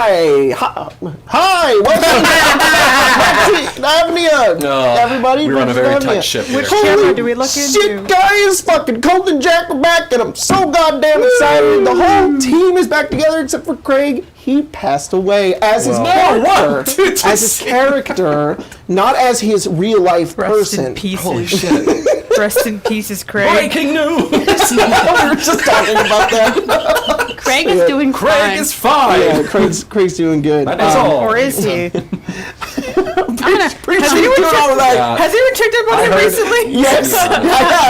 Hi! Welcome to AVNIA! Everybody, we're on a very tight ship here. Which camera do we look into? Shit, guys! Fucking Colt and Jack are back, and I'm so goddamn excited. The whole team is back together except for Craig. He passed away as his character. As his character, not as his real life person. Rest in pieces. Holy shit. Rest in pieces, Craig. Breaking news! We were just talking about that. Craig is doing fine. Craig is fine! Yeah, Craig's doing good. That is all. Or is he? Pretty sure he's doing all of that. Has anyone checked up on him recently? Yes.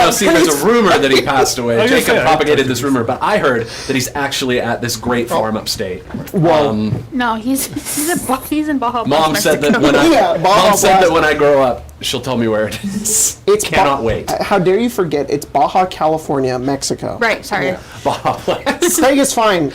No, see, there's a rumor that he passed away. Jacob propagated this rumor, but I heard that he's actually at this great farm upstate. No, he's in Baja. Mom said that when I grow up, she'll tell me where it is. It's Cannot wait. How dare you forget? It's Baja California, Mexico. Right, sorry. Yeah. Baja Blast. Craig is fine,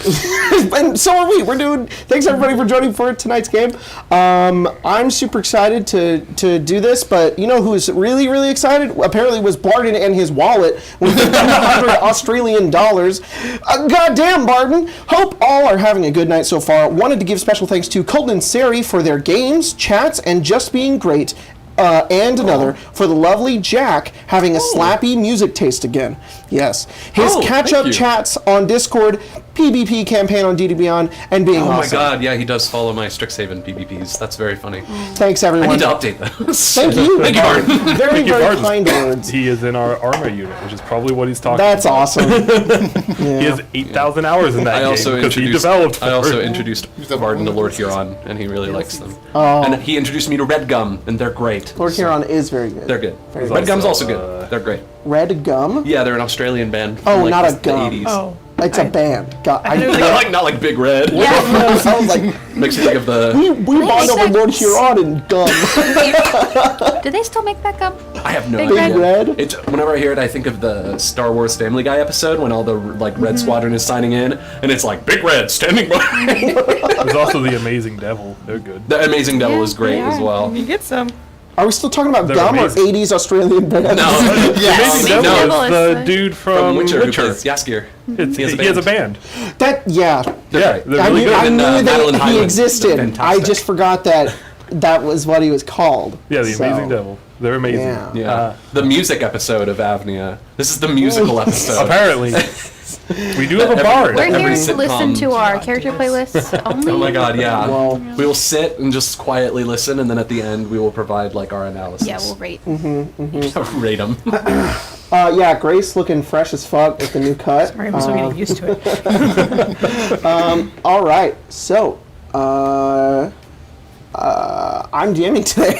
and so are we. Thanks everybody for joining for tonight's game. I'm super excited to do this, but you know who's really, really excited? Apparently was Barden and his wallet with $100 Australian dollars. Goddamn, Barden. Hope all are having a good night so far. Wanted to give special thanks to Colton and Sari for their games, chats, and just being great. And another for the lovely Jack having a slappy music taste again. Yes. His catch-up chats on Discord, PvP campaign on D&D Beyond, and being awesome. Oh my god, yeah, he does follow my Strixhaven PvPs. That's very funny. Thanks, everyone. I need to update those. Thank you. Thank you, Barton. Very, very kind words. He is in our armor unit, which is probably what he's talking That's about. awesome. He has 8,000 hours in that game because he developed. I also introduced Barton to Lord Huron, and he really likes them. And he introduced me to Red Gum, and they're great. Lord Huron is very good. They're good. Very Red Gum's also good. They're great. Red Gum? Yeah, they're an Australian band. Oh, from, not a the gum. 80s. Oh. It's a band. God, not like Big Red. I was like, Makes you think of the. we bond over Lord Huron and gum. Do they still make that gum? I have no Big idea. Red? It's whenever I hear it, I think of the Star Wars Family Guy episode when all the Red Squadron is signing in, and it's like Big Red standing by. There's also the Amazing Devil. They're good. The Amazing Devil is great as well. You get some. Are we still talking about They're gum amazing. or 80s Australian bands? No. Amazing No. Devil is the dude from Witcher. Witcher. Yaskir. He has a band. That, yeah. They're great. They're I really knew, good. I And, knew Madeline that he Hyland. existed. They're I fantastic. just forgot that was what he was called. Yeah, the Amazing Devil. They're amazing. Yeah. Yeah. The music episode of AVNIA. This is the musical episode. Apparently. We do have a bard. We're here Every to listen sitcom. to our character playlists only. Oh my god, yeah. Well- we will sit and just quietly listen, and then at the end we will provide like our analysis. Yeah, we'll rate. Rate them. Yeah, Grace looking fresh as fuck with the new cut. Sorry, I'm still getting used to it. All right, so I'm DMing today.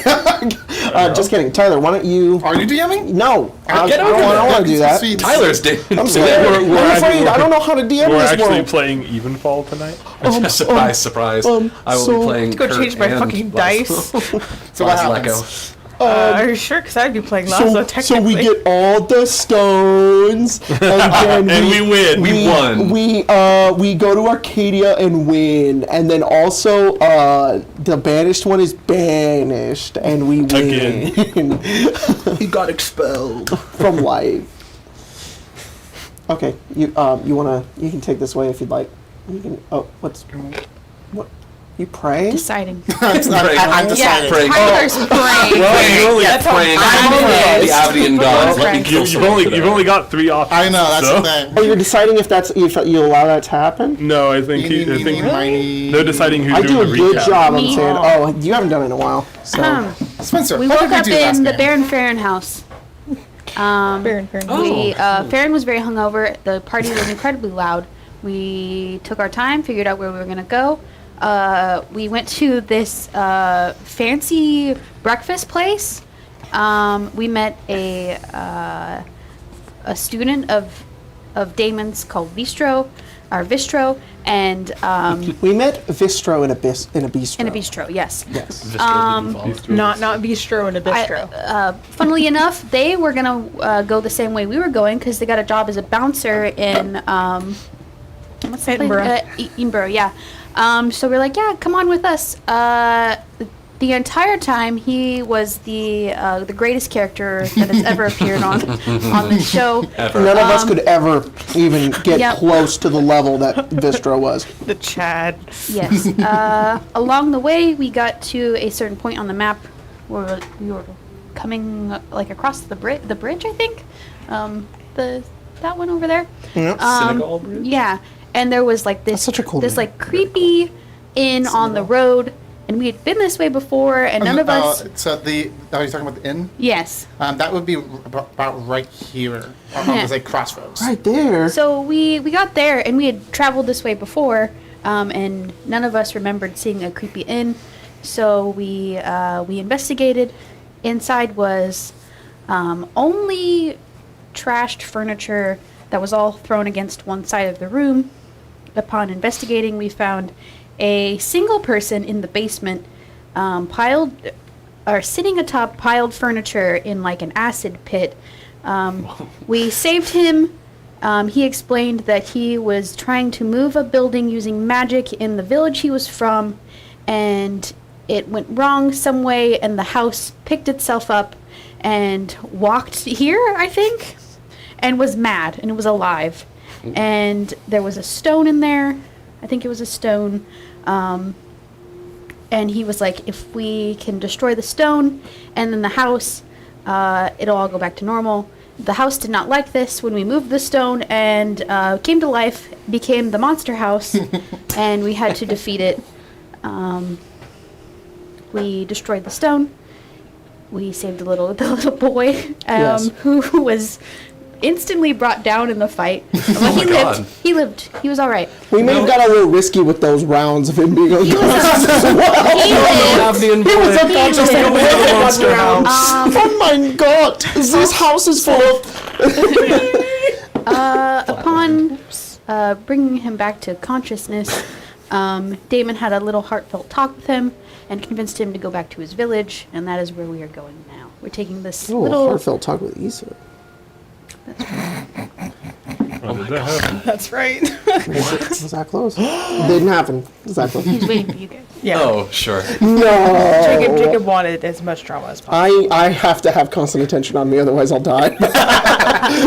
Just kidding, Tyler. Why don't you? Are you DMing? No, I Get over don't want to do that. Sweet. Tyler's did. I'm scared. We're I'm afraid. I don't know how to DM We're this actually world. playing Evenfall tonight. Surprise, surprise. I will so- be playing. Go Kurt change my and fucking Las- dice. So what Las happens? Leco. Are you sure? Because I'd be playing Lasso technically. So we get all the stones, and then And we win. We won. We go to Arcadia and win, and then also the banished one is banished, and we win He got expelled. from life. Okay, you can take this away if you'd like. You can. Oh, what? You praying? Deciding. I'm deciding. Praying. Tyler's praying. Praying to the Avnian gods. Let me kill someone You've today. only got 3 options. I know, that's so. the thing. Oh, you're deciding if you allow that to happen? No, I think they're deciding who's I do doing a the good recap. job. I'm Me? saying. Oh, you haven't done it in a while. So. Spencer, We how woke did up you do last in the game? Baron Farron house. Baron. Farron was very hungover. The party was incredibly loud. We took our time, figured out where we were gonna go. We went to this fancy breakfast place. We met a student of Damon's called Vistro, and We met Vistro in a bistro. in a bistro. Yes. Yes. Not bistro and a bistro. Funnily enough, they were gonna go the same way we were going because they got a job as a bouncer in what's the place? Edinburgh. Edinburgh, yeah. So we're like, yeah, come on with us. the entire time, he was the greatest character that has ever appeared on this show. None of us could ever even get close to the level that Vistra was. The Chad. Yes. Along the way, we got to a certain point on the map where we were coming like across the bridge, I think. That one over there. Yep. Senegal Bridge? Yeah. And there was like this That's such a cool this name. like creepy inn on the road, and we had been this way before, and none of us. So are you talking about the inn? Yes. That would be about right here on Yeah. this like crossroads. Right there. So we got there, and we had traveled this way before, and none of us remembered seeing a creepy inn. So we investigated. Inside was only trashed furniture that was all thrown against one side of the room. Upon investigating, we found a single person in the basement, sitting atop piled furniture in like an acid pit. We saved him. He explained that he was trying to move a building using magic in the village he was from, and it went wrong some way, and the house picked itself up and walked here, I think, and was mad, and it was alive. And there was a stone in there. I think it was a stone. And he was like, if we can destroy the stone and then the house, it'll all go back to normal. The house did not like this when we moved the stone and came to life, became the monster house, and we had to defeat it. We destroyed the stone. We saved the little boy Yes. who was instantly brought down in the fight. But my God. He lived. He was all right. We may have got a little risky with those rounds of him being He was unconscious. he lived. Have the He was input. unconscious He and lived. we had monster house. Oh my god! This house is full of... Upon bringing him back to consciousness, Damon had a little heartfelt talk with him and convinced him to go back to his village, and that is where we are going now. We're taking this Oh, little... heartfelt talk with Issa. Oh, did that happen? That's right. Was that close? Didn't happen. Was that close? He's waiting for you guys. Yeah. Oh, sure. No! Jacob wanted as much drama as possible. I have to have constant attention on me, otherwise I'll die.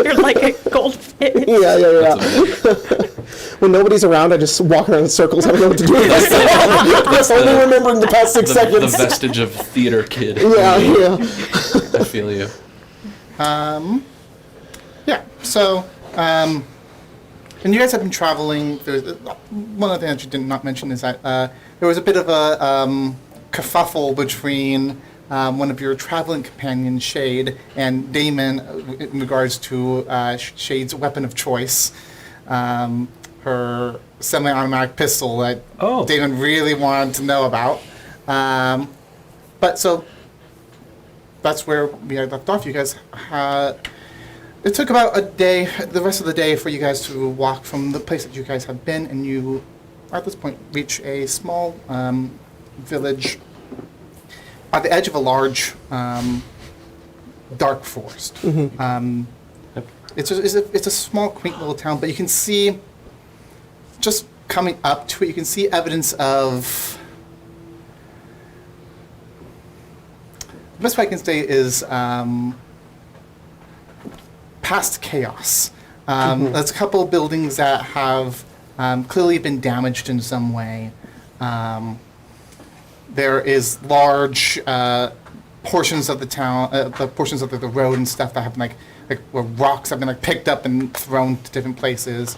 You're like a goldfish. Yeah. When nobody's around, I just walk around in circles. I don't know what to do with myself. Just only remembering the past 6 The seconds. vestige of theater kid. Yeah. I feel you. Yeah. So, and you guys have been traveling. One other thing that you did not mention is that there was a bit of a kerfuffle between one of your traveling companions, Shade, and Damon in regards to Shade's weapon of choice, her semi-automatic pistol that Damon really wanted to know about. But so that's where we had left off. You guys it took about a day, the rest of the day, for you guys to walk from the place that you guys have been, and you, at this point, reach a small village at the edge of a large, dark forest. Mm-hmm. It's a small, quaint little town, but you can see, just coming up to it, you can see evidence of... The best way I can say is... past chaos. There's a couple of buildings that have clearly been damaged in some way. There is large portions of the town, the portions of the road and stuff that have been like where rocks have been like picked up and thrown to different places.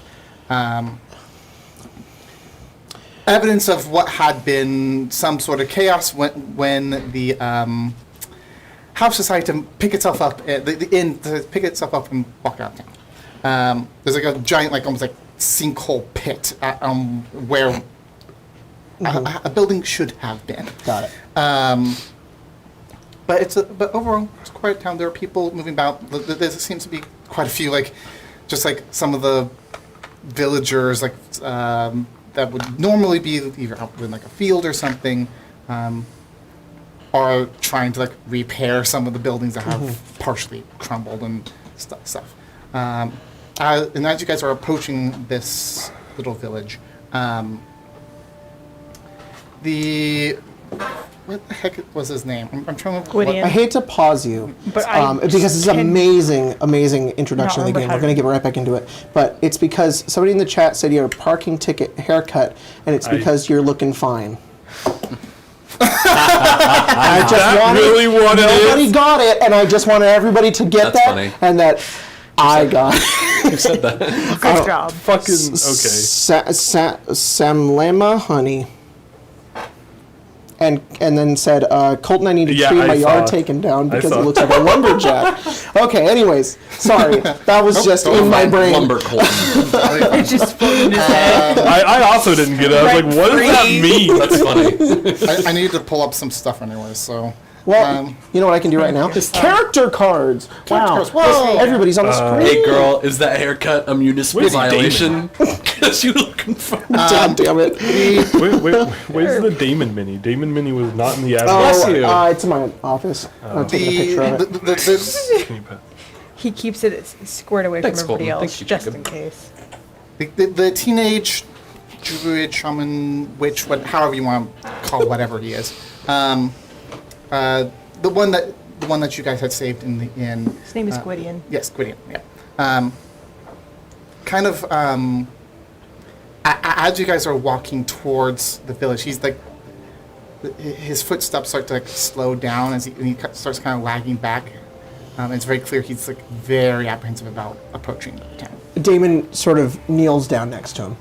Evidence of what had been some sort of chaos when the house decided to pick itself up, the inn to pick itself up and walk out of town. There's like a giant, like almost like sinkhole pit where a building should have been. Got it. But overall, it's a quiet town. There are people moving about. There seems to be quite a few, like just like some of the villagers, like that would normally be either out in like a field or something. Are trying to like repair some of the buildings that have partially crumbled and stuff. And as you guys are approaching this little village, the what the heck was his name? I'm trying to. Gwydion. I hate to pause you, But because it's an amazing introduction of the not game. remember We're going to get right back into it. But it's because somebody in the chat said you had a parking ticket haircut, and it's because you're looking fine. I just really what it nobody is? got it, and I just wanted everybody to get That's that, funny. and that I got it. Who said that? Good job. Fucking okay. Samlema honey. And then said, Colton, I need to Yeah, tree I my saw yard it. taken down I because saw it it. looks like a lumberjack. Okay, anyways, sorry. That was just in my brain. Lumber Colton. It's just floating in his head. I also didn't get it. I was like, what does that mean? That's funny. I needed to pull up some stuff anyway, so. Well, you know what I can do right now? Character cards. Wow. cards. Whoa. Everybody's on the screen. Hey girl, is that haircut a municipal Where's violation? Because you looking for. God damn it. Where's the Damon mini? Damon mini was not in the Bless advert. you. It's in my office. I'm taking a picture of it. Can you put- He keeps it squared away Thanks, from everybody Colton. else, Thank you, just Jacob. in case. The teenage druid, shaman, witch, however you want to call whatever he is. The one that you guys had saved in His name is Gwydion. Yes, Gwydion. Yeah. As you guys are walking towards the village, he's like, his footsteps start to like slow down as he starts kind of lagging back. It's very clear he's like very apprehensive about approaching the town. Damon sort of kneels down next to him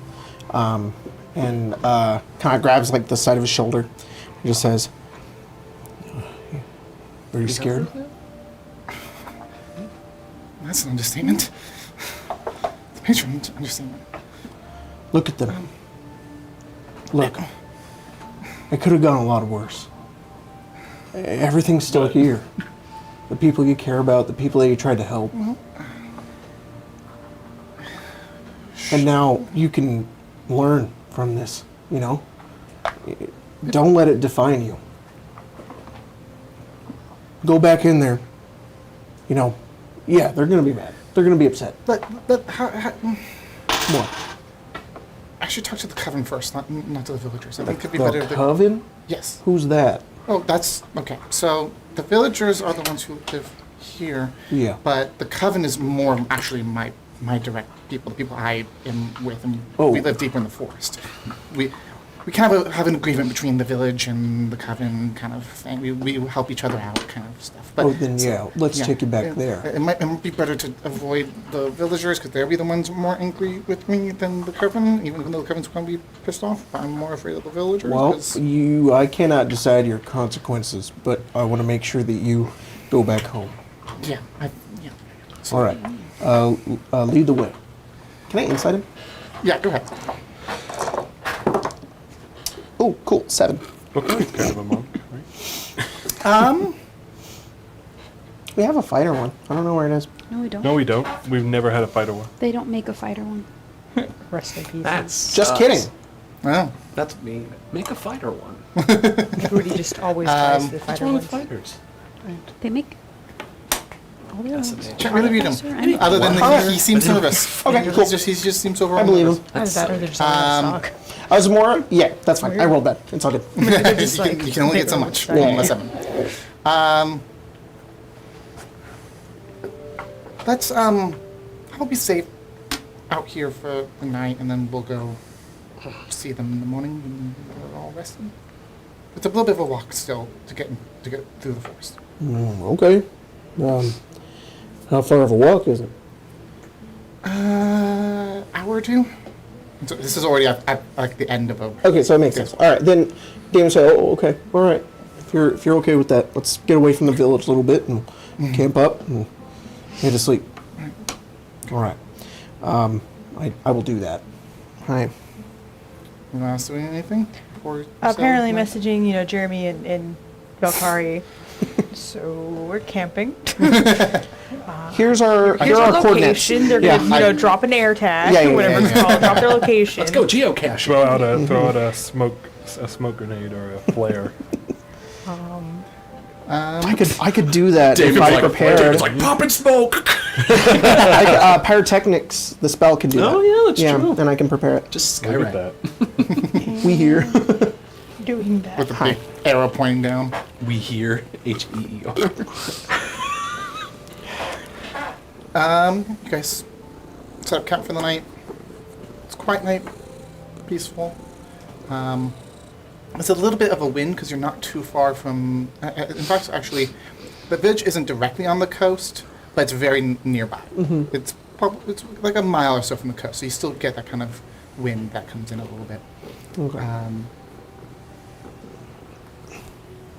and kind of grabs like the side of his shoulder and just says, "Are you scared?" That's an understatement. The major understatement. Look at them. Look. It could have gone a lot worse. Everything's still here. The people you care about, the people that you tried to help. And now you can learn from this, you know? Don't let it define you. Go back in there. You know, yeah, they're going to be mad. They're going to be upset. But how What? I should talk to the coven first, not to the villagers. I think it could be The better. coven? Yes. Who's that? Oh, that's okay. So the villagers are the ones who live here. Yeah. But the coven is more actually my direct people, the people I am with, and Oh. we live deeper in the forest. We kind of have an agreement between the village and the coven, kind of thing. We help each other out, kind of stuff. But Oh, then yeah, let's take you back there. It might be better to avoid the villagers because they'll be the ones more angry with me than the coven. Even though the coven's going to be pissed off, I'm more afraid of the villagers. Well, 'cause- I cannot decide your consequences, but I want to make sure that you go back home. yeah. All right. Lead the way. Can I insight him? Yeah, go ahead. Oh, cool. 7. Okay, he's kind of a monk, right? We have a fighter one. I don't know where it is. No, we don't. No, we don't. We've never had a fighter one. They don't make a fighter one. Rest in peace. That's Just kidding. Oh. That's me. Make a fighter one. Rudy just always tries to What's fight wrong her with ones. fighters? They make all their That's own. amazing. Can't really read him. Sure, I know. Other than What? he seems nervous. Okay, he cool. He just seems I overwhelmed. believe him. Either that or they're just on stock. I was more. Yeah, that's fine. I rolled that. It's all good. Just like, You can only get so they much. roll Roll with a 7. Let's I'll be safe out here for the night, and then we'll go see them in the morning when we're all rested. It's a little bit of a walk still to get through the forest. Okay. How far of a walk is it? Hour or two. So this is already at like the end of a. Okay, so it makes sense. All right, then Damon said, "Oh, okay, all right. If you're okay with that, let's get away from the village a little bit and camp up and head to sleep." All right. I will do that. All right. You want us doing anything? Before you Apparently sail? messaging, Jeremy and Valkyrie. So we're camping. Here's our Here's our coordinates. location. They're Yeah, gonna, drop an air tag Yeah, yeah, or whatever yeah, it's called. Drop their location. Let's go geocaching. Throw out a smoke grenade or a flare. I could do that if I prepared. David's like pop and smoke. Pyrotechnics, the spell can do that. Oh, yeah, that's true. And I can prepare it. Just Look skyride. at that. We here. doing that. With the big arrow pointing down. We hear HEER. You guys set up camp for the night. It's a quiet night, peaceful. It's a little bit of a wind because you're not too far from. In fact, actually, the village isn't directly on the coast, but it's very nearby. It's like a mile or so from the coast, so you still get that kind of wind that comes in a little bit. Okay.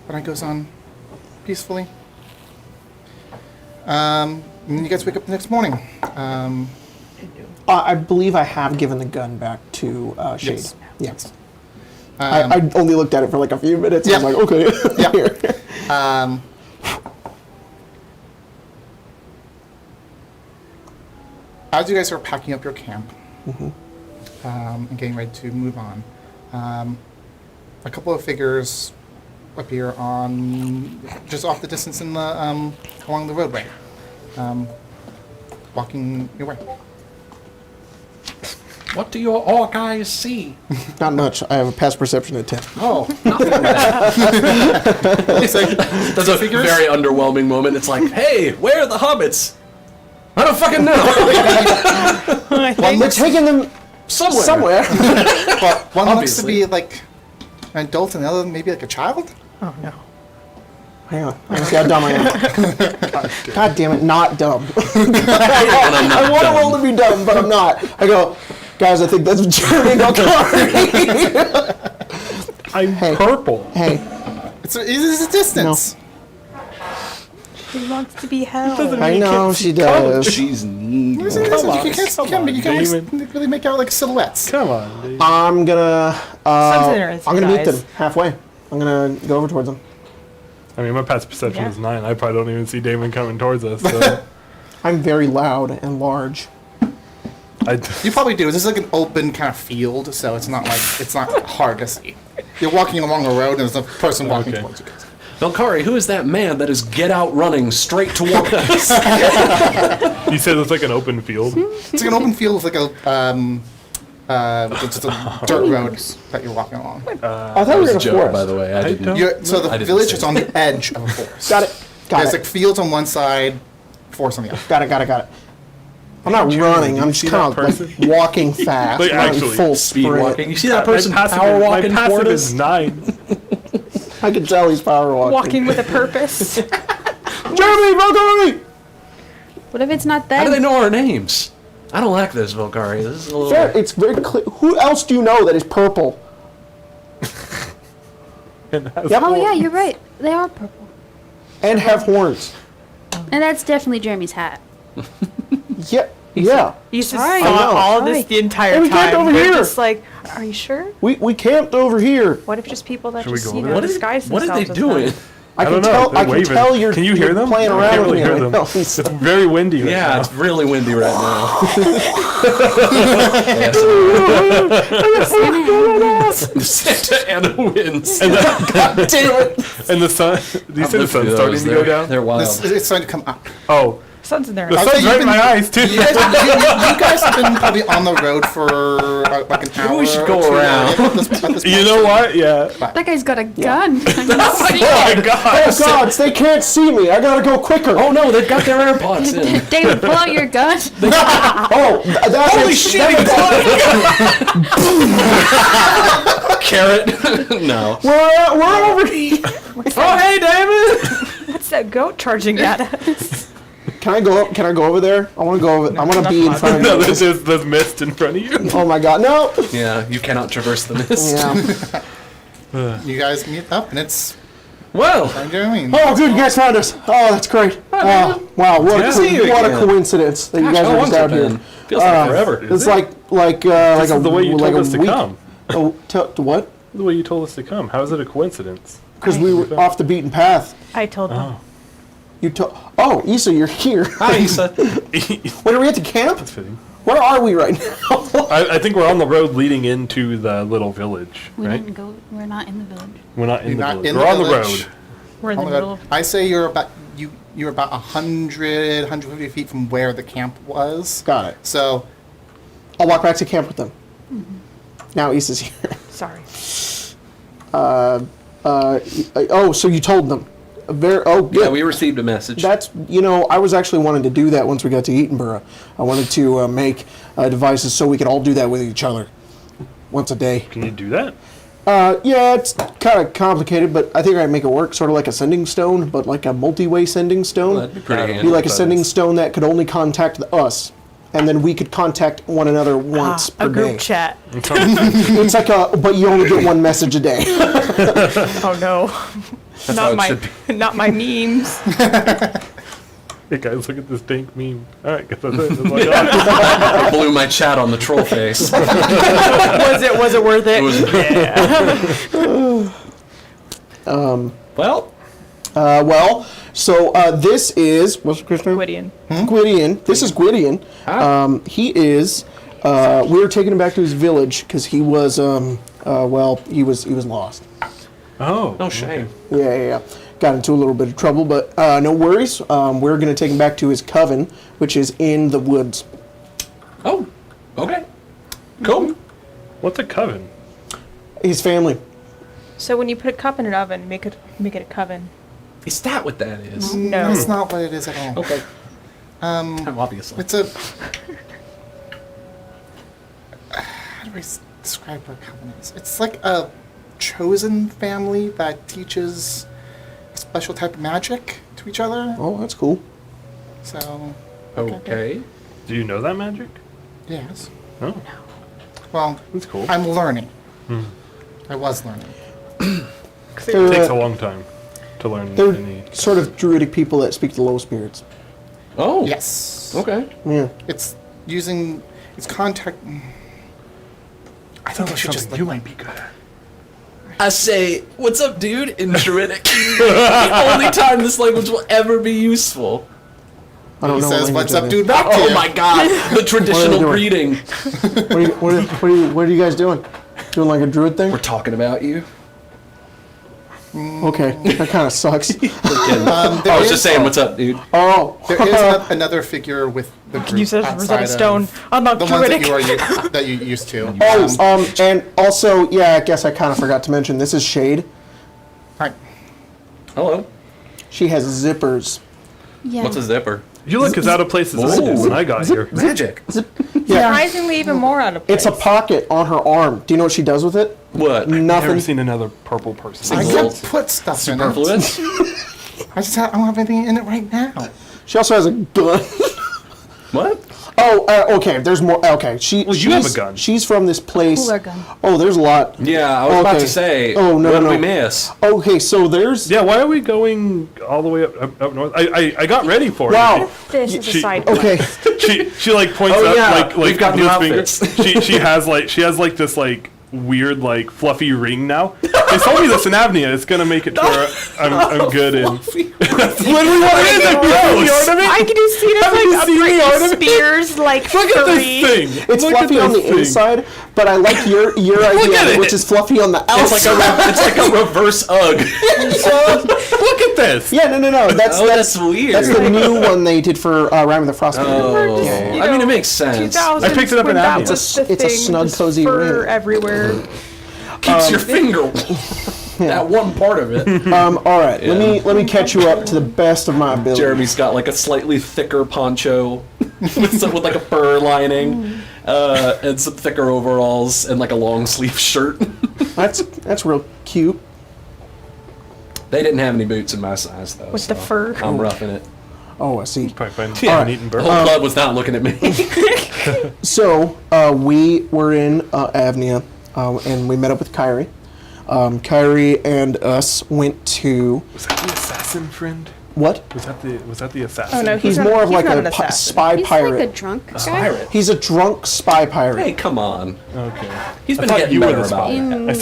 The night goes on peacefully. And then you guys wake up the next morning. I believe I have given the gun back to Shade. Yes. Yes. I only looked at it for like a few minutes. Yeah. I was like, okay. Yeah. As you guys are packing up your camp and getting ready to move on, a couple of figures appear on just off the distance in the along the roadway, walking your way. What do your orc eyes see? Not much. I have a past perception of 10. Oh, nothing. That's a very underwhelming moment. It's like, hey, where are the hobbits? I don't fucking know. Well, we're taking them somewhere. Well, one looks to Obviously. be like an adult, and the other maybe like a child. Oh no. Hang on. I see how dumb I am. God damn it, not dumb. I want to roll to be dumb, but I'm not. I go, guys, I think that's Jeremy Belcari. I'm purple. Hey, It's a distance. She wants to be held. I know she does. She's needy. You can't really make out like silhouettes. Come on, dude. I'm gonna Something I'm gonna meet guys. them halfway. I'm gonna go over towards them. I mean, my past perception Yeah. is 9. I probably don't even see Damon coming towards us. So I'm very loud and large. You probably do. This is like an open kind of field, so it's not hard to see. You're walking along a road, and there's a person walking Okay. towards you. Belcari, who is that man that is get out running straight toward us? You said it's like an open field. It's like an open field with like a just a dirt road that you're walking along. I thought we were in a Joke, forest. by the way. I didn't. don't- So the I didn't village say is on the edge of a forest. Got it. Got There's it. like fields on one side, forest on the other. Got it. I'm not running. I'm just see kind that of like walking fast, Like, not in actually, full Speed sprint. walking. You see that My person passive, power my walking passive toward is us? 9. I can tell he's power walking. Walking with a purpose. Jeremy, Belcari! What if it's not How do they them? know our names? I don't like this, Belcari. This is a little. Fair, it's very clear. Who else do you know that is purple? Yep. Oh yeah, you're right. They are purple. And have horns. And that's definitely Jeremy's hat. Yeah. Yeah. You just Sorry. saw I know. all this Sorry. the entire Hey, we time. camped over They're here. just like, are you sure? We camped over here. What if just people that Should we just go you over know What is, disguise what are themselves they as doing? them? I don't can know. tell. They're I can waving. tell you're. Can you hear you're them? Playing I around can't with really me hear right them. now. It's very windy right Yeah, now. it's really windy right now. Santa Ana wins. And the, God damn it! and the sun. Do you see the sun starting to go down? They're wild. It's starting to come up. Oh, Sun's in their the eyes. sun's right in my eyes too. You guys have been probably on the road for like an hour. we should or go two around. at this point. You know what? Yeah. That guy's got a gun. Oh my god. Oh gods, they can't see me. I gotta go quicker. Oh no, they've got their AirPods in. David, pull out your gun. Oh, that Holy makes- shit! that Carrot. No. we're over here. Oh hey, Damon. What's that goat charging at us? Can I go? Can I go over there? I want to go over. I want to be in front No, of you. there's mist in front of you. Oh my god, no. Yeah, you cannot traverse the mist. Yeah. You guys meet up, and it's Well, Halloween. Oh, good, you guys found us. Oh, that's great. Oh, wow, what Good to see you what a again. coincidence that you guys how are long's just out it here. been? Feels like forever. It's like This a is the way you like told a us to week. come. Oh, what? The way you told us to come. How is it a coincidence? Because we were off the beaten path. I told them. Oh, You told. Oh, Issa, you're here. hi, Issa. Wait, are we at the camp? that's fitting. Where are we right now? I think we're on the road leading into the little village, We right? didn't go. We're not in the village. We're not in You're the not village. in We're the on the village. road. We're in Oh the my middle God. of. I say you're about 100, 150 feet from where the camp was. Got it. So I'll walk back to camp with them. Now Issa's here. Sorry. so you told them. Good. Yeah, we received a message. That's, I was actually wanting to do that once we got to Eatonborough. I wanted to make devices so we could all do that with each other once a day. Can you do that? Yeah, it's kind of complicated, but I think I can make it work, sort of like a sending stone, but like a multi-way sending stone. Well, that'd be pretty handy. Be like a sending stone that could only contact us, and then we could contact one another once per a group day. chat. It's like but you only get one message a day. Oh no. That's how it should be. Not my memes. Hey guys, look at this dank meme. Alright, guess that's it. That's all I got. I blew my chat on the troll face. Was it worth it? It was. So this is what's Chris's name? Gwydion. Gwydion. This is Gwydion. Hi. He is. We were taking him back to his village because he was. He was lost. Oh. No shame. Yeah. Got into a little bit of trouble, but no worries. We're going to take him back to his coven, which is in the woods. Oh, okay. Cool. What's a coven? His family. So when you put a cup in an oven, make it a coven. Is that what that is? No. That's not what it is at all. Okay. Obviously. It's a... How do I describe what a coven is? It's like a chosen family that teaches a special type of magic to each other. Oh, that's cool. So, Okay. Do you know that magic? yes. Oh, Well, that's cool. I'm learning. I was learning. It takes a long time to learn They're any... sort of druidic people that speak to low spirits. Oh. Yes. Okay. Yeah. It's using... It's contact... I think I should just... you might be good at. I say, what's up, dude, in Druidic. The only time this language will ever be useful. I don't He know. says, what what's language up, it dude, back to Oh you. my god, the traditional doing? greeting. is. What are you guys doing? Doing like a druid thing? We're talking about you. Okay, that kind of sucks. There I was is- just saying, what's up, dude? Oh, There is another figure with the group You said outside Rosetta Stone. of Unlock the ones that Druidic. that you used to. and also, yeah, I guess I kind of forgot to mention, this is Shade. Right. Hello. She has zippers. Yeah. What's a zipper? You look as out of place as I did when I got here. Magic. Yeah, Surprisingly, even more out of place. it's a pocket on her arm. Do you know what she does with it? What? Never Nothing. seen another purple person. I Little can't put stuff in it. Superfluous? I don't have anything in it right now. She also has a gun. What? Okay. There's more. Okay, you she's, have a gun. She's from this place. Cooler gun. Oh, there's a lot. Yeah, I was about Okay. to say. Oh, no, what no, did we no. miss? Okay, so there's. Yeah, why are we going all the way up north? I got ready for Wow. it. This is a She- side Okay. She like points Oh, up yeah, like we've got with new this outfits. finger. she has like this like weird like fluffy ring now. They told me this in AVNIA. It's gonna make it to where I'm good in. That's literally what it is. I feel the ornament. I can just see it as Haven't you like a seen the Britney ornament? Spears like Look at furry. this thing. It's Look at fluffy on the this thing. inside, but I like your idea, at which it. is fluffy on the It's like outside. it's like a reverse UGG. Look at this. Yeah, no. That's That's weird. That's the new one they did for Rime of the Frost. Oh, You I mean, know, it makes sense. 2000s I picked it up in when that AVNIA. was the It's a thing, snug, just cozy fur ring. everywhere. Keeps your finger. That one part of it. All right, let me catch you up to the best of my ability. Jeremy's got like a slightly thicker poncho with like a fur lining, and some thicker overalls and like a long sleeve shirt. That's real cute. They didn't have any boots in my size though. With the fur. I'm roughing it. Oh, I see. Probably find All right. an eaten The bird. whole club was not looking at me. So we were in AVNIA, and we met up with Kyrie. Kyrie and us went to Was that the assassin friend? what? Was that the assassin? Oh no, He's not- more of like not a an assassin. spy He's pirate. like a drunk guy. Pirate. He's a drunk spy pirate. Hey, come on. Okay. He's I been thought getting you were better the about spy. it. I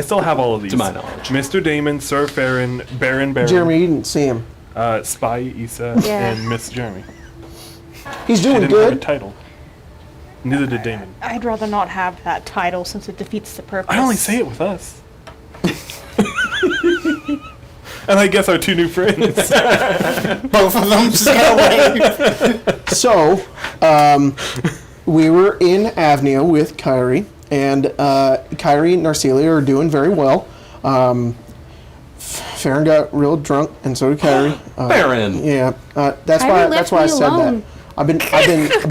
still have all of these. To my knowledge. Mr. Damon, Sir Farron, Baron, Jeremy, you didn't see him. Spy Issa, Yeah. and Miss Jeremy. He's She doing didn't have a good. title. Neither did Damon. I'd rather not have that title since it defeats the purpose. I only say it with us. And I guess our two new friends. Both of them just got away. So, we were in AVNIA with Kyrie, and Kyrie and Narcelia are doing very well. Farron got real drunk, and so did Kyrie. Farron. Yeah, that's Kyrie why. left That's why I me said alone. that. I've been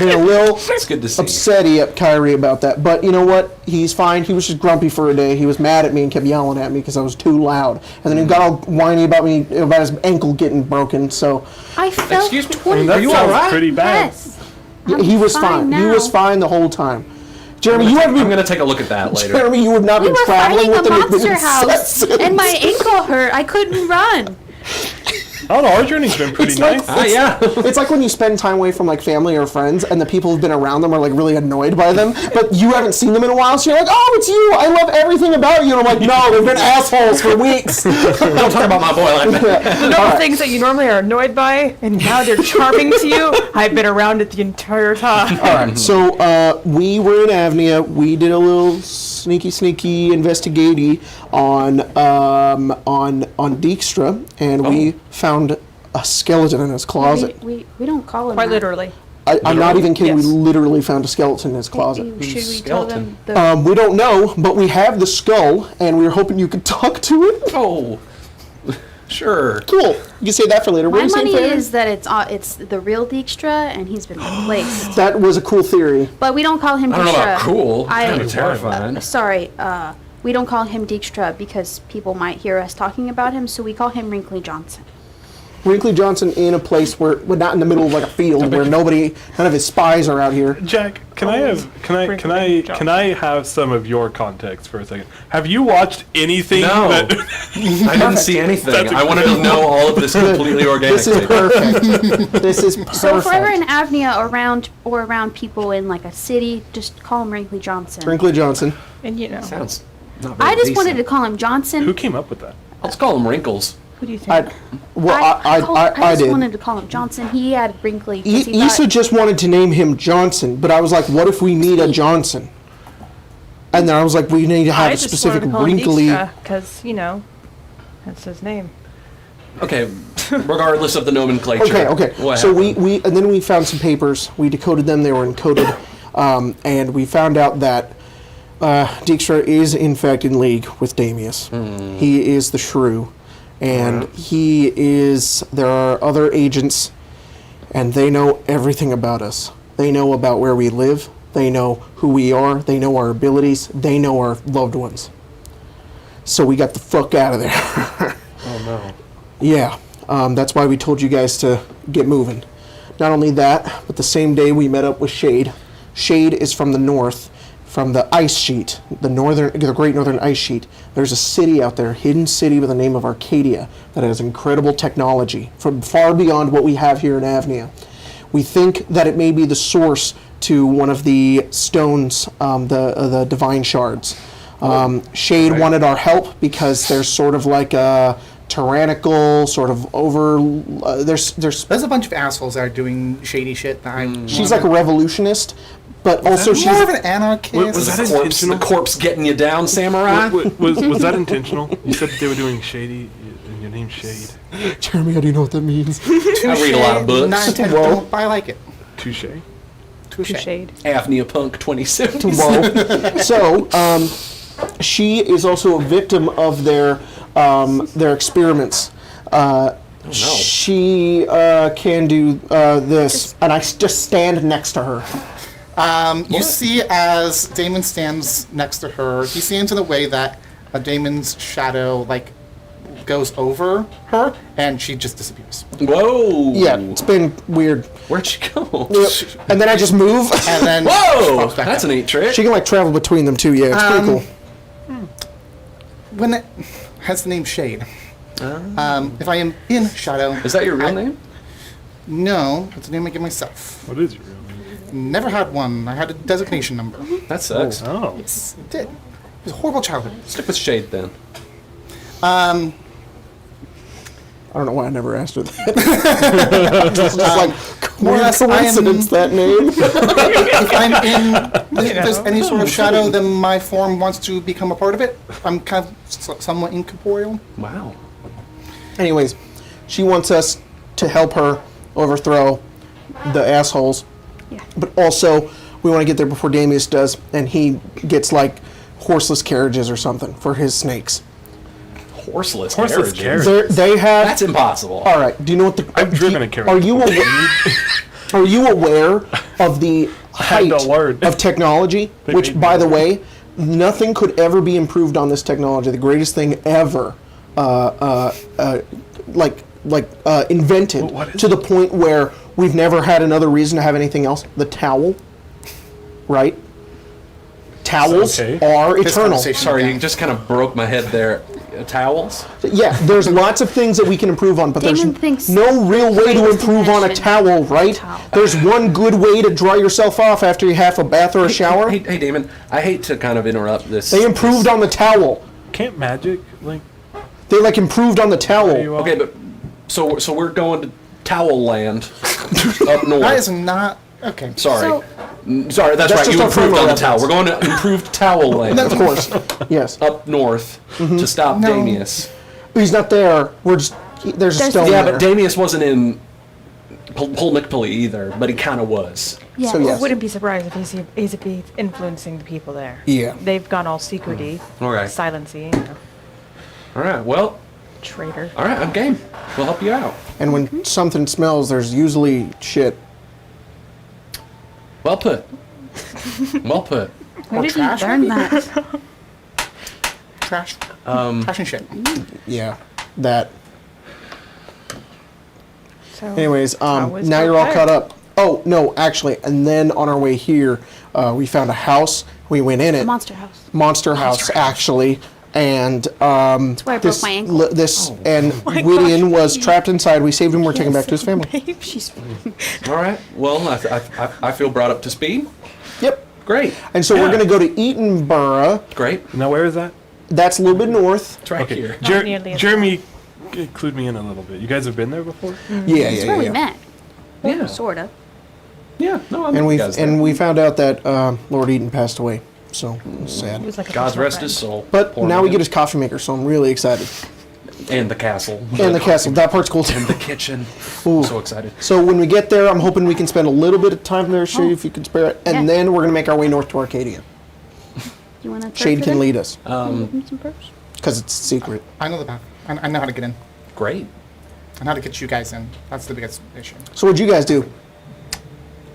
a little It's good to see. upsetty at Kyrie about that. But you know what? He's fine. He was just grumpy for a day. He was mad at me and kept yelling at me because I was too loud. And then he got all whiny about me about his ankle getting broken. So I felt Excuse me? 20. That Are you sounds all right? pretty bad. Yes. he was fine fine. He now. was fine the whole time. Jeremy, you have I'm been. gonna take a look at that later. Jeremy, you have not We been were traveling fighting with a him. monster house, and my ankle hurt. I couldn't run. I don't know, our journey's been pretty It's like- nice. Yeah. It's like when you spend time away from like family or friends, and the people who've been around them are like really annoyed by them, but you haven't seen them in a while, so you're like, "Oh, it's you! I love everything about you." And I'm like, "No, they've been assholes for weeks." Don't talk about my boy like that. The normal things that you normally are annoyed by, and now they're charming to you. I've been around it the entire time. All right, so we were in AVNIA. We did a little sneaky investigating on Dijkstra, and we found a skeleton in his closet. We don't call him Quite that. literally. I'm not even kidding. Yes. We literally found a skeleton in his closet. Should we Skeleton. tell them the We don't know, but we have the skull, and we were hoping you could talk to it. Oh. Sure. Cool. You can say that for later. What My are you saying, money Farron? is that it's the real Dijkstra, and he's been replaced. That was a cool theory. But we don't call him Dijkstra. I don't know about cool. Kind of terrifying. Sorry, we don't call him Dijkstra because people might hear us talking about him, so we call him Wrinkly Johnson. Wrinkly Johnson in a place where, well, not in the middle of like a field where none of his spies are out here. Jack, can I have some of your context for a second? Have you watched anything No. that I didn't see anything. I wanted to know all of this completely This is organically. perfect. This is perfect. So if we're ever in AVNIA around people in like a city, just call him Wrinkly Johnson. Wrinkly Johnson. And you know, Sounds not very I just decent. wanted to call him Johnson. who came up with that? Let's call him Wrinkles. who do you think? I I just did. wanted to call him Johnson. He had Wrinkly. 'cause he Issa thought- just wanted to name him Johnson, but I was like, what if we need a Johnson? And then I was like, we need to have I a just specific wanted to call him wrinkly. because that's his name. Okay, regardless of the nomenclature. Okay. What So happened? we and then we found some papers. We decoded them. They were encoded, and we found out that Dijkstra is in fact in league with Damius. He is the shrew, and he is. There are other agents, and they know everything about us. They know about where we live. They know who we are. They know our abilities. They know our loved ones. So we got the fuck out of there. Oh no. Yeah, that's why we told you guys to get moving. Not only that, but the same day we met up with Shade. Shade is from the north, from the ice sheet, the Great Northern Ice Sheet. There's a city out there, hidden city with the name of Arcadia, that has incredible technology, from far beyond what we have here in AVNIA. We think that it may be the source to one of the stones, the divine shards. Shade wanted our help because there's sort of like a tyrannical, sort of over. There's There's a bunch of assholes that are doing shady shit. That she's like a revolutionist, but also she's more of an anarchist. Was that the intentional? corpse getting you down, samurai? Was that intentional? You said that they were doing shady, and your name's Shade. Jeremy. How do you know what that means? I read a lot of books. Not intentional, but I like it. Touche. Touche. Shade. AVNIA Punk 2070. Whoa. So, she is also a victim of their experiments. She can do this, and I just stand next to her. You see as Damon stands next to her, he stands in a way that Damon's shadow goes over her, and she just disappears. Whoa. Yeah, it's been weird. Where'd she go? And then I just move. And then Whoa! pops back That's up. a neat trick. She can travel between them too. Yeah, it's pretty cool. When it has the name Shade. If I am in shadow, Is that your real name? No, it's a name I give myself. What is your real name? Never had one. I had a designation number. That sucks. Oh. It did. It was a horrible childhood. Stick with Shade then. I don't know why I never asked her that. It's just like More or weird less, I am- coincidence that name. If I'm in, if there's any sort of shadow, then my form wants to become a part of it. I'm kind of somewhat incorporeal. Wow. Anyways, she wants us to help her overthrow the assholes. Yeah. But also, we want to get there before Damius does, and he gets horseless carriages or something for his snakes. Horseless Horseless carriages. carriage. They had. That's impossible. All right. Do you know what the? I've driven a carriage. Are you aware? Are you aware of the had height to learn. of technology? They Which, made by me the learn. way, nothing could ever be improved on this technology. The greatest thing ever, invented What is to the it? point where we've never had another reason to have anything else. The towel, right? Towels Okay. are This eternal. conversation- Sorry, Yeah. you just kind of broke my head there. Towels? Yeah, there's lots of things that we can improve on, but Damon there's thinks no real way to greatest improve on a invention towel, right? towel. There's one good way to dry yourself off after you have a bath or a shower. Hey, Damon, I hate to kind of interrupt this. They improved on the towel. Can't magic like They like improved on the towel. you Okay, but so we're going to Towel Land up north. That is not okay. Sorry. So- Sorry, that's right. just You a improved promo on the towel. reference. We're going to improved Towel Land Of course, yes. up north to stop No. Damius. He's not there. We're just there's a There's- stone Yeah, there. but Damius wasn't in Polnicpally either, but he kind of was. Yeah. So, I yes. wouldn't be surprised if he's influencing the people there. Yeah. They've gone all secrety, Okay. silency, All right. Well, traitor. all right. I'm game. We'll help you out. And when something smells, there's usually shit. Well put. Well put. Where did you trash learn that? Trash. Trash and shit. Yeah, that. So, Anyways, How was now your you're all fire? caught up. Oh no, actually, and then on our way here, we found a house. We went in it. Monster house. Monster house, actually, and why I broke this my ankle. and my Whittian was trapped inside. We saved him. We're taking him back to his family. Babe, she's All right. Well, I feel brought up to speed. Yep. Great. And so we're Yeah. going to go to Eatonborough. Great. now where is that? That's a little bit north. It's right here. Not nearly as Jeremy, include me in a little bit. You guys have been there before? Yeah, That's yeah, where we yeah. met. Yeah. Sort of. Yeah. No, I'm And we guys and there. we found out that Lord Eaton passed away. So it's sad. It was like a God's personal rest friend. his soul. But Poor now we man. get his coffee maker, so I'm really excited. And the castle. And the castle. That part's cool too. And the kitchen. Ooh. I'm so excited. So when we get there, I'm hoping we can spend a little bit of time there, Shay, if you can spare it. And Yeah. then we're going to make our way north to Arcadia. You want to? Shade can lead us Some perks? because it's secret. I know the path. I know how to get in. Great. I know how to get you guys in. That's the biggest issue. So what'd you guys do?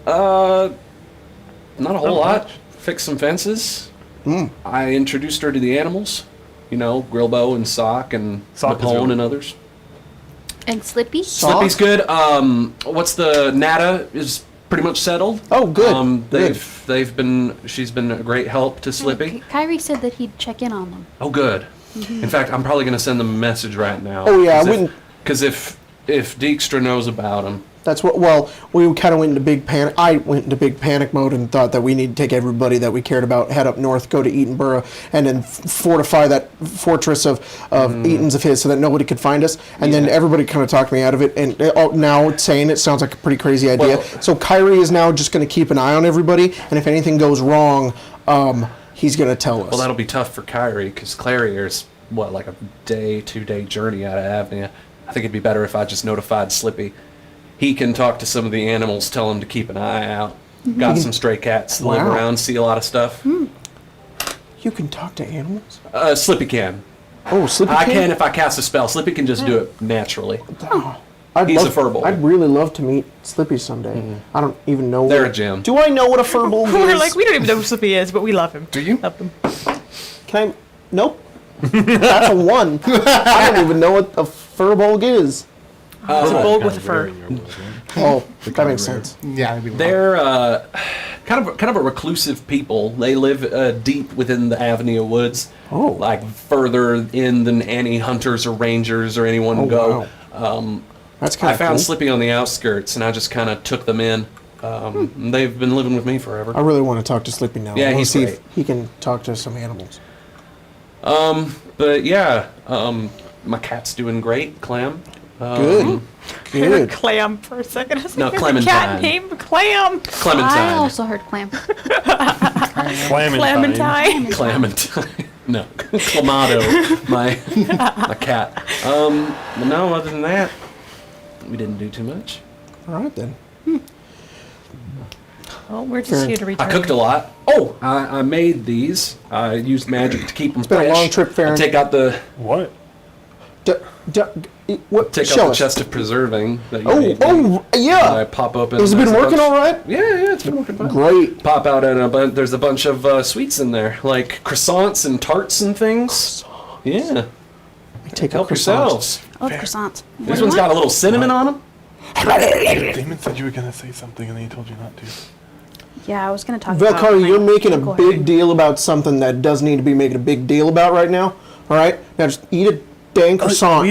Not a whole lot. Fix some fences. I introduced her to the animals. You know, Grilbo and Sock and Sock is Napoleon really- and others. And Slippy? Slippy's good. What's the Nada is pretty much settled. Oh, good. Good. She's been a great help to Slippy. Kyrie said that he'd check in on them. Oh, good. In fact, I'm probably going to send them a message right now. Oh, yeah, I wouldn't- Because if Dijkstra knows about him, That's what. Well, we kind of went into big panic. I went into big panic mode and thought that we need to take everybody that we cared about, head up north, go to Eatonborough, and then fortify that fortress of Eaton's of his, so that nobody could find us. And then everybody kind of talked me out of it. And now it's saying it sounds like a pretty crazy idea. Well- So Kyrie is now just going to keep an eye on everybody, and if anything goes wrong, he's going to tell us. well, that'll be tough for Kyrie because Clarier's like a 2-day journey out of Avnia. I think it'd be better if I just notified Slippy. He can talk to some of the animals, tell them to keep an eye out. Got some stray cats that live Wow. around, see a lot of stuff. You can talk to animals. Slippy can. Oh, Slippy I can if I cast a spell. Slippy can just do it naturally. He's a furball. I'd really love to meet Slippy someday. I don't even know. They're what, a gem. Do I know what a furball is? We're like, we don't even know who Slippy is, but we love him. Do you? Love him. Can I? Nope. That's a 1. I don't even know what a furball is. It's a bull with a fur. Oh, that makes sense. Yeah, that'd be They're kind of a reclusive people. They live deep within the AVNIA woods. Oh. Like further in than any hunters or rangers or anyone Oh, go. That's kind I of found cool. Slippy on the outskirts, and I just kind of took them in. They've been living with me I forever. really want to talk to Slippy now. Yeah, I want he's to see great. if he can talk to some animals. But yeah, my cat's doing great, Clam. Good. I heard Good. Clam for a second. I was No, like, there's a cat Clementine. named Clam. Clementine. I also heard clam. Clementine. Clementine. No, Clamato, my cat. But no, other than that, we didn't do too much. All right then. Well, we're just Fair. here to return. I cooked a lot. Oh, I made these. I used magic to keep them been a fresh. long trip, Farron. I take out the. What? What? Take Show out the us. chest of preserving that you Oh, made me. oh, I yeah. pop open. Has it been there's a working bunch- all right? Yeah, it's been working fine. Great. Pop out and there's a bunch of sweets in there, like croissants and tarts and things. Yeah, Take help yourselves. Oh, croissants. This one's got a little cinnamon on them. Damon said you were gonna say something and then he told you not to. Yeah, I was gonna talk about. Valkyrie, my- you're making a Go big ahead. deal about something that doesn't need to be making a big deal about right now. All right? Now just eat a dang croissant.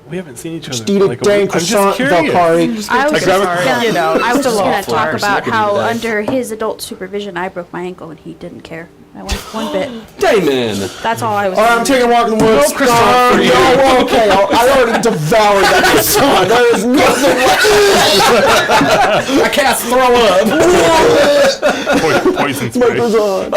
We haven't seen each other. Just eat for a like dang week. I'm just croissant, curious. Valkyrie. I was grab a just croissant. gonna, You know, I was just gonna awful talk for about slipping how today. under his adult supervision I broke my ankle and he didn't care. I went one bit. Damon. That's all I was. All right, I'm doing. taking a walk in the woods. No croissant for you. No, okay. I already devoured that croissant. There is nothing left. I can't throw up. Poison My spray. croissant.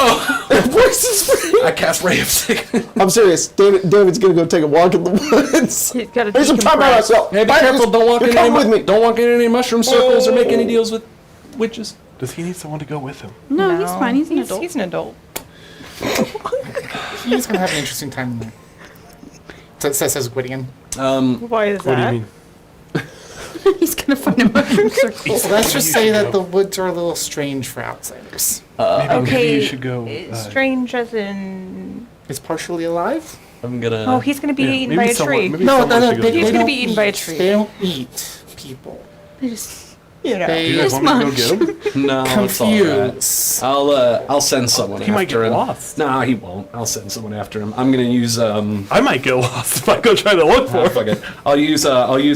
Poison spray. I cast ray of sickness. I'm serious. David's gonna go take a walk in the woods. He's gotta Here's some time by decompress. myself. Hey, be careful! Don't walk You're in coming with me. Don't walk in any mushroom circles or make any deals with witches. Does he need someone to go with him? No, he's fine. He's an adult. He's an adult. He's gonna have an interesting time there. Says Gwydion. Why is What do you that? mean? He's gonna find a mushroom circle. Let's just say that the woods are a little strange for outsiders. Maybe Okay. you should go. Strange as in. It's partially alive. I'm gonna. Oh, he's gonna be Yeah, eaten maybe by a someone- tree. maybe someone should go they, do He's that. gonna be eaten by a tree. They don't eat people. They just You know. Do you They guys want me to go much. get him? No, it's all right. confuse. I'll send someone He after might get him. lost. Nah, he won't. I'll send someone after him. I'm gonna use I might get lost if I go try to look for fuck him. it. I'll use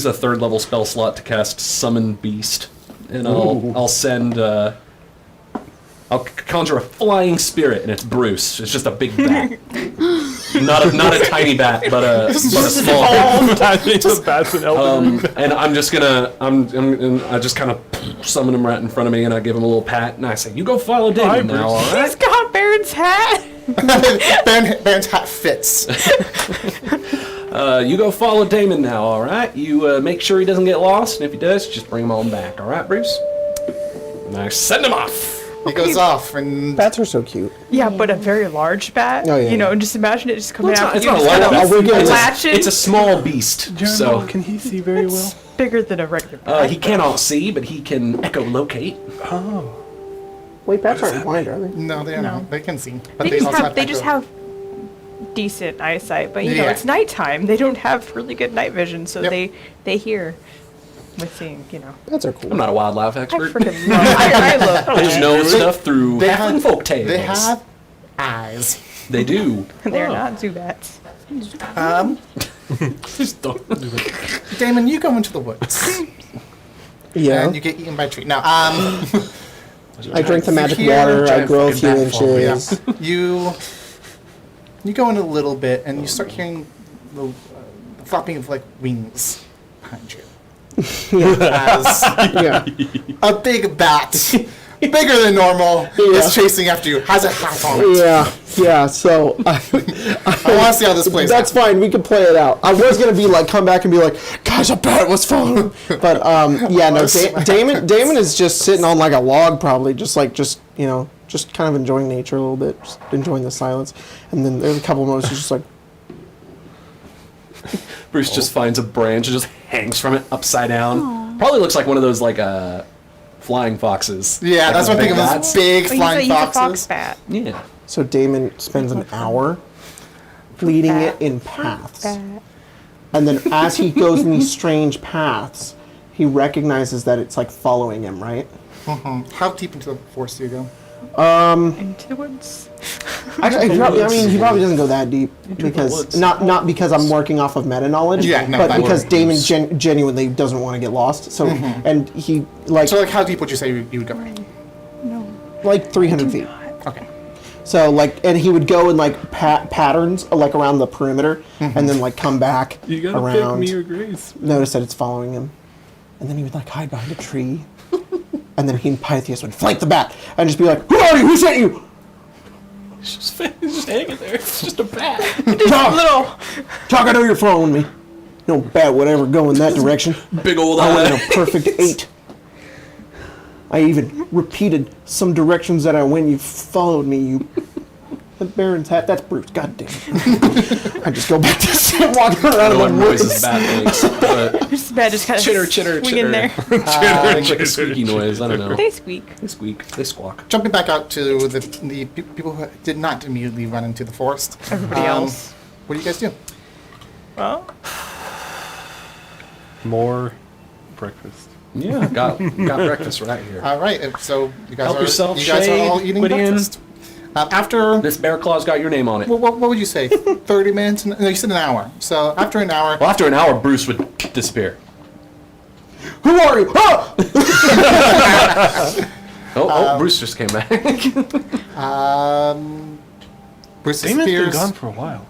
a third level spell slot to cast Summon Beast, and I'll send I'll conjure a flying spirit, and it's Bruce. It's just a big bat, not a tiny bat, but a small. Just bats and elder. And I just kind of summon him right in front of me, and I give him a little pat, and I say, "You go follow Damon now, all right?" He's got Baron's hat. Baron's hat fits. You go follow Damon now, all right? You make sure he doesn't get lost, and if he does, just bring him on back, all right, Bruce? And I send him off. He goes off and Bats are so cute. Yeah, but a very large bat. Oh, yeah, You know, yeah. just imagine it just coming Well, out. it's you not a just large kinda I'll bring it. latch it. It's a small beast, Jeremiah, so can he see very well? bigger than a regular bat. he cannot see, but he can echolocate. Wait, bats aren't blind, are they? no, they don't. They can see, but They just also have decent eyesight, but you know Yeah. it's nighttime. They don't have really good night vision, so Yep. they hear with seeing. You know, Bats are cool. I'm not a wildlife I expert. freaking love. I love. I just know stuff through They halfling have- folk tales. They have eyes. They do. They're not Zubats. Just don't do it. Damon, you go into the woods Yeah. and you get eaten by a tree. Now, I drink the magic you hear water. I giant grow a fucking few bat fall, inches. yeah. You go in a little bit and you start hearing the flopping of like wings behind you. As Yeah. a big bat, bigger than normal, Yeah. is chasing after you. Has a hat on it. Yeah. Yeah. So I want to see how this plays that's out. fine. We can play it out. I was gonna be like, come back and be like, guys, a bat was following. But yeah, no. Damon is just sitting on like a log, probably, just you know, just kind of enjoying nature a little bit, just enjoying the silence. And then there's a couple of moments he's just like, Bruce just finds a branch and just hangs from it upside down. Probably looks like one of those like flying foxes. Yeah, Like that's the what I'm thinking of bats. those big He's flying a fox foxes. bat. Yeah. so Damon spends an hour leading it in paths. And then as he goes in these strange paths, he recognizes that it's like following him, right? How deep into the forest do you go? Into the woods. Actually, he probably doesn't go that deep because woods. not because I'm working off of meta knowledge, Yeah, no, but that because works. Damon genuinely doesn't want to get lost. So and he So, like, how deep would you say you would go? like 300 feet. Okay. So like, and he would go in like patterns like around the perimeter, and then like come back You gotta around. pick me or Grace. Notice that it's following him, and then he would like hide behind a tree, and then he and Pythias would flank the bat and just be like, "Who are you? Who sent you?" It's just hanging there. It's just a bat. Talk, I know you're following me. No bat would ever go in that direction. Big old I went in eye. a perfect 8. I even repeated some directions that I went. You followed me, you The Baron's hat. That's Bruce. God damn it. I just go back to walking around No in one the noises woods. badly, but Just bad, just kind of chitter, chitter, swing chitter. in there. Like a squeaky noise. I don't know. They squeak. They squeak. They squawk. Jumping back out to the people who did not immediately run into the forest. Everybody else. What do you guys do? Well, More breakfast. Yeah, got breakfast right here. All right, so you guys Help yourself, are all Shade, eating Gwydion. breakfast. After This bear claw's got your name on it. what would you say? 30 minutes? No, you said an hour. So after an hour, Well, after an hour, Bruce would disappear. Who are you? Ah! Bruce just came back. Bruce Damon's been disappears. gone for a while.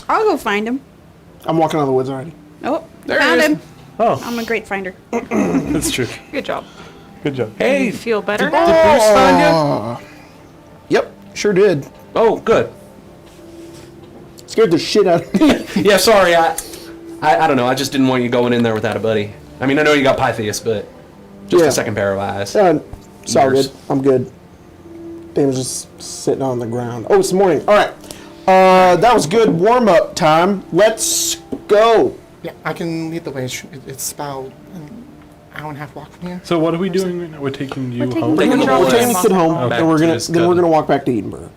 I'll go find him. I'm walking out of the woods already. Oh, There he found is. him. Oh, I'm a great finder. that's true. good job. Good job. You Hey, feel better did now? Bruce find you? Yep, sure did. Oh, good. Scared the shit out of me. Yeah, sorry. I don't know. I just didn't want you going in there without a buddy. I mean, I know you got Pythias, but just Yeah. a second pair of eyes. It's all Ears. good. I'm good. Damon's just sitting on the ground. Oh, it's the morning. All right. That was good warm-up time. Let's go. Yeah, I can lead the way. It's about an hour and a half walk from here. So what are we doing right now? We're taking you taking home? Taking the We're boys. taking the kid home, Back and we're to gonna his then we're coven. gonna walk back to Edinburgh.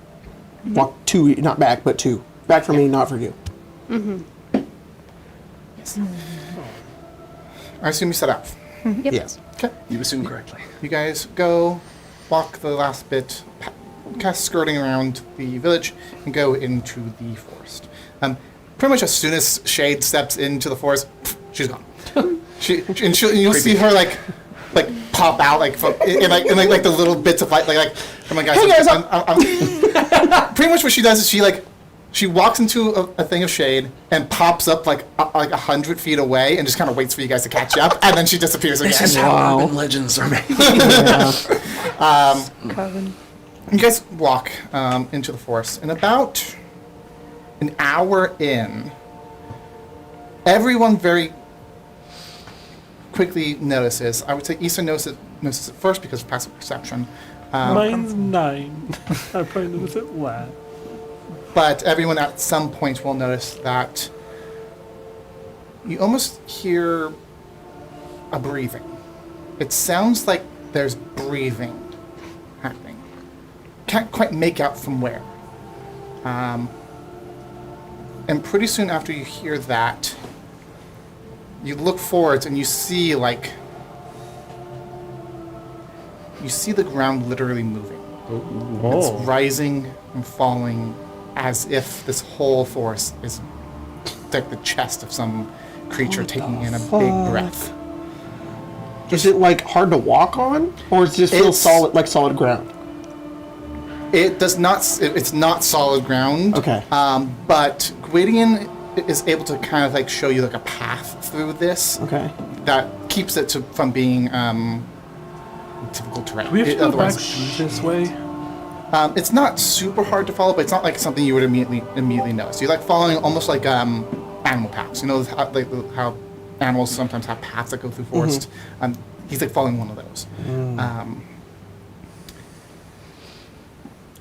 Walk to, not back, but to. Back for me, not for you. Yes. I assume you set out. Yep. Yes. Okay. You assume correctly. You guys go, walk the last bit, cast skirting around the village, and go into the forest. Pretty much as soon as Shade steps into the forest, she's gone. You'll see her like pop out from in the little bits of light like oh my gosh. Hey guys, I'm pretty much what she does is she walks into a thing of shade and pops up like 100 feet away and just kind of waits for you guys to catch up, and then she disappears again. This is how urban legends are made. Coven. You guys walk into the forest, and about an hour in, everyone very quickly notices. I would say Issa notices it first because of passive perception. Mine's 9. I probably noticed it last. But everyone at some point will notice that you almost hear a breathing. It sounds like there's breathing happening. Can't quite make out from where. And pretty soon after you hear that, you look forwards and you see the ground literally moving. It's Oh. rising and falling as if this whole forest is like the chest of some creature taking in a big breath. Is it like hard to walk on, or is it just feel It's- solid, like solid ground? It does not. It's not solid ground. Okay. But Gwydion is able to kind of show you a path through this Okay. that keeps it from being typical terrain. Do we have to go back Otherwise, through this way? it's not super hard to follow, but it's not like something you would immediately notice. You're following almost like animal paths. You know how animals sometimes have paths that go through forest. He's following one of those.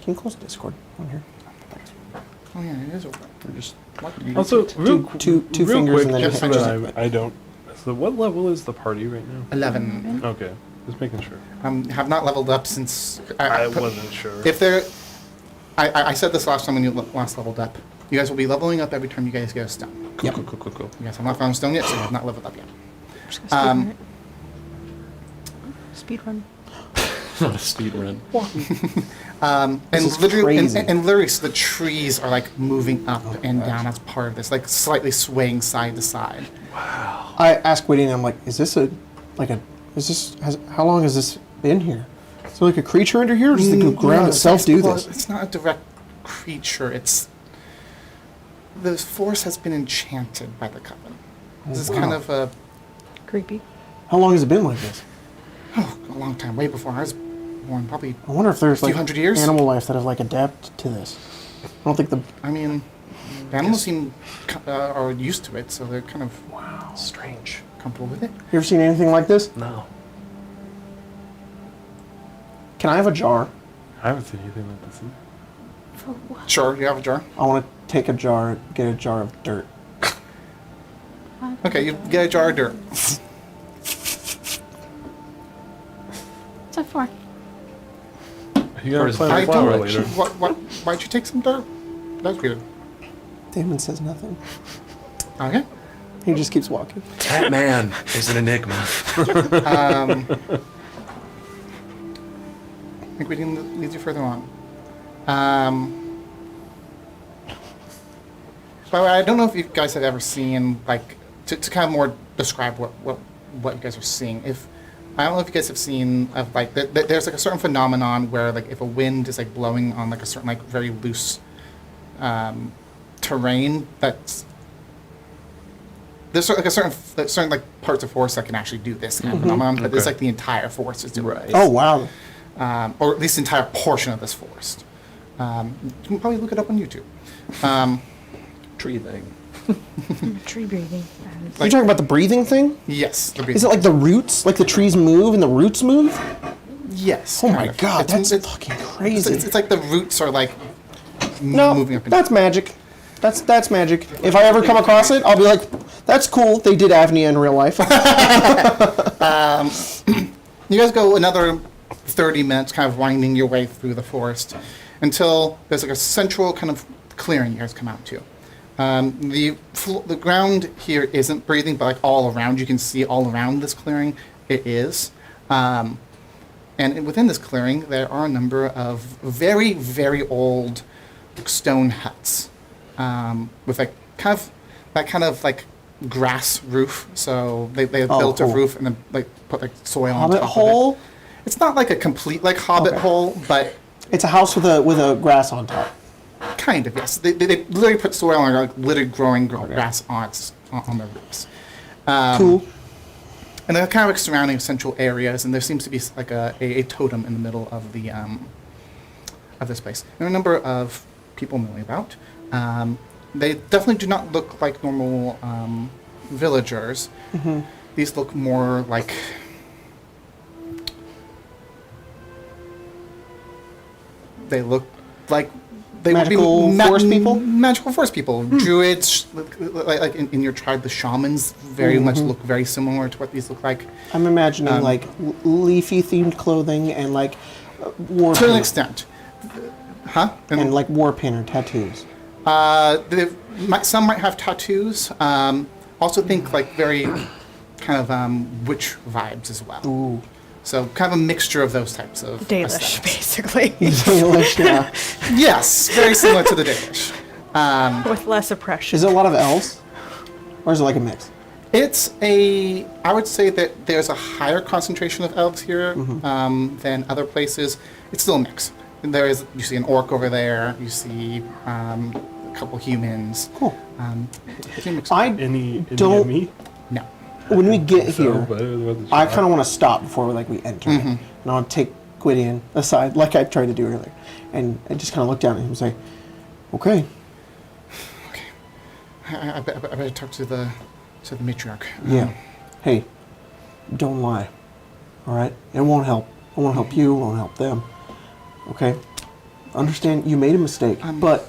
Can you close Discord on here? Oh yeah, it is open. Or just Also, real two real fingers quick, and then just so just- that I don't. So, what level is the party right now? 11. Okay, just making sure. Have not leveled up since. I wasn't sure. If there, I said this last time when you last leveled up. You guys will be leveling up every time you guys get a stone. Yep. Cool. You guys have not found a stone yet, so you have not leveled up yet. Speed run. Not a speed run. And is literally, crazy. and literally, so the trees are moving up and down as part of this, slightly swaying side to side. I asked Gwydion, I'm like, is this how long has this been here? Is there a creature under here, or does the ground No, itself do well, this? It's not a direct creature. The forest has been enchanted by the coven. This is kind of a Creepy. How long has it been like this? a long time, way before I was born. Probably. I wonder if there's Few hundred years? animal life that have adapt to this. I don't think I mean, the animals seem are used to it, so they're kind of Strange. comfortable with it. You ever seen anything like this? No. Can I have a jar? I haven't seen anything like this. Sure, you have a jar. I want to take a jar, get a jar of dirt. Okay, you get a jar of dirt. What's that for? You gotta his plant I a flower don't. later. Why'd you take some dirt? That's weird. Damon says nothing. Okay. He just keeps walking. That man is an enigma. I think we can lead you further on. By the way, I don't know if you guys have ever seen, like, to kind of more describe what you guys are seeing. I don't know if you guys have seen, of like, there's like a certain phenomenon where, like, if a wind is like blowing on like a certain like very loose terrain, there's like a certain like parts of forest that can actually do this kind of phenomenon, but it's like the entire forest is doing it. Oh, wow. Or at least the entire portion of this forest. You can probably look it up on YouTube. Tree thing. Tree breathing. Are you talking about the breathing thing? Yes. Is it like the roots? Like the trees move and the roots move? Yes. Oh kind my of. god, It's- that's fucking crazy. It's like the roots are like No, moving up and that's magic. That's magic. If I ever come across it, I'll be like, that's cool. They did AVNIA in real life. You guys go another 30 minutes kind of winding your way through the forest until there's like a central kind of clearing you guys come out to. The ground here isn't breathing, but like all around, you can see all around this clearing, it is. And within this clearing, there are a number of very, very old stone huts with like kind of like grass roof. So they built cool. a roof and then like put like soil on Hobbit top hole? of it. It's not like a complete like hobbit Okay. hole, but It's a house with a grass on top. kind of, yes. They literally put soil and like literally growing grass on the roofs. Cool. And they're kind of like surrounding central areas, and there seems to be like a totem in the middle of the of this place. There are a number of people milling about. They definitely do not look like normal villagers. These look more like they would Magical be forest people? Magical forest people, druids, like in your tribe, the shamans very much look very similar to what these look like. I'm imagining like leafy themed clothing and like war To an paint. extent. Huh? And like war paint or tattoos. Some might have tattoos. Also think like very kind of witch vibes as well. Ooh. So kind of a mixture of those types of Dalish, aesthetics. basically. Dalish, yeah. Yes, very similar to the Danish. With less oppression. Is it a lot of elves? Or is it like a mix? I would say that there's a higher concentration of elves here than other places. It's still a mix. You see an orc over there, you see a couple humans. Cool. It's a mix. Any Don't- of me? No. When we get here, So, I kind of want to stop before we enter. And I'll take Gwydion aside, like I tried to do earlier. And I just kind of look down at him and say, okay. I better talk to the matriarch. Yeah. Hey, don't lie. All right? It won't help. It won't help you. It won't help them. Okay? Understand you made a mistake, but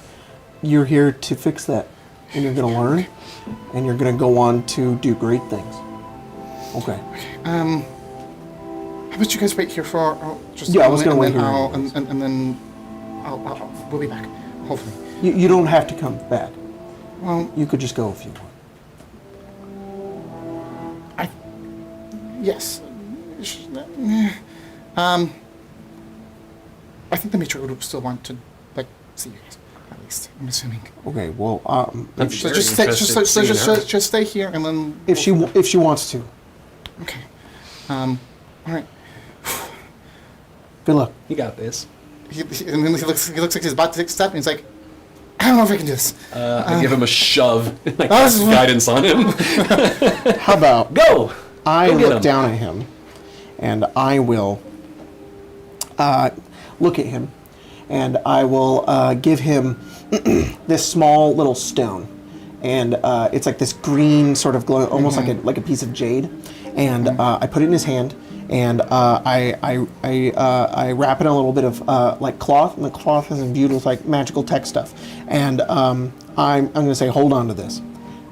you're here to fix that. And you're going to learn. And you're going to go on to do great things. Okay. How about you guys wait here for just Yeah, a I was moment, gonna and wait then here. and then we'll be back, hopefully. You don't have to come back. Well, You could just go if you want. yes. I think the matriarch would still want to see you guys, at least. I'm assuming. Okay, well, I'm So very just stay, interested in seeing her. just stay here, and then if she wants to. okay. All right. Good luck. You got this. And then he looks like he's about to take a step, and he's like, I don't know if I can do this. I give him a shove. Like Oh, this is- guidance on him. How about Go! I Go get look him. down at him, and I will look at him, and I will give him this small little stone, and it's like this green sort of glow, almost like a piece of jade, and I put it in his hand, and I wrap it in a little bit of like cloth, and the cloth is imbued with like magical tech stuff. And I'm going to say, hold on to this,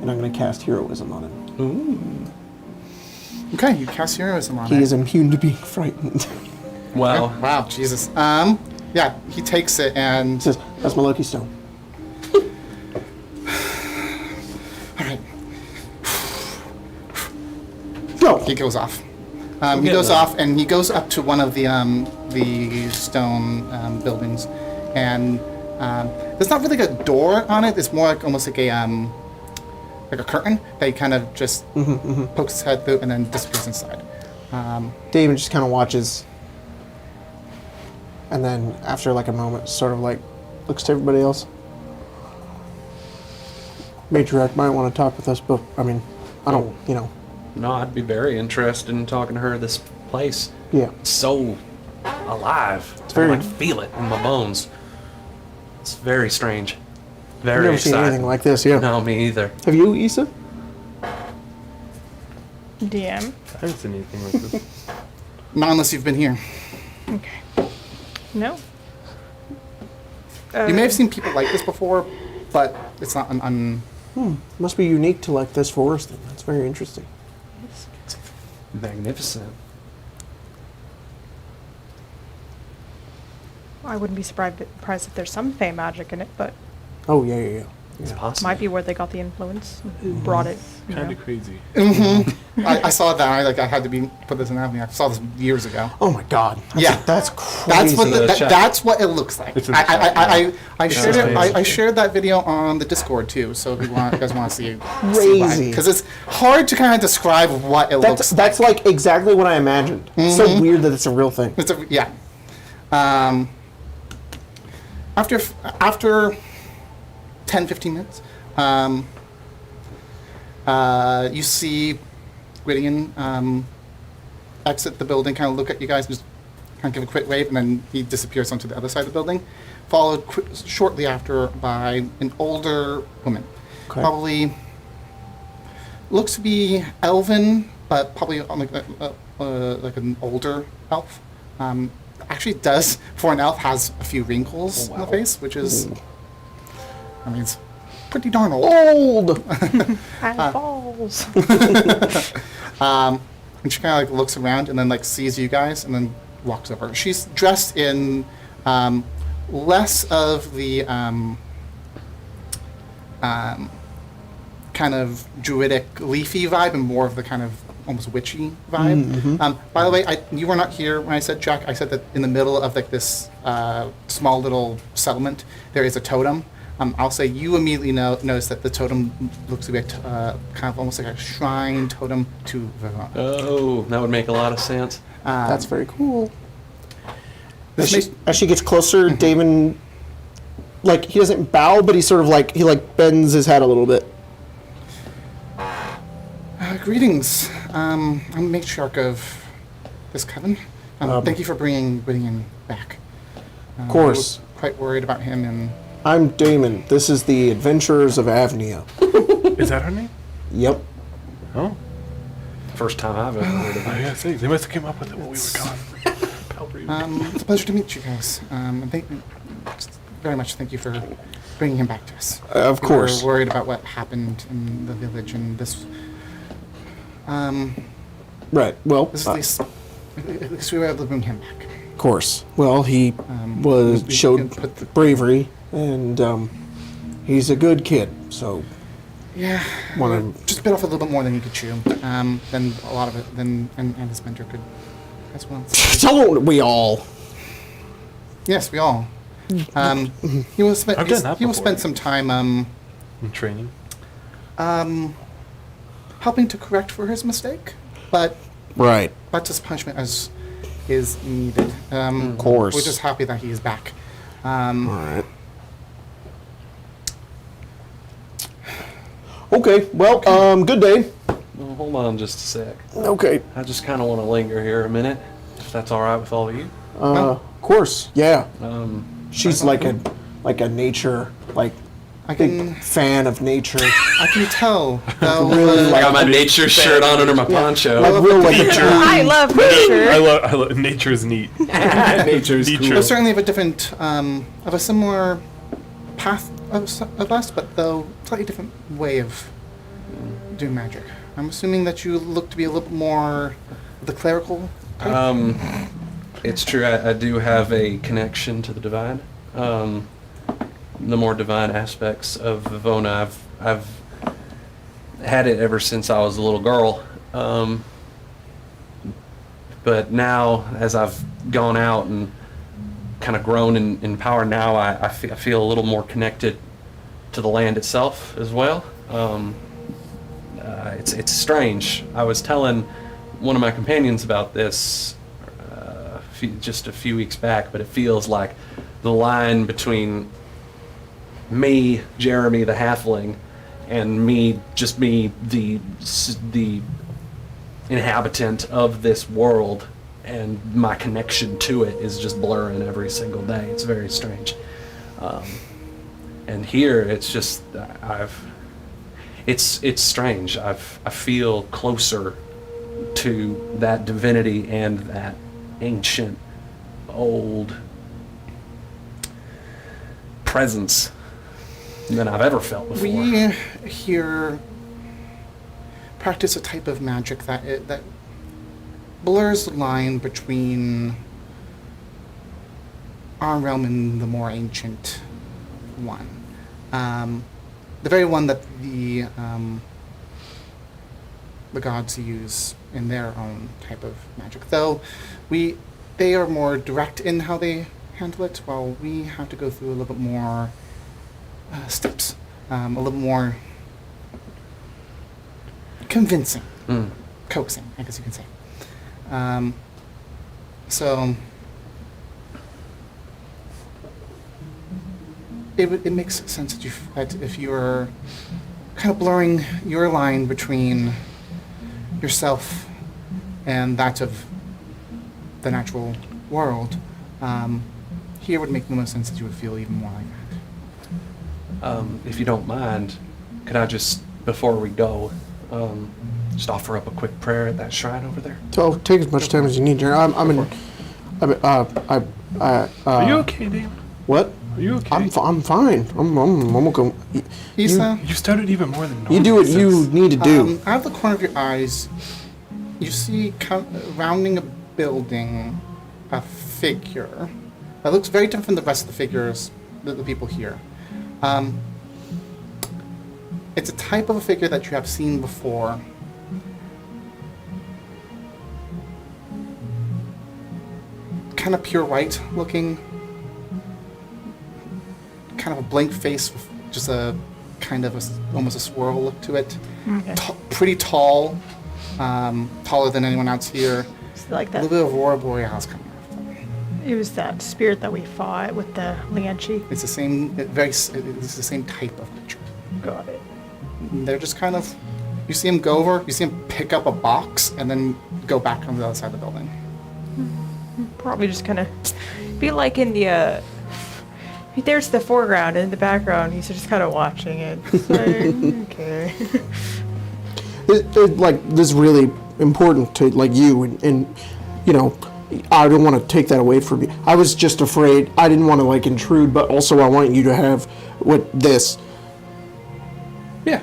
and I'm going to cast heroism on him. Ooh. Okay, you cast heroism on He it. is immune to being frightened. Wow. Wow, Jesus. Yeah, he takes it and. Says, that's my lucky stone. Alright, Go. he goes off. He goes off and he goes up to one of the stone buildings, and there's not really like a door on it. It's more like almost like a curtain that he kind of just pokes his head through and then disappears inside. Damon just kind of watches, and then after like a moment, sort of like looks to everybody else. Matriarch might want to talk with us, but I mean, I don't, No, I'd be very interested in talking to her. This place, yeah. it's so alive. It's very- I like feel it in my bones. It's very strange. I've Very never seen exciting. anything like this, yeah. No, me either. Have you, Issa? DM. I haven't seen anything like this. Not unless you've been here. Okay. No. You may have seen people like this before, but it's not Must be unique to like this forest, then. That's very interesting. Magnificent. I wouldn't be surprised if there's some fey magic in it, but Oh, yeah. It's Yeah. possible. might be where they got the influence, who brought it. you Kind know. of crazy. I saw that. I had to put this in AVNIA. I saw this years ago. Oh my god. Yeah. That's crazy. That's what it looks like. It's in the chat, I shared it. amazing. I shared that video on the Discord too. So if you guys want to see it, Crazy. because it's hard to kind of describe what it looks like. That's like exactly what I imagined. So weird that it's a real thing. It's yeah. After 10-15 minutes, you see Gwydion exit the building, kind of look at you guys, and just kind of give a quick wave, and then he disappears onto the other side of the building, followed shortly after by an older woman. Okay. Probably looks to be elven, but probably like an older elf. Actually does, for an elf, has a few wrinkles in the face, which is, I mean, it's pretty darn old. Old! And balls. And she kind of like looks around and then like sees you guys and then walks over. She's dressed in less of the kind of druidic, leafy vibe and more of the kind of almost witchy vibe. By the way, you were not here when I said, Jack. I said that in the middle of like this small little settlement, there is a totem. I'll say you immediately notice that the totem looks to be kind of almost like a shrine totem to Vivana. Oh, that would make a lot of sense. That's very cool. This As she gets closer, Damon, like, he doesn't bow, but he sort of like, he like bends his head a little bit. Greetings. I'm matriarch of this coven. Thank you for bringing Gwydion back. Of course. I was quite worried about him, and I'm Damon. This is the Adventurers of AVNIA. Is that her name? Yep. Oh. First time I've ever heard of I it. gotta say, they must have came up with it when we were gone. it's a pleasure to meet you guys. And very much thank you for bringing him back to us. Of course. We were worried about what happened in the village, and this. Right. Well, This is at least we were able to bring him back. of course. Well, he we showed can put the- bravery, and he's a good kid. So, Yeah. Wanna- Just bit off a little bit more than he could chew. Then a lot of it, and his mentor could as well. don't we all? Yes, we all. He will spend. I've done that He will before. spend some time In training. helping to correct for his mistake, but Right. his punishment as is needed. Of course. We're just happy that he is back. All right. Okay. Well, good day. Well, hold on just a sec. Okay. I just kind of want to linger here a minute, if that's all right with all of you. Of course. Yeah. Um, She's like a nature, like I Big can fan of nature. I can tell. Though, I got my nature shirt on under my poncho. Like real like a I love nature. I love nature's neat. Nature's Nature. cool. They certainly have a different, of a similar path of us, but though slightly different way of doing magic. I'm assuming that you look to be a little bit more the clerical type. It's true. I do have a connection to the divine. The more divine aspects of Vivona, I've had it ever since I was a little girl. But now, as I've gone out and kind of grown in power, now I feel a little more connected to the land itself as well. It's strange. I was telling one of my companions about this just a few weeks back, but it feels like the line between me, Jeremy the halfling, and me, the inhabitant of this world, and my connection to it is just blurring every single day. It's very strange. And here, it's just it's strange. I feel closer to that divinity and that ancient, old presence than I've ever felt before. We here practice a type of magic that blurs the line between our realm and the more ancient one. The very one that the gods use in their own type of magic. Though they are more direct in how they handle it, while we have to go through a little bit more steps, a little more convincing, coaxing, I guess you can say. So it makes sense that if you're kind of blurring your line between yourself and that of the natural world, here would make the most sense that you would feel even more like that. If you don't mind, could I just, before we go, just offer up a quick prayer at that shrine over there? So take as much time as you need, Jerry. Are you okay, Damon? What? Are you okay? I'm fine. I'm okay. Isa, You started even more than normal. You do what you need to do. out of the corner of your eyes, you see rounding a building a figure that looks very different from the rest of the figures that the people here. It's a type of a figure that you have seen before. Kind of pure white looking. Kind of a blank face with just a kind of almost a swirl look to it. Okay. Pretty tall, taller than anyone else here. It's like A that. little bit of Aurora Borealis coming off them. It was that spirit that we fought with the Lianchi. It's the same, it's the same type of creature. Got it. They're just kind of, you see him go over, you see him pick up a box, and then go back on the other side of the building. Probably just kind of be like in the. There's the foreground, and in the background, he's just kind of watching it. It's like, okay. This is really important to like you, and you know, I don't want to take that away from you. I was just afraid. I didn't want to like intrude, but also I want you to have what this. Yeah,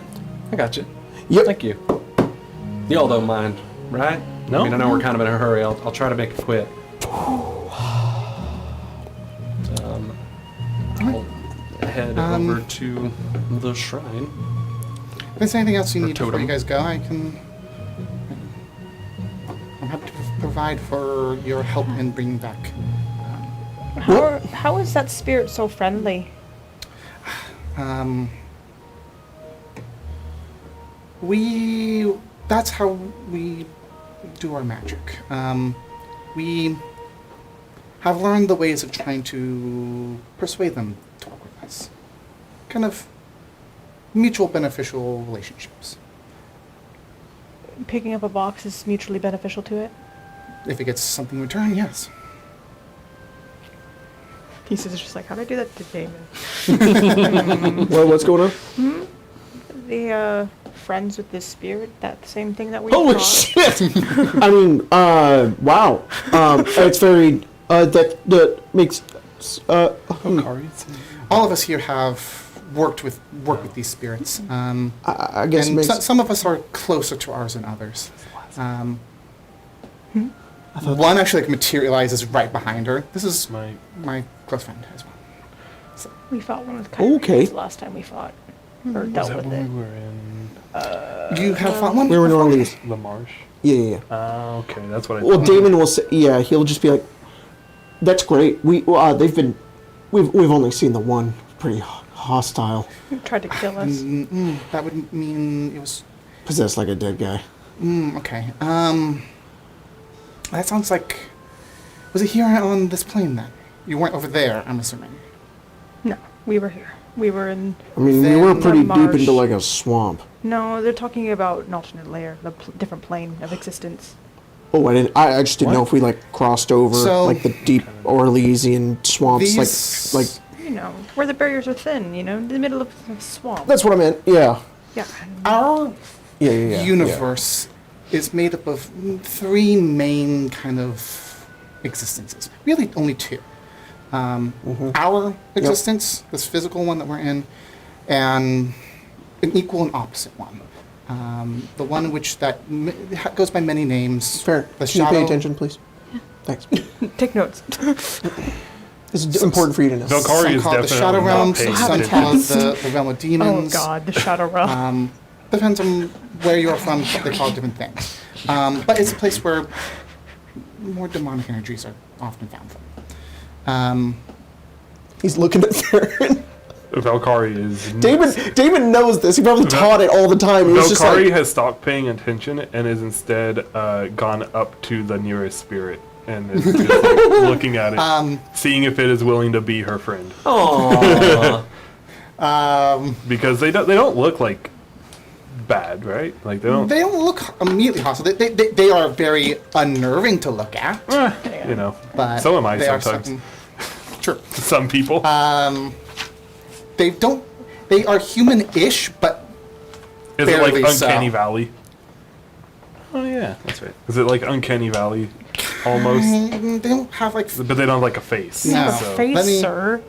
I got you. Yep. Thank you. Y'all don't mind, right? No. I mean, I know we're kind of in a hurry. I'll try to make it quick. I'll head over to the shrine. If there's anything else you Or need before totem. you guys go, I'm happy to provide for your help in bringing back. How is that spirit so friendly? That's how we do our magic. We have learned the ways of trying to persuade them to work with us. Kind of mutual beneficial relationships. Picking up a box is mutually beneficial to it. If it gets something in return, yes. He says just like, how'd I do that to Damon? Well, what's going on? The friends with the spirit, that same thing that we Holy fought. shit! I mean, wow. It's very, that makes, All of us here have worked with these spirits. I guess it and makes, some of us are closer to ours than others. One actually like materializes right behind her. This is my close friend as well. We fought one with Kyrie Okay. the last time we fought. Or dealt with when it. we were in You have fought one? we were in Orleans. the marsh? Yeah. Okay, that's what I Well, thought. Damon will say, yeah, he'll just be like, that's great. We've only seen the one. Pretty hostile. Tried to kill us. That would mean it was... Possessed like a dead guy. Okay. That sounds like... Was it here on this plane then? You weren't over there, I'm assuming. No, we were here. We were in... I mean, we were Then pretty the deep marsh. into like a swamp. No, they're talking about an alternate layer, the different plane of existence. Oh, I just didn't know if we like crossed over So- like the deep Orlesian swamps, These- like You know, where the barriers are thin, you know, in the middle of a swamp. that's what I meant. Yeah. Yeah. Our Yeah. universe is made up of three main kind of existences. Really, only two. Our existence, this physical one that we're in, and an equal and opposite one. The one which goes by many names. Fair. The Can you shadow. pay attention, please? Thanks. Take notes. This is important for you to know. Valkyrie Some is call it the definitely Shadow not Realm, paying some attention. call it the Realm of Oh Demons. god, the Shadow Realm. Depends on where you're from, they call it different things. But it's a place where more demonic energies are often found from. He's looking at Theron. Valkyrie is... Damon knows this. He probably taught it all the time. He was just Valkyrie like, has stopped paying attention and is instead gone up to the nearest spirit and is just like, looking at it, seeing if it is willing to be her friend. Aww. Because they don't look like bad, right? Like they don't. They don't look immediately hostile. They are very unnerving to look at. You know, But so am I they are sometimes. Sure. Some people. They don't. They are human-ish, but Is it like barely so. Uncanny Valley? Oh yeah, that's right. Is it like Uncanny Valley, almost? they don't have like. But they don't have like a face. No. so- Face, let me- sir.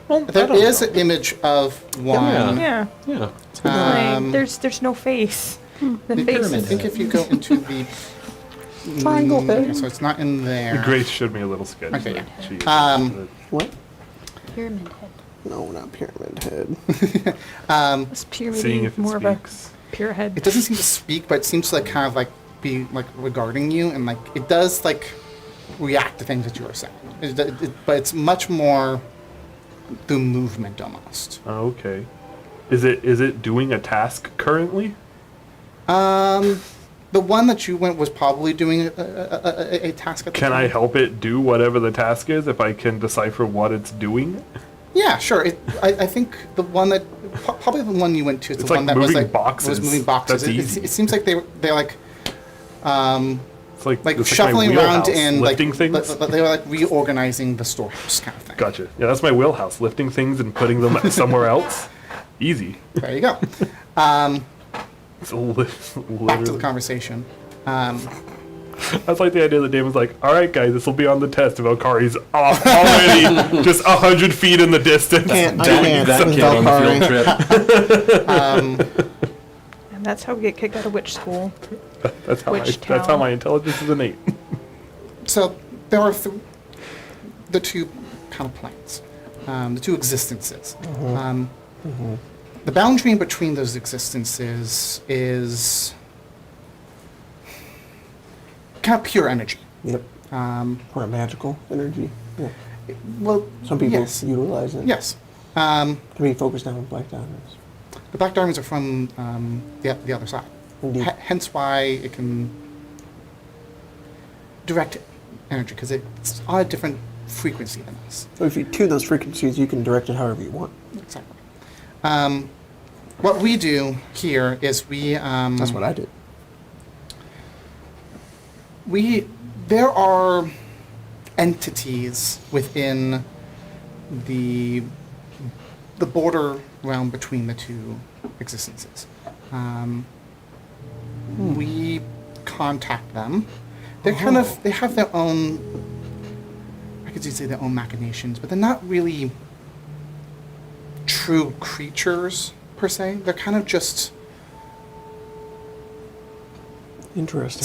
There is an image of one. Yeah. Yeah. Um, Like, there's no face. The face I is... think if you go into the Triangle head. okay, so it's not in there. Grace showed me a little sketch. Okay, that yeah. she used. what? Pyramid head. No, not Pyramid Head. This pyramid Seeing if it more speaks. of a pure head. It doesn't seem to speak, but it seems to like kind of like be like regarding you, and like it does like react to things that you are saying. But it's much more through movement almost. Oh, okay. Is it doing a task currently? The one that you went was probably doing a task at the Can I time. help it do whatever the task is if I can decipher what it's doing? Yeah, sure. I think the one that probably the one you went to is It's the like one that was moving like boxes. was moving boxes. That's It easy. seems like they're like It's like like it's shuffling my around wheelhouse, and like lifting things. but they were like reorganizing the storehouse kind of thing. Gotcha. Yeah, that's my wheelhouse. Lifting things and putting them somewhere else. Easy. There you go. It's Back to the literally. conversation. That's like the idea that Damon's like, all right, guys, this will be on the test. Valkyrie's off already, just 100 feet in the distance. I Don't can't. that kid on the field trip. And that's how we get kicked out of witch school. That's how Which that's how town? my intelligence is innate. So there are the two kind of planes, the two existences. The boundary in between those existences is kind of pure energy. Yep. Or a magical energy. Yeah. Well, Some people yes. utilize it. Yes. Can be focused on Black Diamonds. The black diamonds are from the other side. Indeed. Hence why it can direct energy, because it's on a different frequency than us. So if you tune those frequencies, you can direct it however you want. Exactly. What we do here is we... That's what I did. There are entities within the the border realm between the two existences. We contact them. They're kind of, they have their own, I could say their own machinations, but they're not really true creatures per se. They're kind of just Interesting.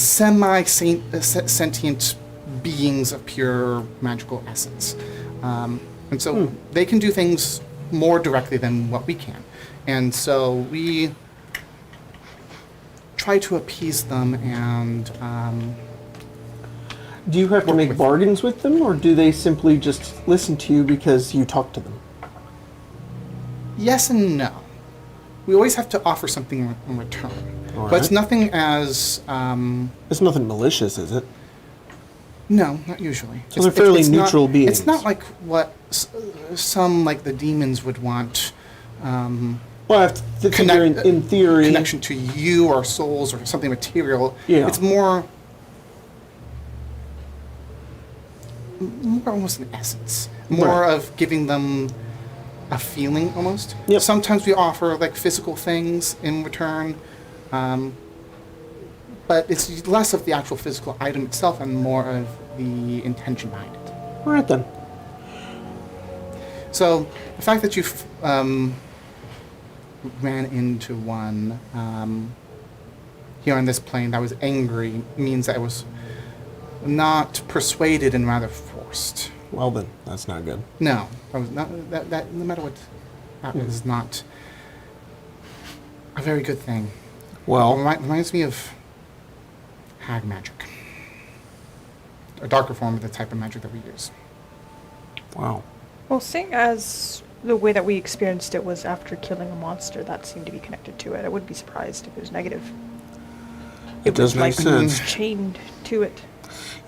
sentient beings of pure magical essence. And so they can do things more directly than what we can. And so we try to appease them and Do you have to make bargains with them, or do they simply just listen to you because you talk to them? yes and no. We always have to offer something in return. All But it's right. nothing as It's nothing malicious, is it? no, not usually. So they're fairly neutral not, beings. It's not like what some like the demons would want. Well, I have to figure in theory. Connection to you or souls or something material. Yeah. It's more almost an essence. More Right. of giving them a feeling almost. Yep. Sometimes we offer like physical things in return. But it's less of the actual physical item itself and more of the intention behind it. All right then. So the fact that you ran into one here on this plane that was angry means that it was not persuaded and rather forced. Well then, that's not good. No, that was not. That no matter what, that is not a very good thing. Well, Reminds me of hag magic, a darker form of the type of magic that we use. wow. Well, seeing as the way that we experienced it was after killing a monster, that seemed to be connected to it. I wouldn't be surprised if it was negative. It does was make like sense. chained to it.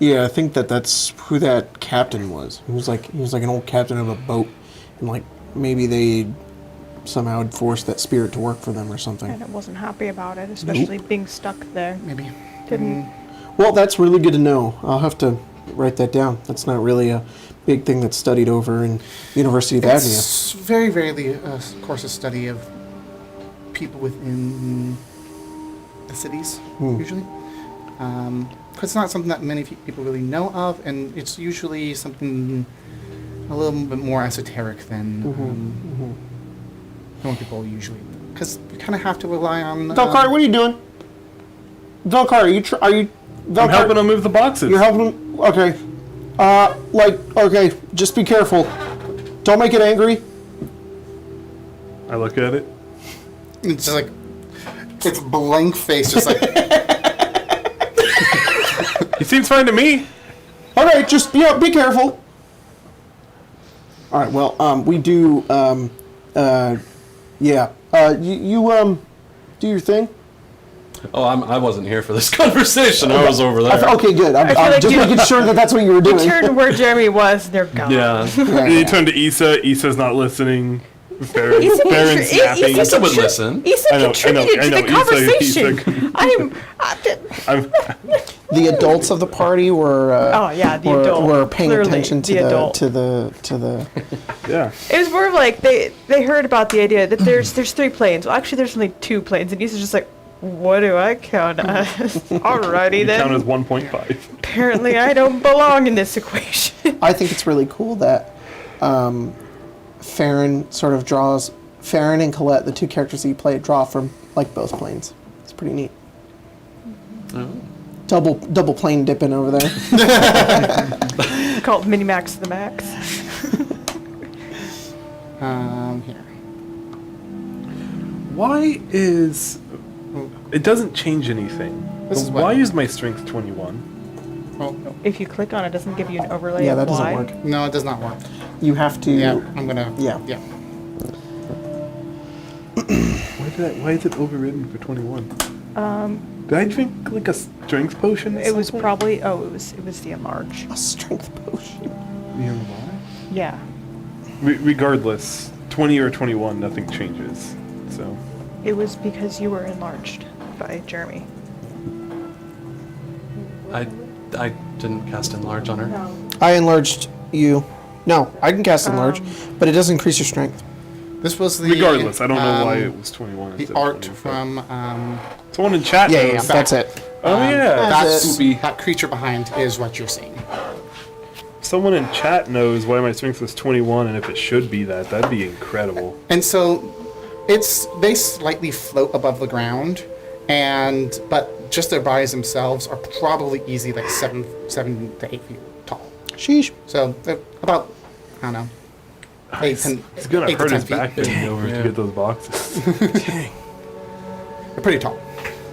Yeah, I think that's who that captain was. He was like an old captain of a boat, and like maybe they somehow had forced that spirit to work for them or something. And it wasn't happy about it, especially being stuck there. Maybe. Didn't. Well, that's really good to know. I'll have to write that down. That's not really a big thing that's studied over in University of AVNIA. It's very rarely a course of study of people within the cities, usually. Because it's not something that many people really know of, and it's usually something a little bit more esoteric than than what people usually. Because we kind of have to rely on. Velkar, what are you doing? Velkar, are you? I'm Velkar, helping them move the boxes. You're helping him? Okay. Okay, just be careful. Don't make it angry. I look at it. It's just like it's blank face, just like He seems fine to me. Okay, just, be careful. Alright, well, we do, yeah. You do your thing? Oh, I wasn't here for this conversation. I was over there. Okay, good. I'm feel like just you- making sure that that's what you were You doing. turned where Jeremy was, and they're gone. Yeah. And you turn to Issa. Issa's not listening. Baron's Issa snapping. Issa would listen. Issa I know, contributed I know, to the Issa- conversation. I'm, The adults of the party were, Oh, yeah, the were, adult. were paying Clearly, attention to the the, adult. to the, yeah. It was more of like they heard about the idea that there's 3 planes. Well, actually, there's only 2 planes, and Issa's just like, what do I count as? Alrighty You then. count as 1.5. Apparently, I don't belong in this equation. I think it's really cool that, Farron and Colette, the 2 characters that you play, draw from, like, both planes. It's pretty neat. Oh. Double plane dipping over there. Called Minimax the Max. here. Why is... It doesn't change anything. This is Why what- is my strength 21? Oh no. If you click on it, doesn't give you an overlay. Yeah, of that doesn't why. work. No, it does not work. You have to. Yeah, I'm gonna. Yeah. Yeah. Why is it overridden for 21? Did I drink like a strength potion? It was probably it was the enlarge. A strength potion. Yeah. Regardless, 20 or 21, nothing changes. So It was because you were enlarged by Jeremy. I didn't cast enlarge on her. No. I enlarged you. No, I can cast enlarge, but it does increase your strength. This was the. Regardless, I don't know why it was 21. The instead of art 25. from. Someone in chat Yeah, knows. that's it. Oh, yeah. That's Spoopy. that creature behind is what you're seeing. Someone in chat knows why my strength was 21, and if it should be that, that'd be incredible. And so, they slightly float above the ground, but just their bodies themselves are probably easy like 7 to 8 feet tall. Sheesh. So they're about, I don't know, 8 to It's gonna 8 to hurt 10 his feet. back bending over to get those boxes. They're pretty tall.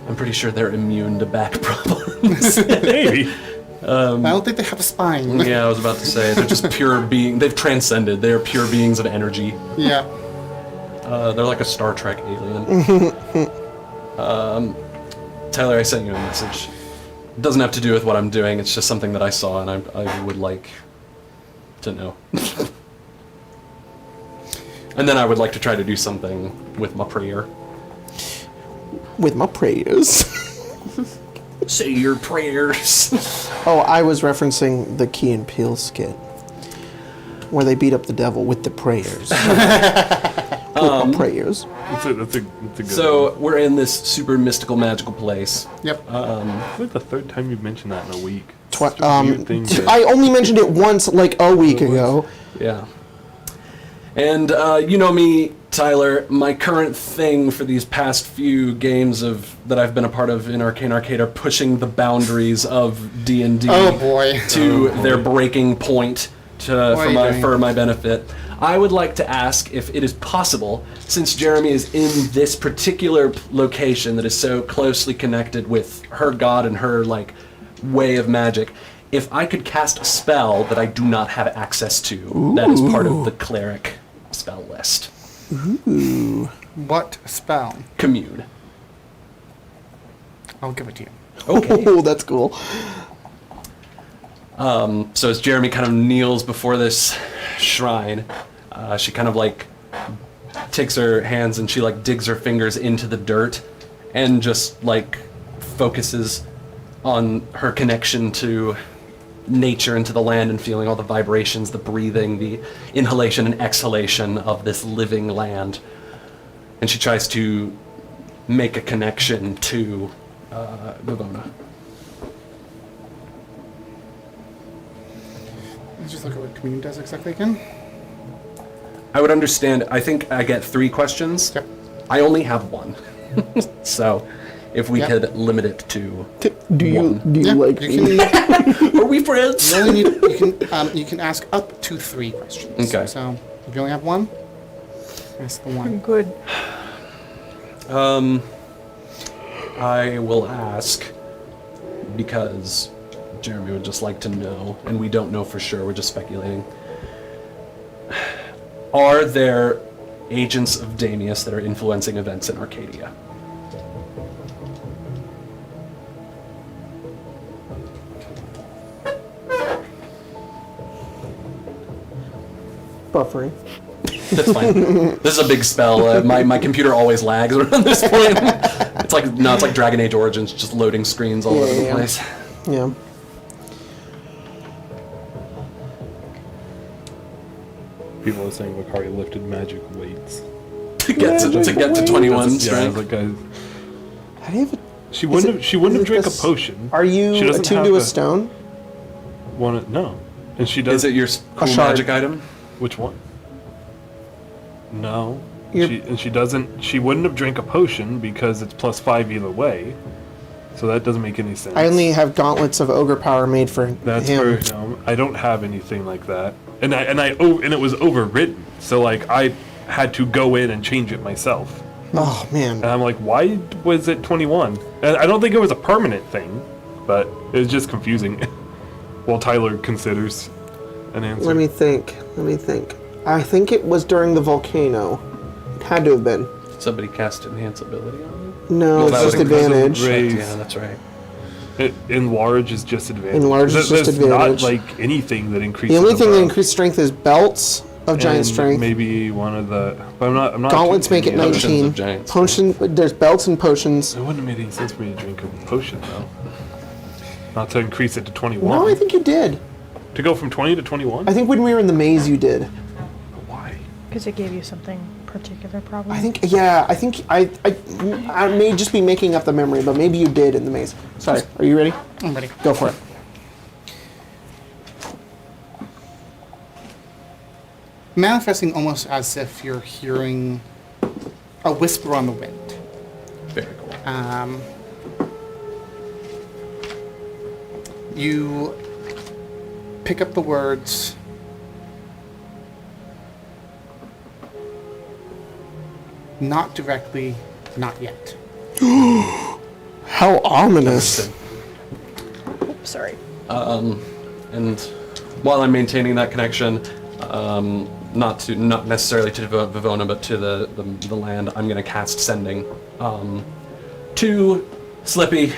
I'm pretty sure they're immune to back problems. Maybe. I don't think they have a spine. Yeah, I was about to say they're just pure being. They've transcended. They're pure beings of energy. Yeah. They're like a Star Trek alien. Tyler, I sent you a message. It doesn't have to do with what I'm doing. It's just something that I saw, and I would like to know. And then I would like to try to do something with my prayer. With my prayers. Say your prayers. Oh, I was referencing the Key and Peele skit. Where they beat up the devil with the prayers. With my prayers. That's a good So one. we're in this super mystical, magical place. Yep. It's like the third time you've mentioned that in a week. It's a weird thing to- I only mentioned it once, like a week ago. Yeah. And you know me, Tyler. My current thing for these past few games that I've been a part of in Arcane Arcade are pushing the boundaries of D&D Oh boy. to their breaking point for my benefit. I would like to ask if it is possible, since Jeremy is in this particular location that is so closely connected with her god and her way of magic, if I could cast a spell that I do not have access to, that is part of the cleric spell list. Ooh. What spell? Commune. I'll give it to you. Okay. Oh, that's cool. So as Jeremy kind of kneels before this shrine, she kind of takes her hands and she digs her fingers into the dirt and just focuses on her connection to nature and to the land and feeling all the vibrations, the breathing, the inhalation and exhalation of this living land. And she tries to make a connection to Vivona. Let's just look at what commune does exactly again. I would understand. I think I get 3 questions. Yep. I only have 1. So if we Yep. could limit it to Do you 1. do you Yeah, like you me? can, Are we friends? you only need, you can ask up to 3 questions. Okay. So if you only have 1, ask the 1. Good. I will ask because Jeremy would just like to know, and we don't know for sure, we're just speculating. Are there agents of Damius that are influencing events in Arcadia? Buffering. That's fine. This is a big spell. My computer always lags around this point. It's like Dragon Age Origins, just loading screens all over the Yeah. place. Yeah. People are saying Vakari lifted magic weights. To get to 21 Yeah, strength. like How do you have she wouldn't have is it drank a this- potion. Are you She doesn't attuned have to a the- stone? No, and she does. Is it your cool shard. magic item? Which one? No. You're- She doesn't. She wouldn't have drank a potion because it's +5 either way. So that doesn't make any sense. I only have gauntlets of ogre power made for That's him. for no, I don't have anything like that, and it was overwritten. So I had to go in and change it myself. Oh man. And I'm like, why was it 21? And I don't think it was a permanent thing, but it was just confusing. While Tyler considers an answer. Let me think. I think it was during the volcano. It had to have been. Somebody cast enhance ability on you? No, Well, it's that just was because of advantage. Raise. Yeah, that's right. Enlarge is just advantage. Enlarge is just There's advantage. not like anything that increases. The only thing that above. increased strength is belts of giant And strength. Maybe one of the. But I'm not. Gauntlets make it any other- Potions 19. of giant Potion. There's belts and potions. It wouldn't have made any sense for me to drink a potion though. Not to increase it to 21. No, I think you did. To go from 20 to 21. I think when we were in the maze, you did. Why? Because it gave you something particular problem? I think I may just be making up the memory, but maybe you did in the maze. Sorry, are you ready? I'm ready. Go for it. Manifesting almost as if you're hearing a whisper on the wind. Very cool. You pick up the words. Not directly, not yet. How ominous. Oops, sorry. And while I'm maintaining that connection, not necessarily to Vivona, but to the land, I'm going to cast Sending to Slippy.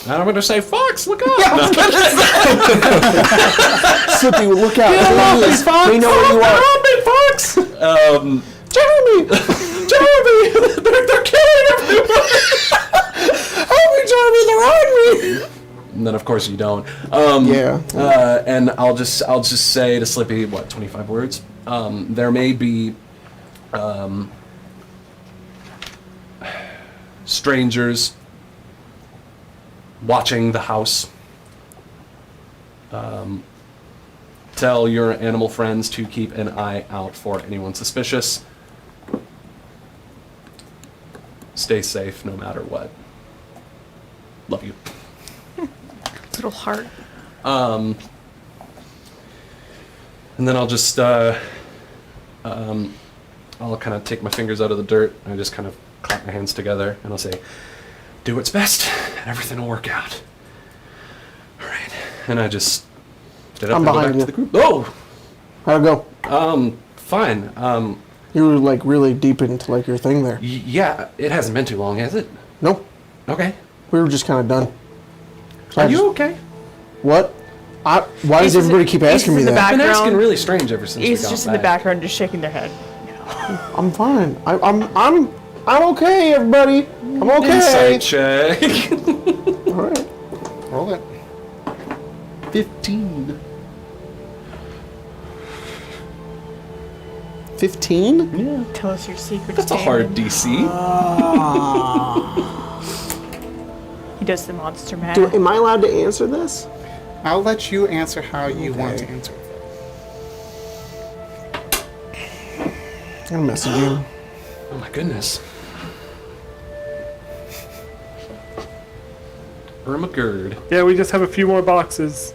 And I'm going to say, Fox, look up! Slippy, look out. Please. We know where you are. Fox! Jeremy! Jeremy! They're killing everyone! Help me, Jeremy, they're on me! And then, of course, you don't. Yeah. And I'll just say to Slippy, 25 words? There may be strangers watching the house. Tell your animal friends to keep an eye out for anyone suspicious. Stay safe no matter what. Love you. Little heart. And then I'll just I'll kind of take my fingers out of the dirt and I just kind of clap my hands together and I'll say, do what's best and everything will work out. All right. And I just get up I'm and go back behind to the group. Oh! How'd it go? Fine. You were like really deep into like your thing there. Yeah, it hasn't been too long, has it? Nope. Okay. We were just kind of done. So Are you okay? What? Why does He's everybody just- keep he's asking just me in the that? I've been asking Background. really strange ever since we He's got just in the back. background, just shaking their head. I'm fine. I'm okay, everybody. I'm okay. Insight check. All right. Roll it. 15. 15? Yeah. Tell us your secrets. That's a hard DC. He does the monster math. Am I allowed to answer this? I'll let you answer how you want to answer it. I'm gonna message you. Oh my goodness. Irma Gerd. Yeah, we just have a few more boxes.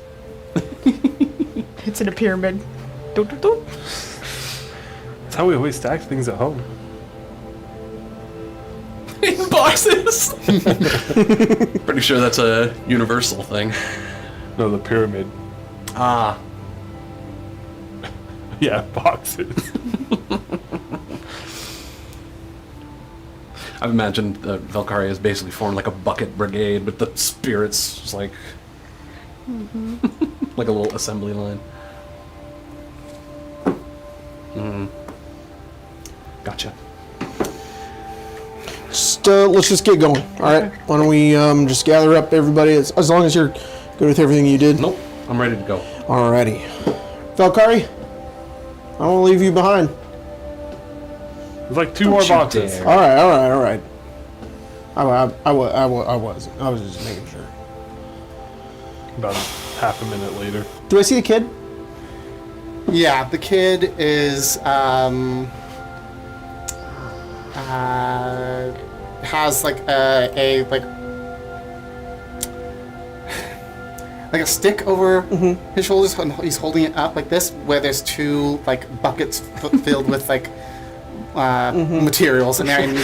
It's in a pyramid. Doo, doo, doo. That's how we always stack things at home. In boxes. Pretty sure that's a universal thing. No, the pyramid. Ah. Yeah, boxes. I've imagined Valkyria has basically formed like a bucket brigade with the spirits just like like a little assembly line. Gotcha. Let's just get going. All right. Why don't we just gather up everybody as long as you're good with everything you did. Nope, I'm ready to go. Alrighty. Valkyrie, I won't leave you behind. There's like two more you boxes. dare. All right. I was just making sure. About half a minute later. Do I see the kid? Yeah, the kid is has like a stick over his shoulders, and he's holding it up like this, where there's two like buckets filled with like materials in there, and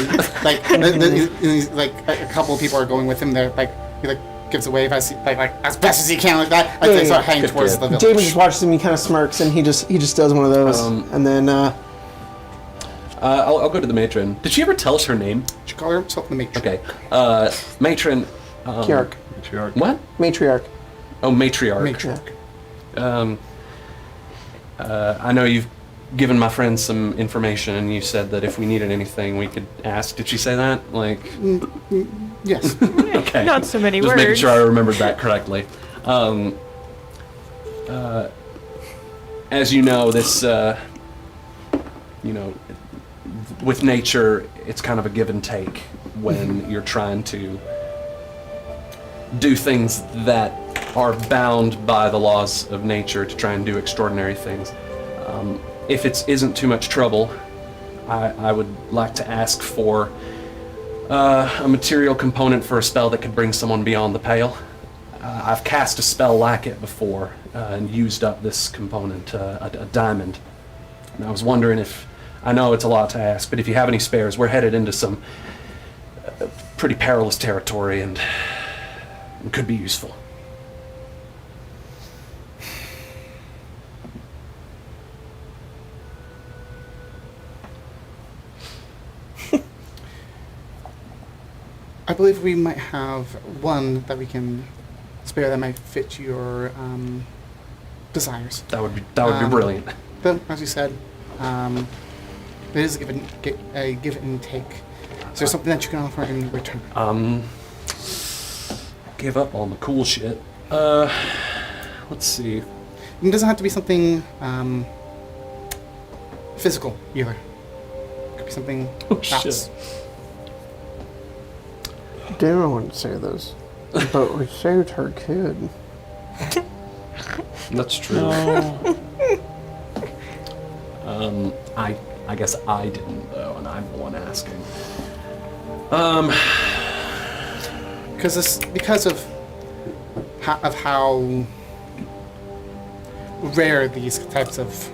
he's, like a couple of people are going with him. They're like he like gives a wave as as best as he can like that. As they start heading Good towards kid. the village. Damon just watches him. He kind of smirks, and he just does one of those, and then I'll go to the matron. Did she ever tell us her name? She call herself the matron. Okay. Matron. Kiark, Matriarch. What? matriarch. Oh, matriarch. Matriarch. I know you've given my friend some information, and you said that if we needed anything, we could ask. Did she say that? Like, Yes. okay. Not so many Just words. making sure I remembered that correctly. as you know, this, with nature, it's kind of a give and take when you're trying to do things that are bound by the laws of nature to try and do extraordinary things. If it isn't too much trouble, I would like to ask for a material component for a spell that could bring someone beyond the pale. I've cast a spell like it before and used up this component, a diamond. And I was wondering if, I know it's a lot to ask, but if you have any spares, we're headed into some pretty perilous territory and it could be useful. I believe we might have one that we can spare that might fit your desires. That would be brilliant. But as you said, it is a give and take. Is there something that you can offer in return? Give up all the cool shit. Let's see. It doesn't have to be something physical either. It could be something else. Damon wouldn't say this, but we saved her kid. That's true. I guess I didn't though, and I'm the one asking. Because of how rare these types of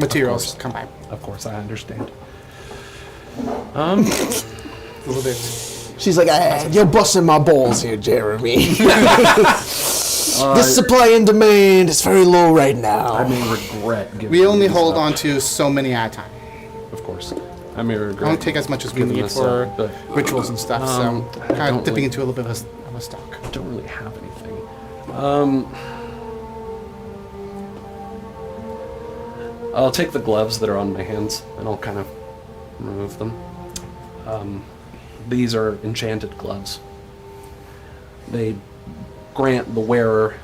materials come by. Of course, I understand. A little bit. She's like, you're busting my balls here, Jeremy. This supply and demand is very low right now. I may regret giving We only these hold up. on to so many at a time. Of course. I may regret. I don't take as much as we giving need this for up, but rituals and stuff, I so kind don't of dipping really- into a little bit of a stock. I don't really have anything. I'll take the gloves that are on my hands and I'll kind of remove them. These are enchanted gloves. They grant the wearer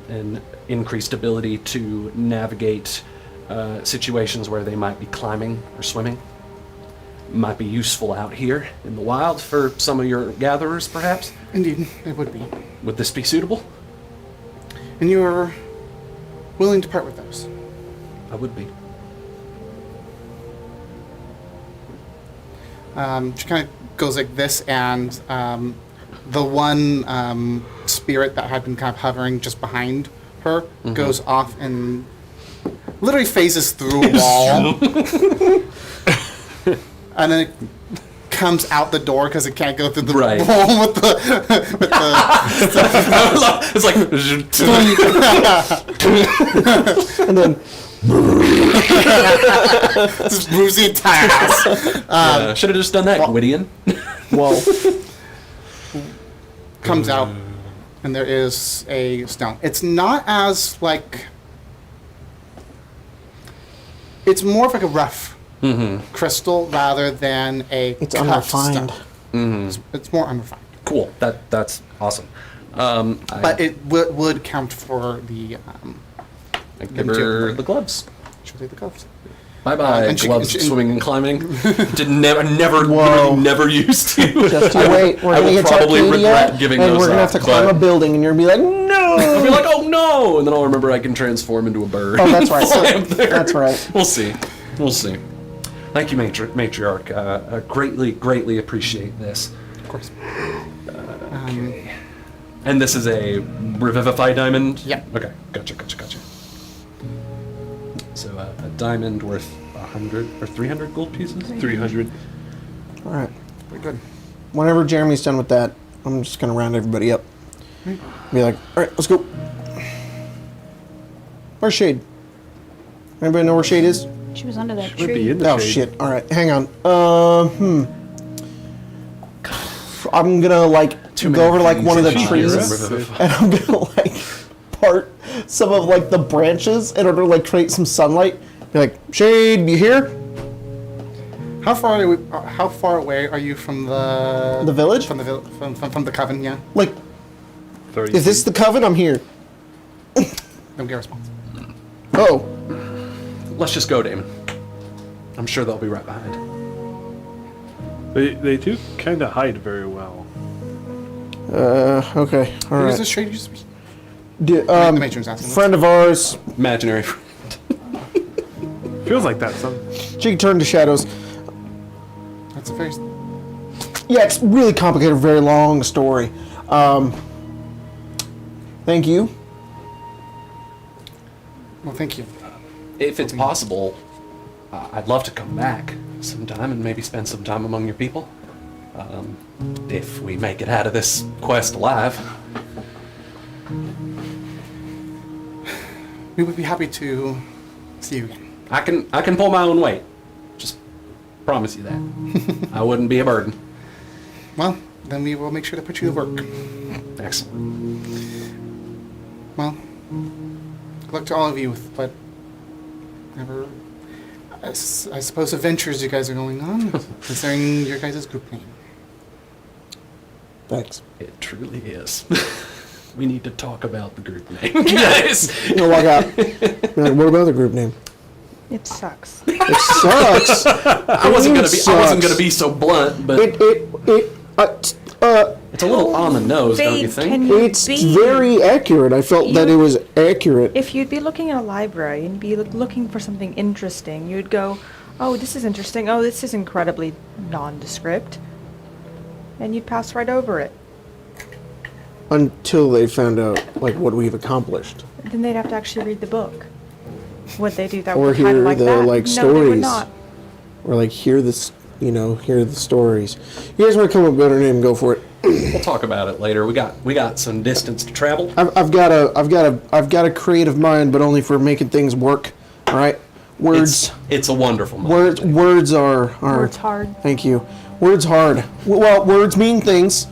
an increased ability to navigate situations where they might be climbing or swimming. Might be useful out here in the wild for some of your gatherers, perhaps. Indeed, it would be. Would this be suitable? And you're willing to part with those? I would be. She kind of goes like this, and the one spirit that had been kind of hovering just behind her goes off and literally phases through a wall. And then it comes out the door because it can't go through the Right. wall with the It's like And then just moves the entire house. should have just done that, Gwydion. well, Comes out, and there is a stone. It's not as like. It's more of like a rough crystal rather than a. it's cut unrefined. stone. It's more unrefined, Cool. That's awesome. but it would count for the. I give her the gloves. She'll take the gloves. Bye bye. and she- Gloves, she- swimming and climbing. Never, Whoa. never used to. Just you wait. We're I gonna will get to probably Arcadia, regret giving and those we're gonna have up, to climb but- a building, and you're gonna be like, no. I'll be like, oh no, and then I'll remember I can transform into a bird. Oh, that's right. Fly up there. That's right. We'll see. We'll see. Thank you, matriarch. I greatly appreciate this. Of course. And this is a Revivify diamond? Yeah. Okay, gotcha. So a diamond worth 100 or 300 gold pieces? 300. All right. Very good. Whenever Jeremy's done with that, I'm just gonna round everybody up. Be like, all right, let's go. Where's Shade? Anybody know where Shade is? She was under that Would tree. be in the Oh shade. shit! All right, hang on. I'm gonna like Too go many over to like things one of the in trees, Revivify. and I'm gonna like part some of like the branches in order to like create some sunlight. Be like, Shade, you here? How far away are you from the village? From the from the coven? Yeah. Like, 30 is this the coven? I'm here. Don't get a response. Oh, Let's just go, Damon. I'm sure they'll be right behind. They do kind of hide very well. okay, all Who's right. this trade used to be? The matron's asking. friend of ours, Imaginary friend. Feels like that. Some. she can turn to shadows. That's a very. Yeah, it's really complicated, very long story. Thank you. Well, thank you. If it's possible, I'd love to come back sometime and maybe spend some time among your people. If we make it out of this quest alive. We would be happy to see you again. I can pull my own weight. Just promise you that. I wouldn't be a burden. Well, then we will make sure to put you to work. Excellent. Well, good luck to all of you with whatever, I suppose, adventures you guys are going on, considering your guys' group name. Thanks. It truly is. We need to talk about the group name, guys. You know, walk out. Be like, what about the group name? It sucks. It sucks. I wasn't gonna be so blunt, but it's a little on the nose, don't you Vague, think? can you It's be? very accurate. I felt that it was accurate. If you'd be looking in a library and be looking for something interesting, you'd go, oh, this is interesting. Oh, this is incredibly nondescript. And you'd pass right over it. Until they found out, like, what we've accomplished. Then they'd have to actually read the book. Would they do that Or with a title hear like the, that? like, No, they would stories. not. Or, like, hear the stories. You guys want to come up with a better name, go for it. We'll talk about it later. We got some distance to travel. I've got a creative mind, but only for making things work. All right? Words. It's a wonderful moment. Words are. Words hard. Thank you. Words hard. Well, words mean things,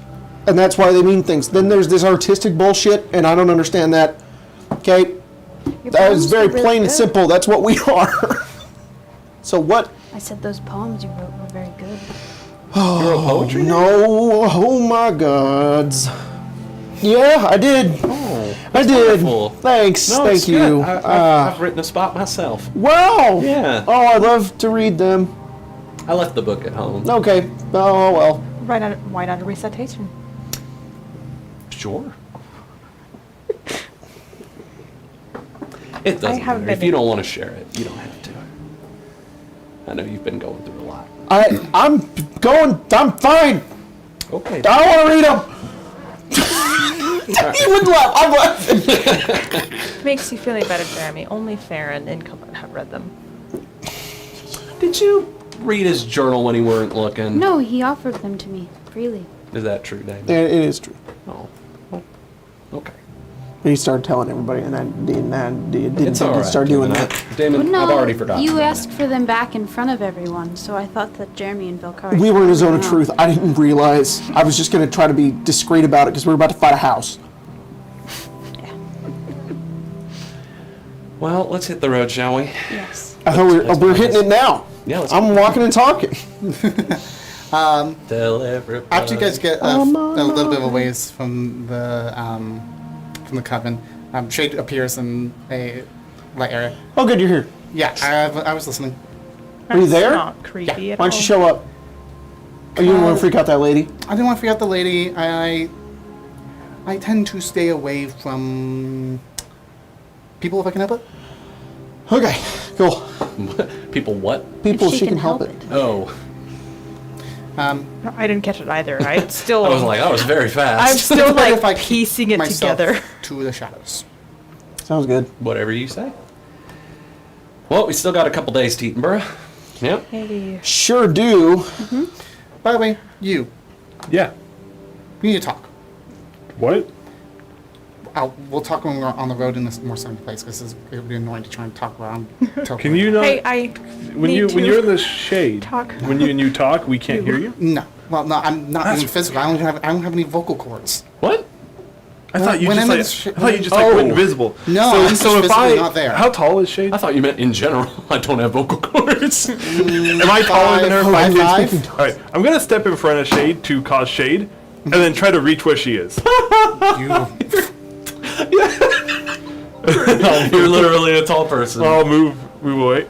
and that's why they mean things. Then there's this artistic bullshit, and I don't understand that. Okay? Your That was poems very were really plain and good. simple. That's what we are. So what? I said those poems you wrote were very good. You wrote poetry? No. Oh my gods. Yeah, I did. Oh, I did. wonderful. Thanks. No, Thank it's you. good. I've written a spot myself. Wow. Yeah. Oh, I love to read them. I left the book at home. Okay. Oh well. Why not a recitation? Sure. It doesn't haven't matter. If been you in- don't want to share it, you don't have to. I know you've been going through a lot. I'm fine. Okay. I want to read them. He would laugh. I'm laughing. Makes you feel any better, Jeremy. Only Farron and Coven have read them. Did you read his journal when he weren't looking? No, he offered them to me freely. Is that true, Damon? Yeah, it is true. Oh. Oh. Okay. And he started telling everybody, and I didn't It's all right. start doing Damon. that. Damon, No, I've already forgotten. you asked for them back in front of everyone, so I thought that Jeremy and Valkyrie. We were in a zone of No. truth. I didn't realize. I was just going to try to be discreet about it because we were about to fight a house. Well, let's hit the road, shall we? Yes. I thought we're hitting it now. Yeah, let's I'm walking and talking. Tell everybody. After you guys get a little bit of a ways from the coven, Shade appears in a light area. Oh, good, you're here. Yeah, I was listening. Are you That's there? not creepy at Why all. don't you show up? Oh, you didn't want to freak out that lady? I didn't want to forget the lady. I tend to stay away from people if I can help it. Okay, cool. People what? People, If she can help it. Oh. Um, No, I didn't catch it either. I still. I was like, that was very I'm fast. still if like I keep piecing it myself together. to the shadows. Sounds good. Whatever you say. Well, we still got a couple days to Eatonborough. Yep. Hey. Sure do. By the way, you, Yeah. we need to talk. What? We'll talk when we're on the road in this more sunny place because it would be annoying to try and talk around. Can you not? Hey, I when need to you're in the shade, talk. when you talk, we can't hear you. No. Well, no, I'm not That's- being physical. I don't have any vocal cords. What? I thought you When just I'm in like the sh- I thought you just Oh. like went invisible. No, so, I'm just so if physically I not there. how tall is Shade? I thought you meant in general. I don't have vocal cords. Am I taller than her? Five, By five. All right, I'm gonna step in front of Shade to cause shade, and then try to reach where she is. You, You're literally a tall person. I'll move away.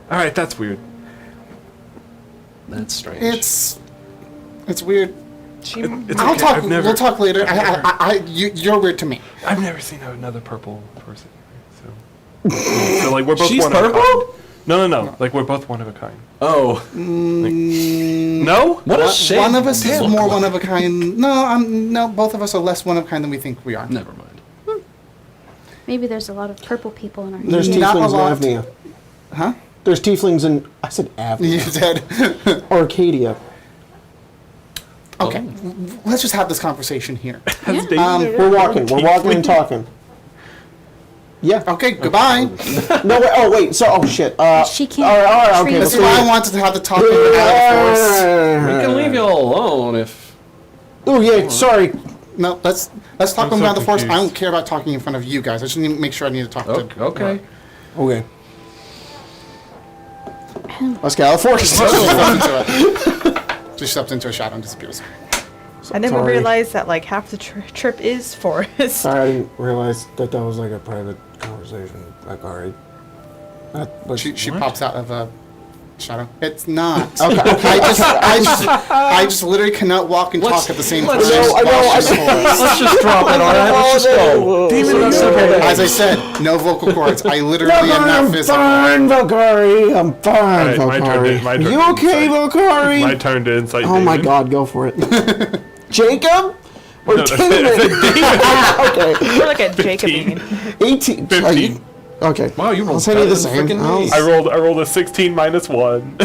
All right, that's weird. That's strange. It's weird. It's I'll okay. talk. We'll talk later. You're weird to me. I've never seen another purple person. So like we're both She's one of a purple? kind. No. Like we're both one of a kind. Oh, No? what a shame. One of us is Look more like- one of a kind. No, both of us are less one of a kind than we think we are. Never mind. Maybe there's a lot of purple people in our There's Not a tieflings lot. in Avnia. Huh? There's tieflings in. I said Avnia. You said. Arcadia. Okay, let's just have this conversation here. Has David We're walking and talking. Yeah. Okay, goodbye. No, wait, wait, so, oh shit. She can't All right, okay. treat This let's is do why I it. wanted to have the talking out of force. We can leave y'all alone if. Oh, yeah, sorry. No, let's talk I'm so around the force. I confused. don't care about talking in front of you guys. I just need to make sure I need to talk to. Okay. Okay. Let's get out of the forest. Just steps into a shadow and disappears. I never Sorry. realized that like half the trip is forest. Sorry, I didn't realize that was like a private conversation. Like, alright. She pops out of a shadow. It's not. Okay. I just literally cannot walk and talk at the same time. let's- I know. Let's just drop it, alright? Let's just go. As I said, no vocal cords. I literally am not I'm physical. fine, Valkyrie. I'm fine, Alright, my turn Valkyrie. to- my turn You to okay, insight. Valkyrie? My turn to insight. Oh my David. god, go for it. Jacob? Or No, Damon? Okay. We're like a Jacobine. 18. 15. Okay. Wow, you rolled I'll send you the better than same. frickin' I'll- me. I rolled a 16 minus 1.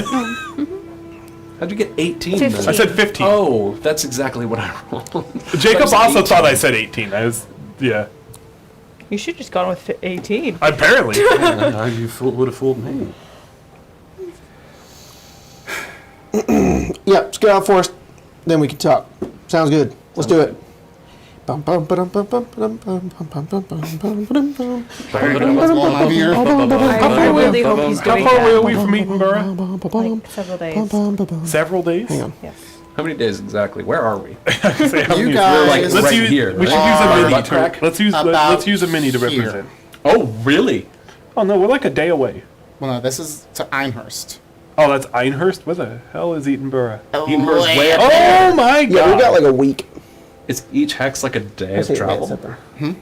How'd you get 18 then? 15. I said 15. Oh, that's exactly what I rolled. Jacob was also 18. thought I said 18. Yeah. You should just gone with 18. Apparently. You would have fooled me. Yeah, let's get out first. Then we can talk. Sounds good. Let's do it. Well, I'm here. I really hope he's How doing far away are that. we from Edinburgh? Like several days. Several days? Hang on. Yes. How many days exactly? Where are we? Say how You many- guys- Like Let's right use, here. We should right? use a mini Butt to, crack? let's use a mini to About represent. Oh, really? Oh no, we're like a day away. Well, no, this is to Einhurst. Oh, that's Einhurst? Where the hell is Edinburgh? Edinburgh's way up Oh there. my god! Yeah, we got like a week. Is each hex like a day I of say travel? that's up there.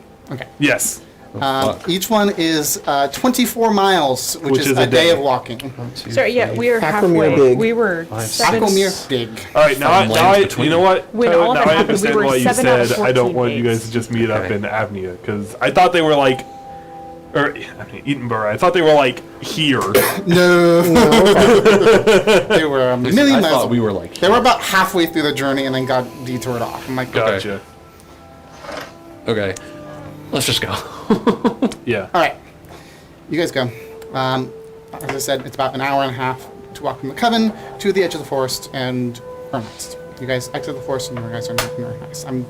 Yes. Fuck. Each one is 24 miles, which is a day of walking. Sorry, yeah, we are Aquamere halfway. big. We were seven. Aquamere big. All right, now, Some lanes you between. know what? When Tyler, all of now it I happened, we understand were why you 7 out of said I don't 14 want you guys days. to just meet up Okay. in Avnia, because I thought they were like, or I mean, Edinburgh. I thought they were like here. No. They were a million I miles. thought we were like. They were about halfway through the journey and then got detoured off. I'm like, Gotcha. Okay. Let's just go. Yeah. all right, you guys go. As I said, it's about an hour and a half to walk from the coven to the edge of the forest and reunites. You guys exit the forest and you guys are not in reunites. I'm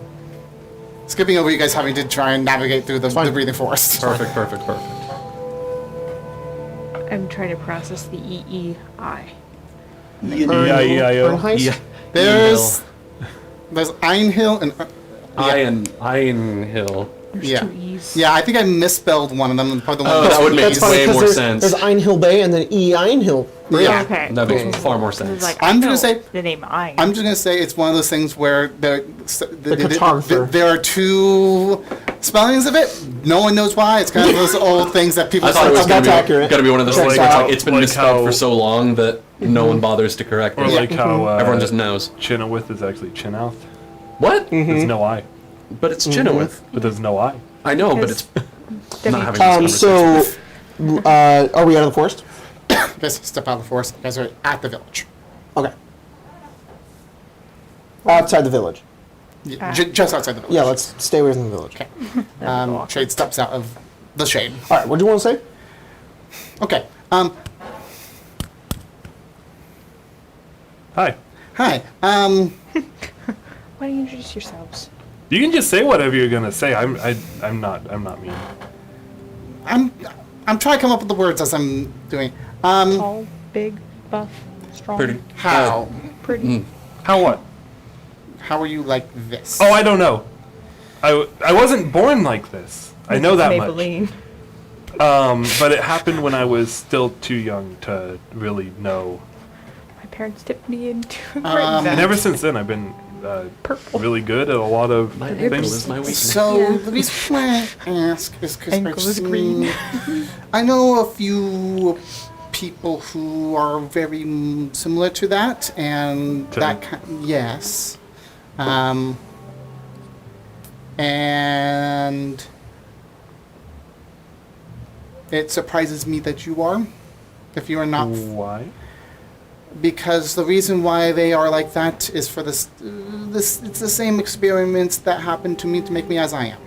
skipping over you guys having to try and navigate through the breathing forest. Perfect. I'm trying to process the EEI. E-I-E-I-O. Heist? Yeah. There's Einhill and Iron Hill. There's yeah. 2 E's. Yeah, I think I misspelled one of them. Probably the one Oh, with that would make E's. way more there's, sense. There's Einhill Bay and then Einhill. Yeah. Okay. That makes cool. far more This is sense. like, I'm I gonna know say- the name I. I'm just gonna say it's one of those things where cartographer. there are two spellings of it. No one knows why. It's kind of those old things that people I thought it was say. gonna that's be, accurate. gonna be one of those Checks things where it's out. like it's been Like misspelled how- for so long that no one bothers to correct Or it. like how Everyone just knows. Chenoweth is actually Chenouth. What? There's no I, But it's Chenoweth. but there's no I. I know, but it's not having this So, conversation. are we out of the forest? You guys step out of the forest. You guys are at the village. Okay. Outside the village. Just outside the village. Yeah, let's stay away from the village. Okay. Shade steps out of the shade. All right, what do you want to say? Okay. Hi. Hi. Why don't you introduce yourselves? You can just say whatever you're gonna say. I'm not mean. I'm trying to come up with the words as I'm doing. Tall, big, buff, strong. Pretty. How? Pretty. How what? How are you like this? Oh, I don't know. I wasn't born like this. I know that much. Maybelline. But it happened when I was still too young to really know. My parents tipped me into And ever since then, I've been Purple. really good at a lot of My April things. is my weakness. So Yeah. the reason why I ask is because Ankle is green. I know a few people who are very similar to that, and To that them? yes, and it surprises me that you are, if you are not. Why? Because the reason why they are like that is for this it's the same experiments that happened to me to make me as I am.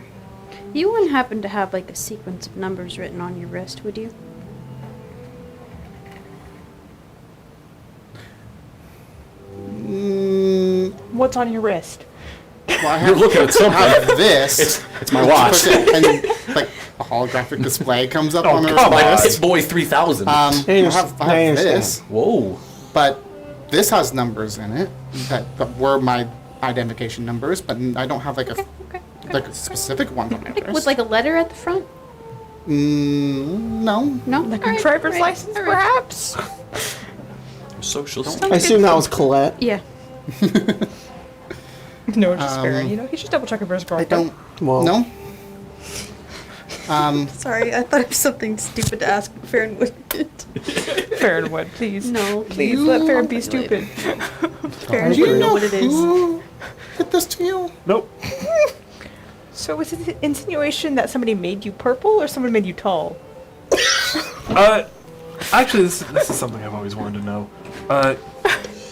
You wouldn't happen to have like a sequence of numbers written on your wrist, would you? What's on your wrist? Well, I You're have, looking at something. I have this. It's my watch. And like a holographic display comes up Oh, on the come Like on. wrist. Hit Boy 3000. I have I understand. this, Whoa. but this has numbers in it that were my identification numbers, but I don't have like a like a specific one on my wrist. With like a letter at the front? No. No? Like a Alright, driver's alright, license, alright. perhaps? Social I assume that was Colette. Yeah. No, just fair. You know, he's just double checking for his I girlfriend. don't. Well, No. Sorry, I thought it was something stupid to ask, but Farron wouldn't. Farron would, please. No. Please You- let Farron be stupid. Farron Do you wouldn't know know what it is. who did this to you? Nope. So was it the insinuation that somebody made you purple or someone made you tall? Actually, this is something I've always wanted to know.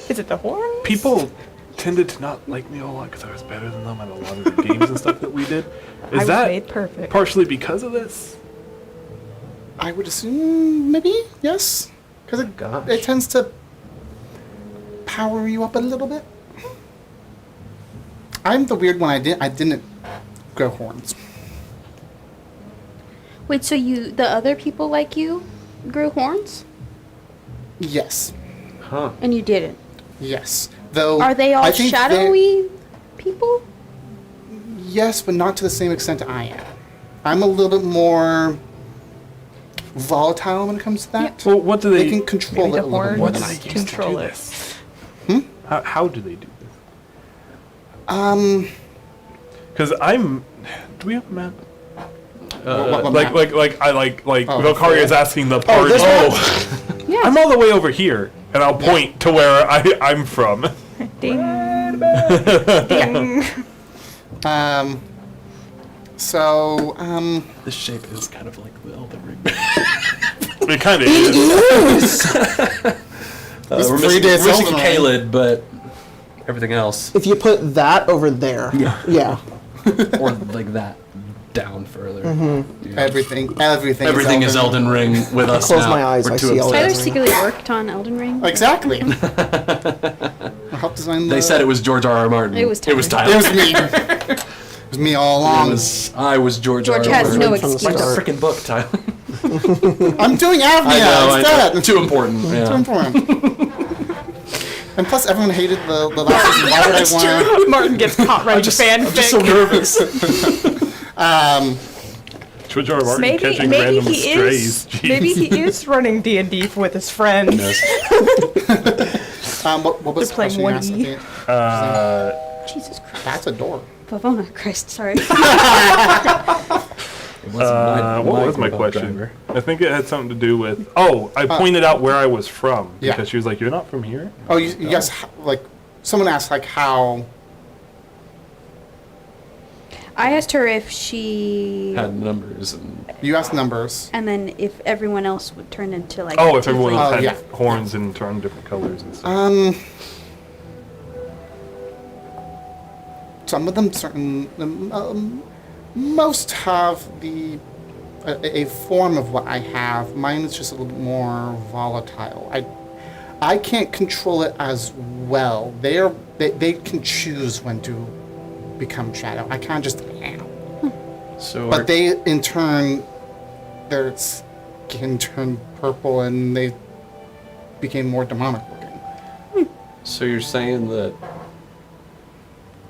Is it the horns? People tended to not like me a lot because I was better than them at a lot of the games and stuff that we did. I Is was that made perfect. partially because of this? I would assume maybe yes, because Gosh. it tends to power you up a little bit. I'm the weird one. I didn't grow horns. Wait, so the other people like you grew horns? Yes, Huh. And you didn't? yes. Though Are they all I think shadowy people? Yes, but not to the same extent I am. I'm a little bit more volatile when it comes to that. Well, what do They they? can control Maybe it the a little more horns than I I used do. control to do it. this. Hmm? How do they do this? Um, Because I'm. Do we have a map? what Like map? I like Oh, Valkyria is asking the party. this map? Yeah. I'm all the way over here, and I'll point to where I'm from. Ding. So, This shape is kind of like the Elden Ring. It kind of is. this We're missing, predates we're missing Elden Ring. Caled, but everything else. if you put that over there, yeah. Or like that down further. Yeah. everything Everything is Elden Ring with us close now. my eyes, We're I too see Elden Tyler obsessed. Ring. secretly worked on Elden Ring. Exactly. I helped design the. They said it was George R.R. Martin. It was It was Tyler. It Tyler. was me. It was me all along. I was George George R.R. has no Martin. From the excuse. Like the start. freaking book, Tyler. I'm doing AVNIA I know. instead. Too important. Too Yeah. important. And plus, everyone hated the last season. Why would I want? Martin gets caught writing fanfic. I'm just so nervous. George R. R. Martin Maybe, catching maybe random he strays. is. Jeez. Maybe he is running D&D with his friends. What was the playing question you asked 1E. at the- Jesus Christ. That's a door. Pavona, Christ, sorry. It wasn't What was my robot question? driver. I think it had something to do with. Oh, I pointed out where I was from Yeah. because she was like, "You're not from here." Oh, you guys, like, someone asked, like, how. I asked her if she... Had numbers and You asked numbers. And then if everyone else would turn into, like... Oh, if everyone tieflings. else had yeah. horns and turned different colors and stuff. Some of them, most have a form of what I have. Mine is just a little bit more volatile. I can't control it as well. They can choose when to become shadow. I can't just am. so. But they, in turn, their skin turned purple and they became more demonic looking. So you're saying that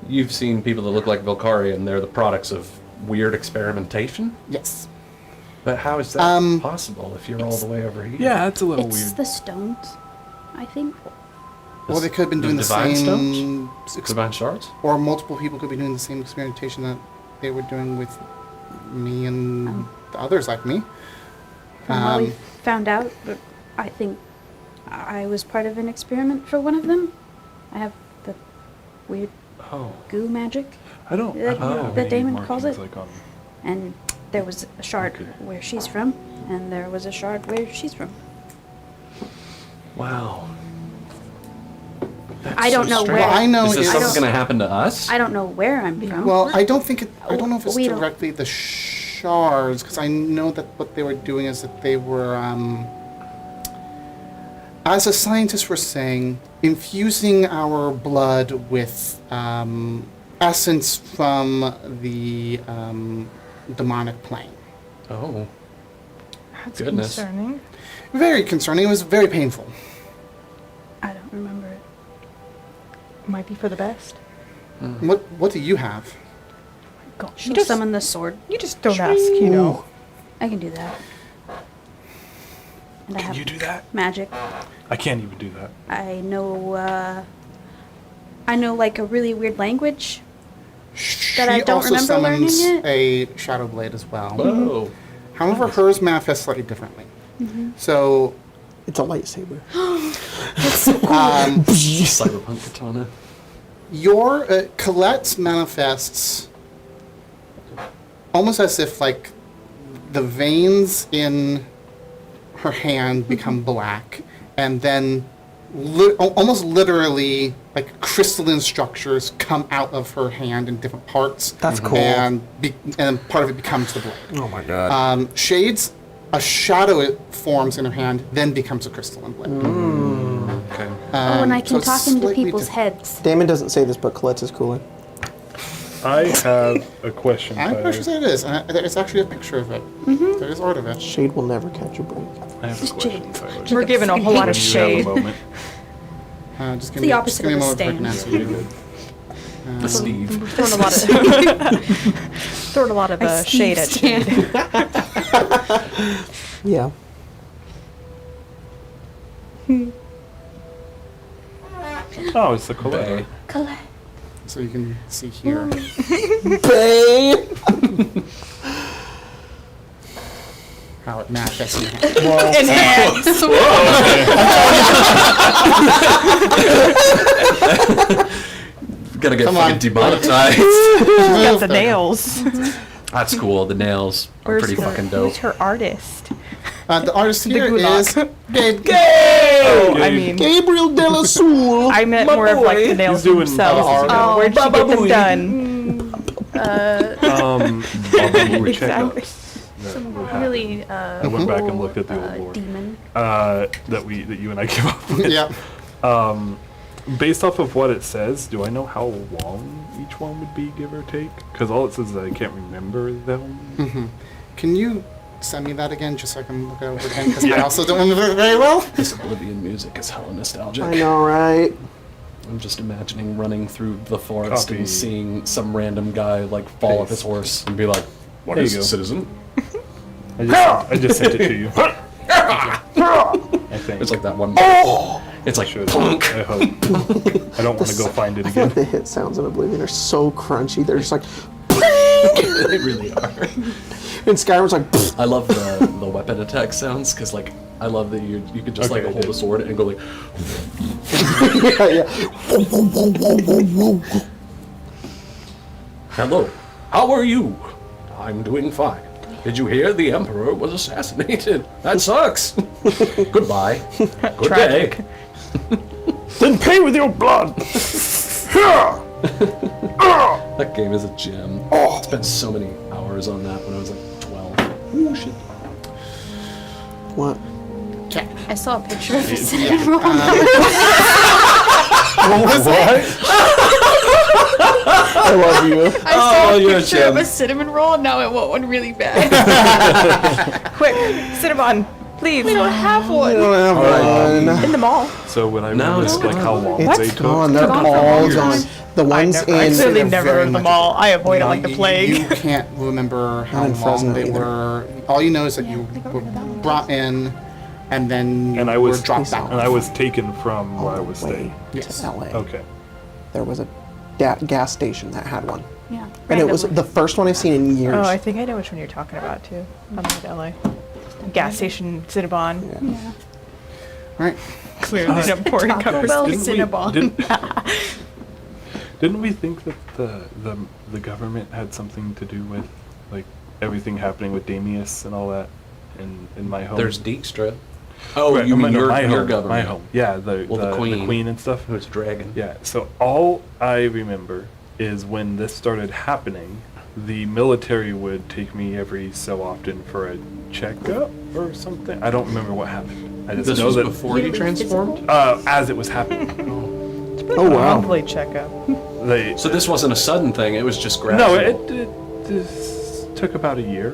you've seen people that look like Valkyria and they're the products of weird experimentation? Yes. But how is that possible if you're all the way over here? Yeah, it's a little It's weird. the stones, I think. Well, they could have been doing the divine same, Divine shards? or multiple people could be doing the same experimentation that they were doing with me and the others like me. From what we found out, but I think I was part of an experiment for one of them. I have the weird Oh, goo magic, I don't that- have that any Damon markings calls it. like on. and there was a shard Okay. where she's from, and there was a shard where she's from. Wow. I don't know strange. where. Well, I know Is this it's- something going to happen to us? I don't know where I'm from. Well, I don't think I don't know if it's We don't- directly the shards, because I know that what they were doing is that they were, as the scientists were saying, infusing our blood with essence from the demonic plane. Oh. That's Goodness. concerning. Very concerning. It was very painful. I don't remember it. Might be for the best. What do you have? God, She'll summon the sword. You just don't ask, you know. I can do that. And I Can have you do that? magic. I can't even do that. I know like a really weird language. That I don't also remember learning summons it. a shadow blade as well. Whoa. However, hers manifests slightly differently. Mm-hmm. So, It's a lightsaber. Cyberpunk katana. your Colette's manifests almost as if like the veins in her hand become black, and then almost literally like crystalline structures come out of her hand in different parts. That's cool. And part of it becomes the blade. Oh my god. Shades, a shadow it forms in her hand, then becomes a crystalline blade. Okay. Oh, and I so can it's talk into slightly people's different. heads. Damon doesn't say this, but Colette's is cooler. I have a question. I'm Tyler. pretty sure it is. And there's actually a picture of it. Mm-hmm. There is art of it. Shade will never catch a break. I have a question, Tyler. We're giving a whole lot When of you have shade. a moment. Just give the me, opposite just give me of a a moment stain. for I can answer you. The Steve. Throwing a lot of throwing a lot of shade at Shade. Yeah. Oh, it's the Colette. Bay. So you can see here. Bay. How it manifests in your hand. Enhance. Gonna get Come fucking on. demonetized. Got the nails. That's cool. The nails are pretty fucking dope. Who's her artist? The artist The here Gulak. is Gabe. Oh, I Gabe. mean, Gabriel de la Sul. I meant more of like the nails He's doing themselves. art. Oh, where'd she get them done? We checked out Exactly. Some really I went back and looked at the old lore demon. that you and I came up with. Yeah. Based off of what it says, do I know how long each one would be, give or take? Because all it says is that I can't remember them. Can you send me that again, just so I can look it over again? Because I also don't remember it very well. This Oblivion music is hella nostalgic. I know, right? I'm just imagining running through the forest Copy. and seeing some random guy like fall off his horse and be like, "What There is you it, go. citizen?" I just sent it to you. I think. It's like that one. It's like Should. plunk. I hope. I don't want to go find it I feel like again. the hit sounds in Oblivion are so crunchy. They're just like. They really are. And Skyrim's like. I love the weapon attack sounds because like I love that you could just Okay, like hold a sword and go like. Yeah. Hello, how are you? I'm doing fine. Did you hear the Emperor was assassinated? That sucks. Goodbye. Good Tragic. day. Then pay with your blood. That game is a gem. I spent so many hours on that when I was like 12. Oh shit. What? I saw a picture of a cinnamon roll. I love you. I saw you're a a picture of gem. a cinnamon roll, and now I want one really bad. Quick, Cinnabon, please. We don't have one. I don't have one. In the mall. So when I No, remember it's like how gone. long It's they took. gone. They're gone for a all long gone. time. The ones I in clearly They're never very heard of the much mall. I avoid it like the You plague. can't remember how in long Fresno they either. were. All you know is that you I got were rid of that one. brought in, and then you And I were was dropped out. And I was taken from where I the was way staying. Yes. to LA. Okay. There was a gas station that had one. Yeah. And it was Randomly. the first one I've seen in years. Oh, I think I know which one you're talking about too. I'm in LA. Gas station, Cinnabon. Yeah. Yeah. Right. Clearly an important conversation. Didn't we- Didn't we think that the government had something to do with like everything happening with Damius and all that in my home? There's Dijkstra. Oh, Right, you mean no, your my home, government? My home. Yeah, the queen and stuff. Who's dragon? Yeah. So all I remember is when this started happening, the military would take me every so often for a checkup or something. I don't remember what happened. I just This know was that before you transformed? as it was happening. Oh, wow. Monthly checkup. They, So this wasn't a sudden thing, it was just gradual. no, it this took about a year.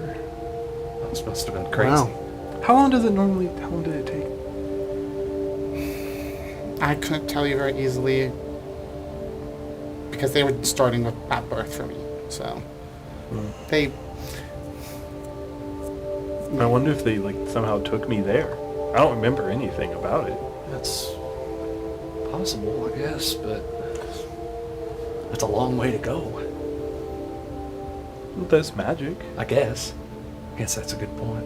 This must have been crazy. Wow. How long did it take? I couldn't tell you very easily because they were starting with at birth for me. So they. I wonder if they like somehow took me there. I don't remember anything about it. That's possible, I guess, but that's a long way to go, That's magic. I guess. I guess that's a good point.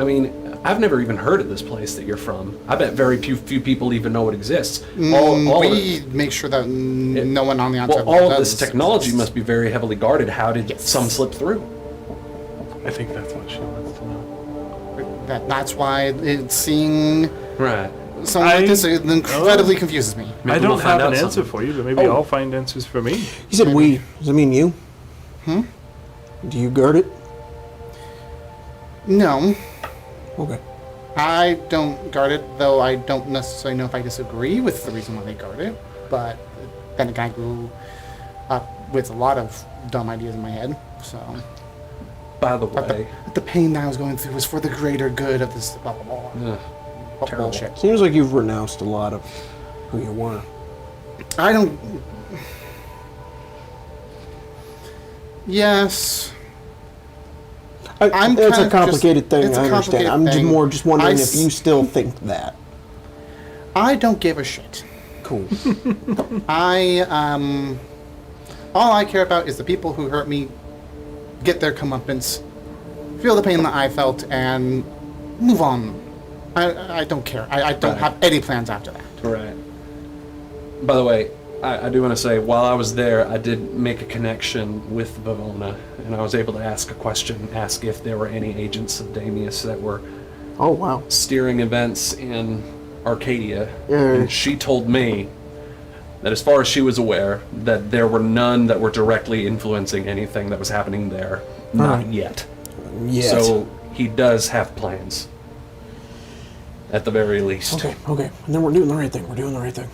I mean, I've never even heard of this place that you're from. I bet very few people even know it exists. All of we make sure that no one on the outside. well, all of does. this technology must be very heavily guarded. How did some slip through? I think that's what she wants to know. That's why seeing Right. someone like this incredibly confuses me. Maybe I don't we'll find have an out answer something. for you, but maybe Oh. I'll find answers for me. You said we. Does that mean you? Do you guard it? No, Okay. I don't guard it, though I don't necessarily know if I disagree with the reason why they guard it. But then again, I grew up with a lot of dumb ideas in my head, so. By the But way, the pain that I was going through was for the greater good of this blah, blah, blah. ugh, Blah, terrible. bullshit. Seems like you've renounced a lot of who you were. I don't. Yes. I'm It's kind a of complicated just- thing, it's a I understand. complicated I'm just thing. just wondering I if you still think that. I don't give a shit. Cool. All I care about is the people who hurt me get their comeuppance, feel the pain that I felt, and move on. I don't care. I don't Right. have any plans after that. Right. By the way, I do want to say, while I was there, I did make a connection with Vivona, and I was able to ask a question, ask if there were any agents of Damius that were Oh, wow. steering events in Arcadia. Yeah. And she told me that as far as she was aware, that there were none that were directly influencing anything that was happening there. Not Right. yet. Yes. So he does have plans. At the very least. Okay, okay. And then we're doing the right thing. We're doing the right thing.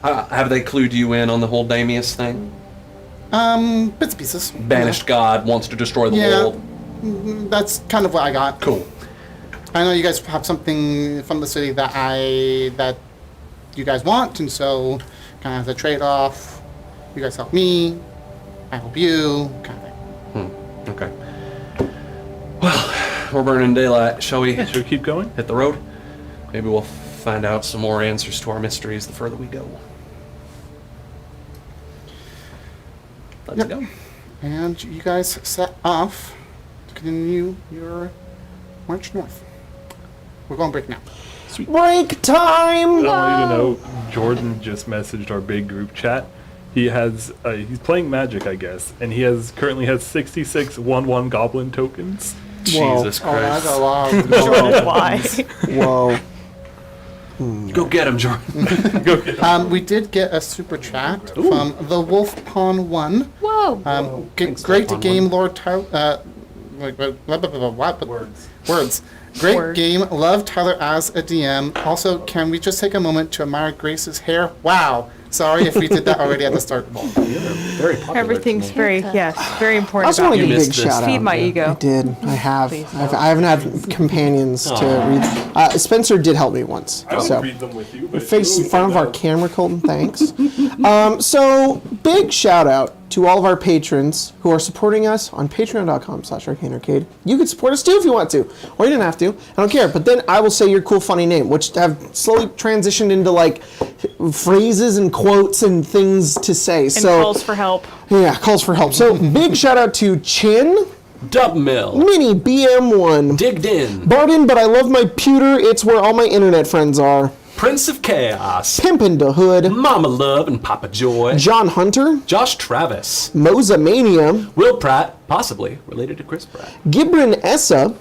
Have they clued you in on the whole Damius thing? Bits and pieces. Banished god wants to destroy the Yeah. world. That's kind of what I got. Cool. I know you guys have something from the city that you guys want, and so kind of as a trade-off, you guys help me, I help you, kind of thing. Okay. Well, we're burning daylight. Shall we Should we keep going? hit the road? Maybe we'll find out some more answers to our mysteries the further we go. Let's Yep. go. And you guys set off to continue your march north. We're going break now. Break time! I want you to know, Jordan just messaged our big group chat. He has, he's playing Magic, I guess, and he currently has 66 1/1 Goblin tokens. Whoa. Jesus Oh, that's Christ. a lot. Jordan, why? Whoa. Go get him, Jordan. We did get a super chat from the Wolf Pawn 1. Whoa. Thanks, Great Pawn game, 1. Lord Tyler. What? Words. Great Word. game. Love Tyler as a DM. Also, can we just take a moment to admire Grace's hair? Wow. Sorry if we did that already at the start. Very popular. Everything's very, yes, very I important just want about to you. give a big missed this. shout out. Feed my ego. I did. I have. Please. I haven't had companions to read. Spencer did help me once. I don't So. read them with you, but Face in front of our camera, Colton. Thanks. So, big shout out to all of our patrons who are supporting us on patreon.com/arcanearcade. You can support us too if you want to, or you didn't have to. I don't care. But then I will say your cool, funny name, which have slowly transitioned into like phrases and quotes and things to say. And So, calls for help. yeah, calls for help. So, big shout out to Chin, Dub Mill. Mini BM1, Digged in. Barden, but I love my pewter. It's where all my internet friends are. Prince of Chaos. Pimpin' the Hood, Mama Love and Papa Joy. John Hunter, Josh Travis. Mozamania, Will Pratt, possibly related to Chris Pratt. Gibran Essa,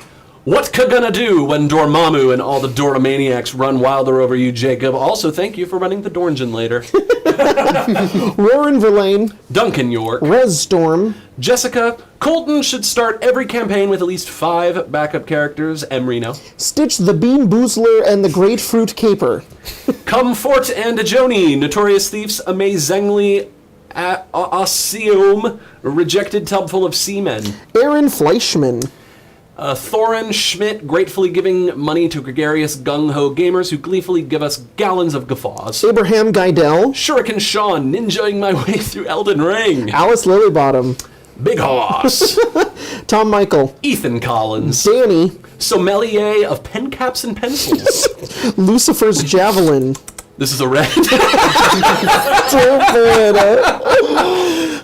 What ka gonna do when Dormammu and all the Doramaniacs run wilder over you, Jacob? Also, thank you for running the Dorngen later. Roarin' Verlaine, Duncan York. Rez Storm, Jessica. Colton should start every campaign with at least 5 backup characters. Emrino. Stitch the Bean Boozler, and the Grapefruit Caper. Comfort and Ajoni. Notorious Thieves. Amazingly Ossium. Rejected Tubful of Seamen. Aaron Fleischman, Thorin Schmidt, gratefully giving money to gregarious gung-ho gamers who gleefully give us gallons of guffaws. Abraham Guidel, Shuriken Sean, ninjaing my way through Elden Ring. Alice Lilybottom, Big Hoss. Tom Michael, Ethan Collins. Danny, Sommelier of pen caps and pencils. Lucifer's Javelin, This is a red. Stupid.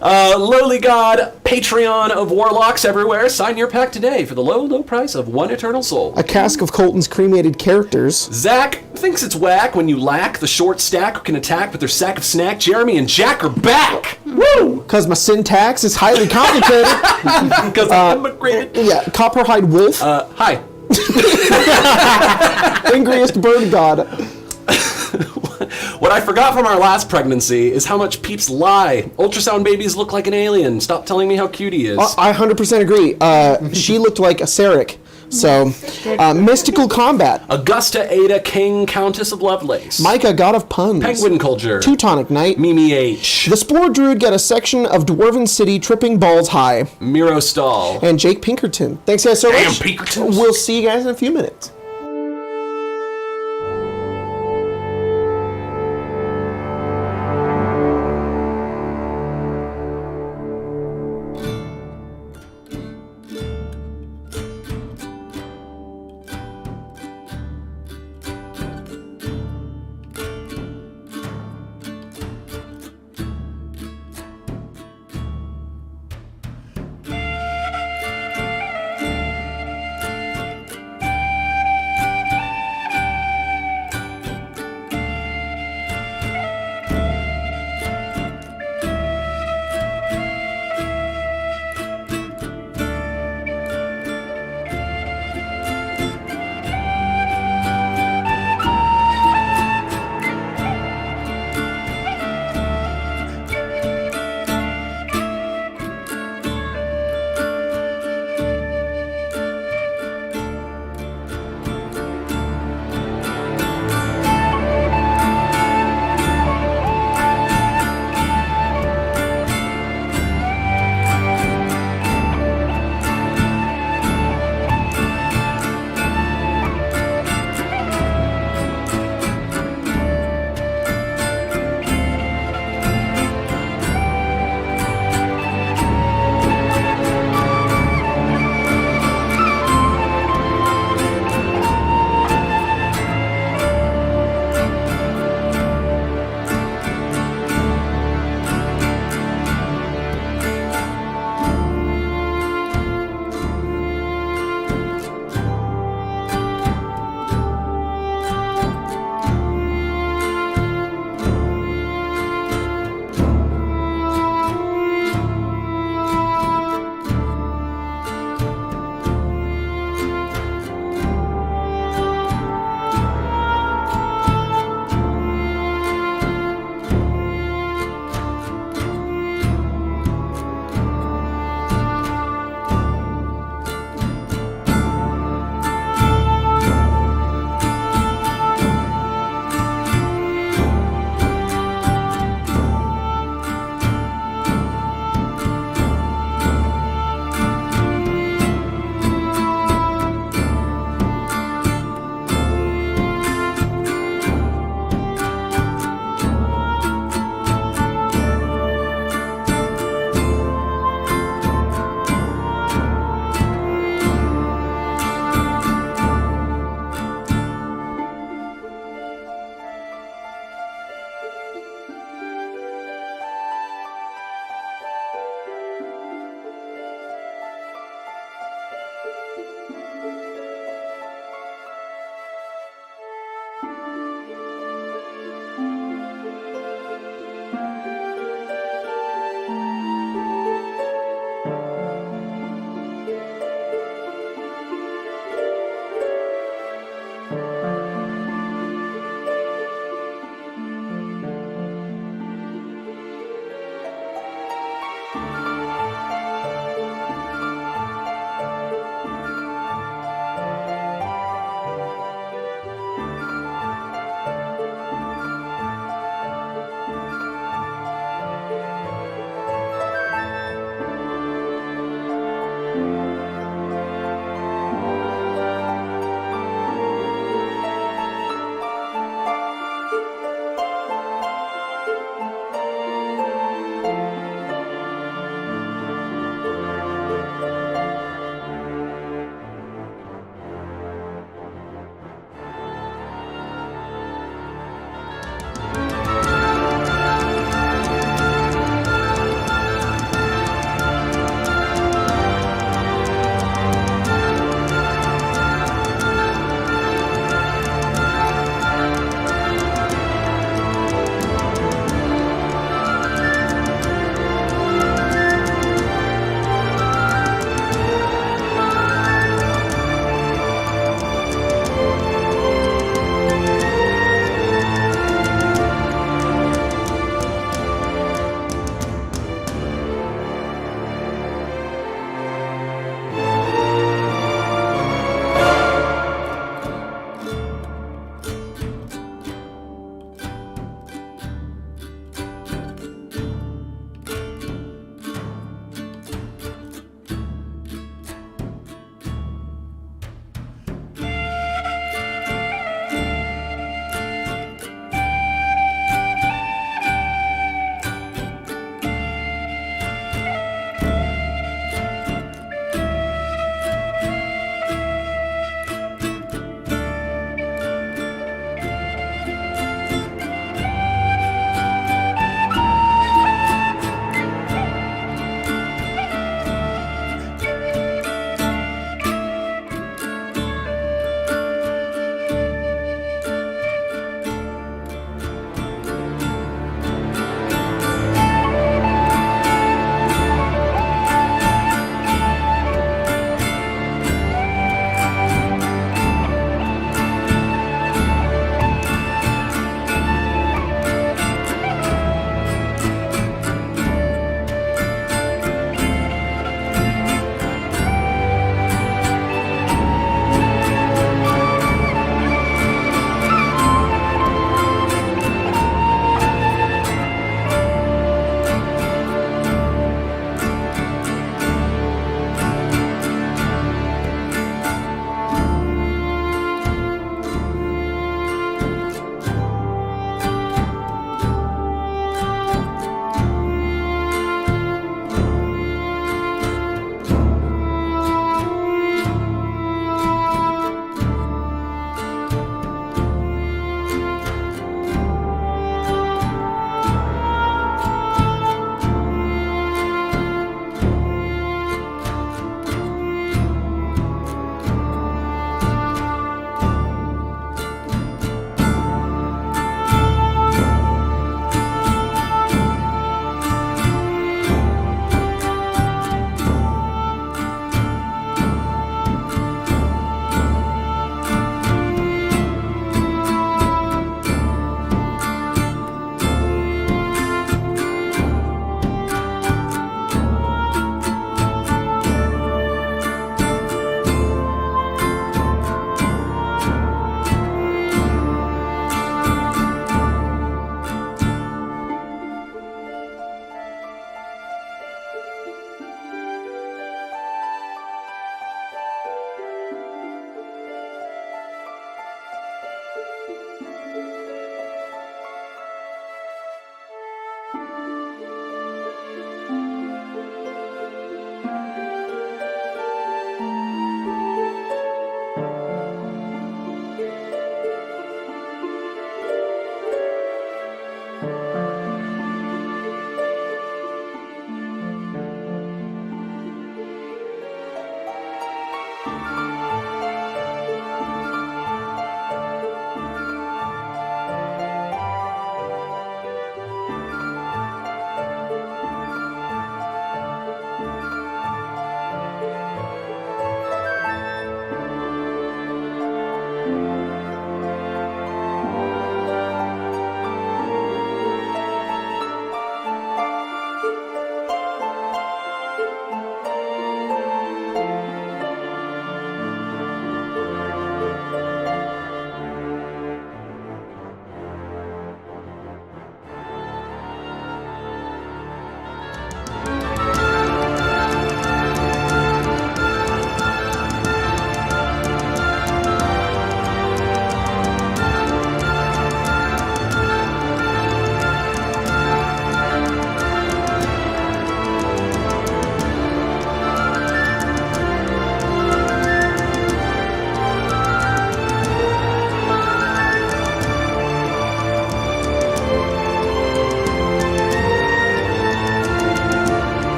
Lowly God, Patreon of Warlocks everywhere. Sign your pack today for the low, low price of 1 eternal soul. A cask of Colton's cremated characters. Zach thinks it's whack when you lack the short stack who can attack with their sack of snack. Jeremy and Jack are back. Woo! Because my syntax is highly complicated. Because I immigrated. Yeah, Copperhide Wolf, Hi. Angriest Bird God. What I forgot from our last pregnancy is how much peeps lie. Ultrasound babies look like an alien. Stop telling me how cute he is. I 100% agree. She looked like a Sarek. So, Mystical Combat. Augusta Ada King, Countess of Lovelace. Micah, God of Puns. Penguin Culture. Teutonic Knight. Mimi H. The Spore Druid got a section of Dwarven City tripping balls high. Miro Stahl. And Jake Pinkerton. Thanks guys so Damn, much. Pinkertons. We'll see you guys in a few minutes.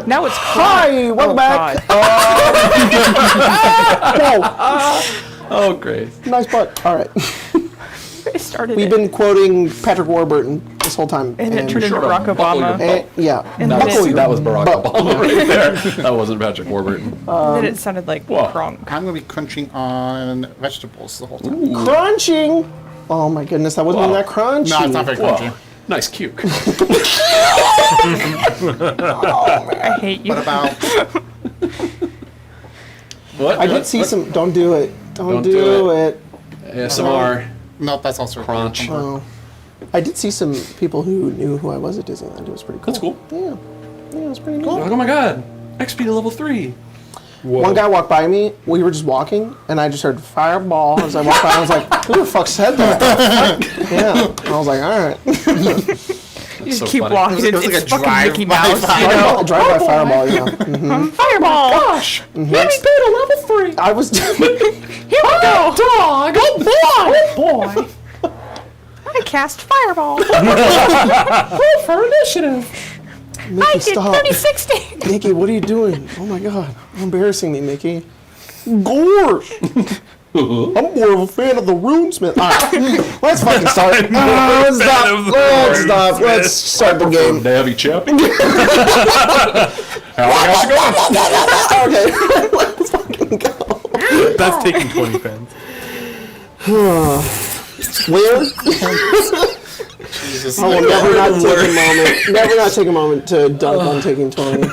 Now it's Hi, welcome back. Oh, great. Nice butt. All right. I started We've been quoting Patrick Warburton this whole time. and it turned into Shut up. Barack Obama. Yeah. And That then, that was Barack But- Obama right there. That wasn't Patrick Warburton. then it sounded like Whoa. Kronk. I'm gonna be crunching on vegetables the whole time. Crunching. Oh my goodness, that wasn't even that crunchy. No, it's not very crunchy. Nice cuke. I hate you. What about What? I did see some. Don't do it. Don't Don't do do it. ASMR. no? That's also Crunch. Oh. I did see some people who knew who I was at Disneyland. It was pretty cool. That's cool. Yeah. Yeah, it was pretty neat. Oh my god. XP to level 3. One guy walked by me. We were just walking, and I just heard fireball as I walked by. I was like, "Who the fuck said that?" Yeah. I was like, "All right." You just so keep funny. walking. It was It's like a fucking Mickey drive-by Mouse. You know? Drive by fireball. Yeah. Mhm. Fireball. Gosh. Let me go to level 3. I was. Here we go. Dog. Oh boy. I cast fireball. For initiative. I Mickey, did stop. 3060. Mickey, what are you doing? Oh my god, you're embarrassing me, Mickey. Gosh. I'm more of a fan of the runesmith. All right, let's fucking start. Let's stop. Let's stop. Let's start the game. Navy champion. How I got you going? Okay, let's fucking go. That's taking 20 pens. Where? Jesus? I will never not take a moment. Never not take a moment to dunk on taking 20.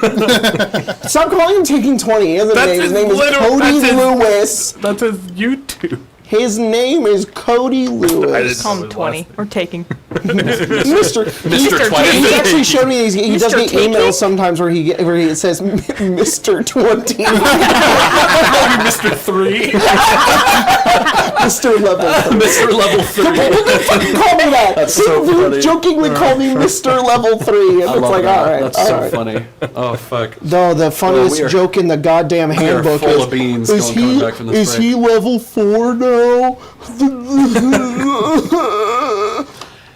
Stop calling him taking 20. He has a name. His name is Cody Lewis. That's his YouTube. His name is Cody Lewis. didn't Call him 20. Or taking. Mr. Mr. 20. He actually showed me these. He does Mr. me Taken? emails sometimes where it says Mr. 20, Mr. 3. Mr. Level 3. Mr. level 3. Call me that. That's so People funny. jokingly call me Mr. Level 3, and I it's love like, that. all right, That's all so right. funny. Oh, fuck. Though the funniest we are- joke in the goddamn handbook full is, of beans is coming he back from this is break. he level 4 now?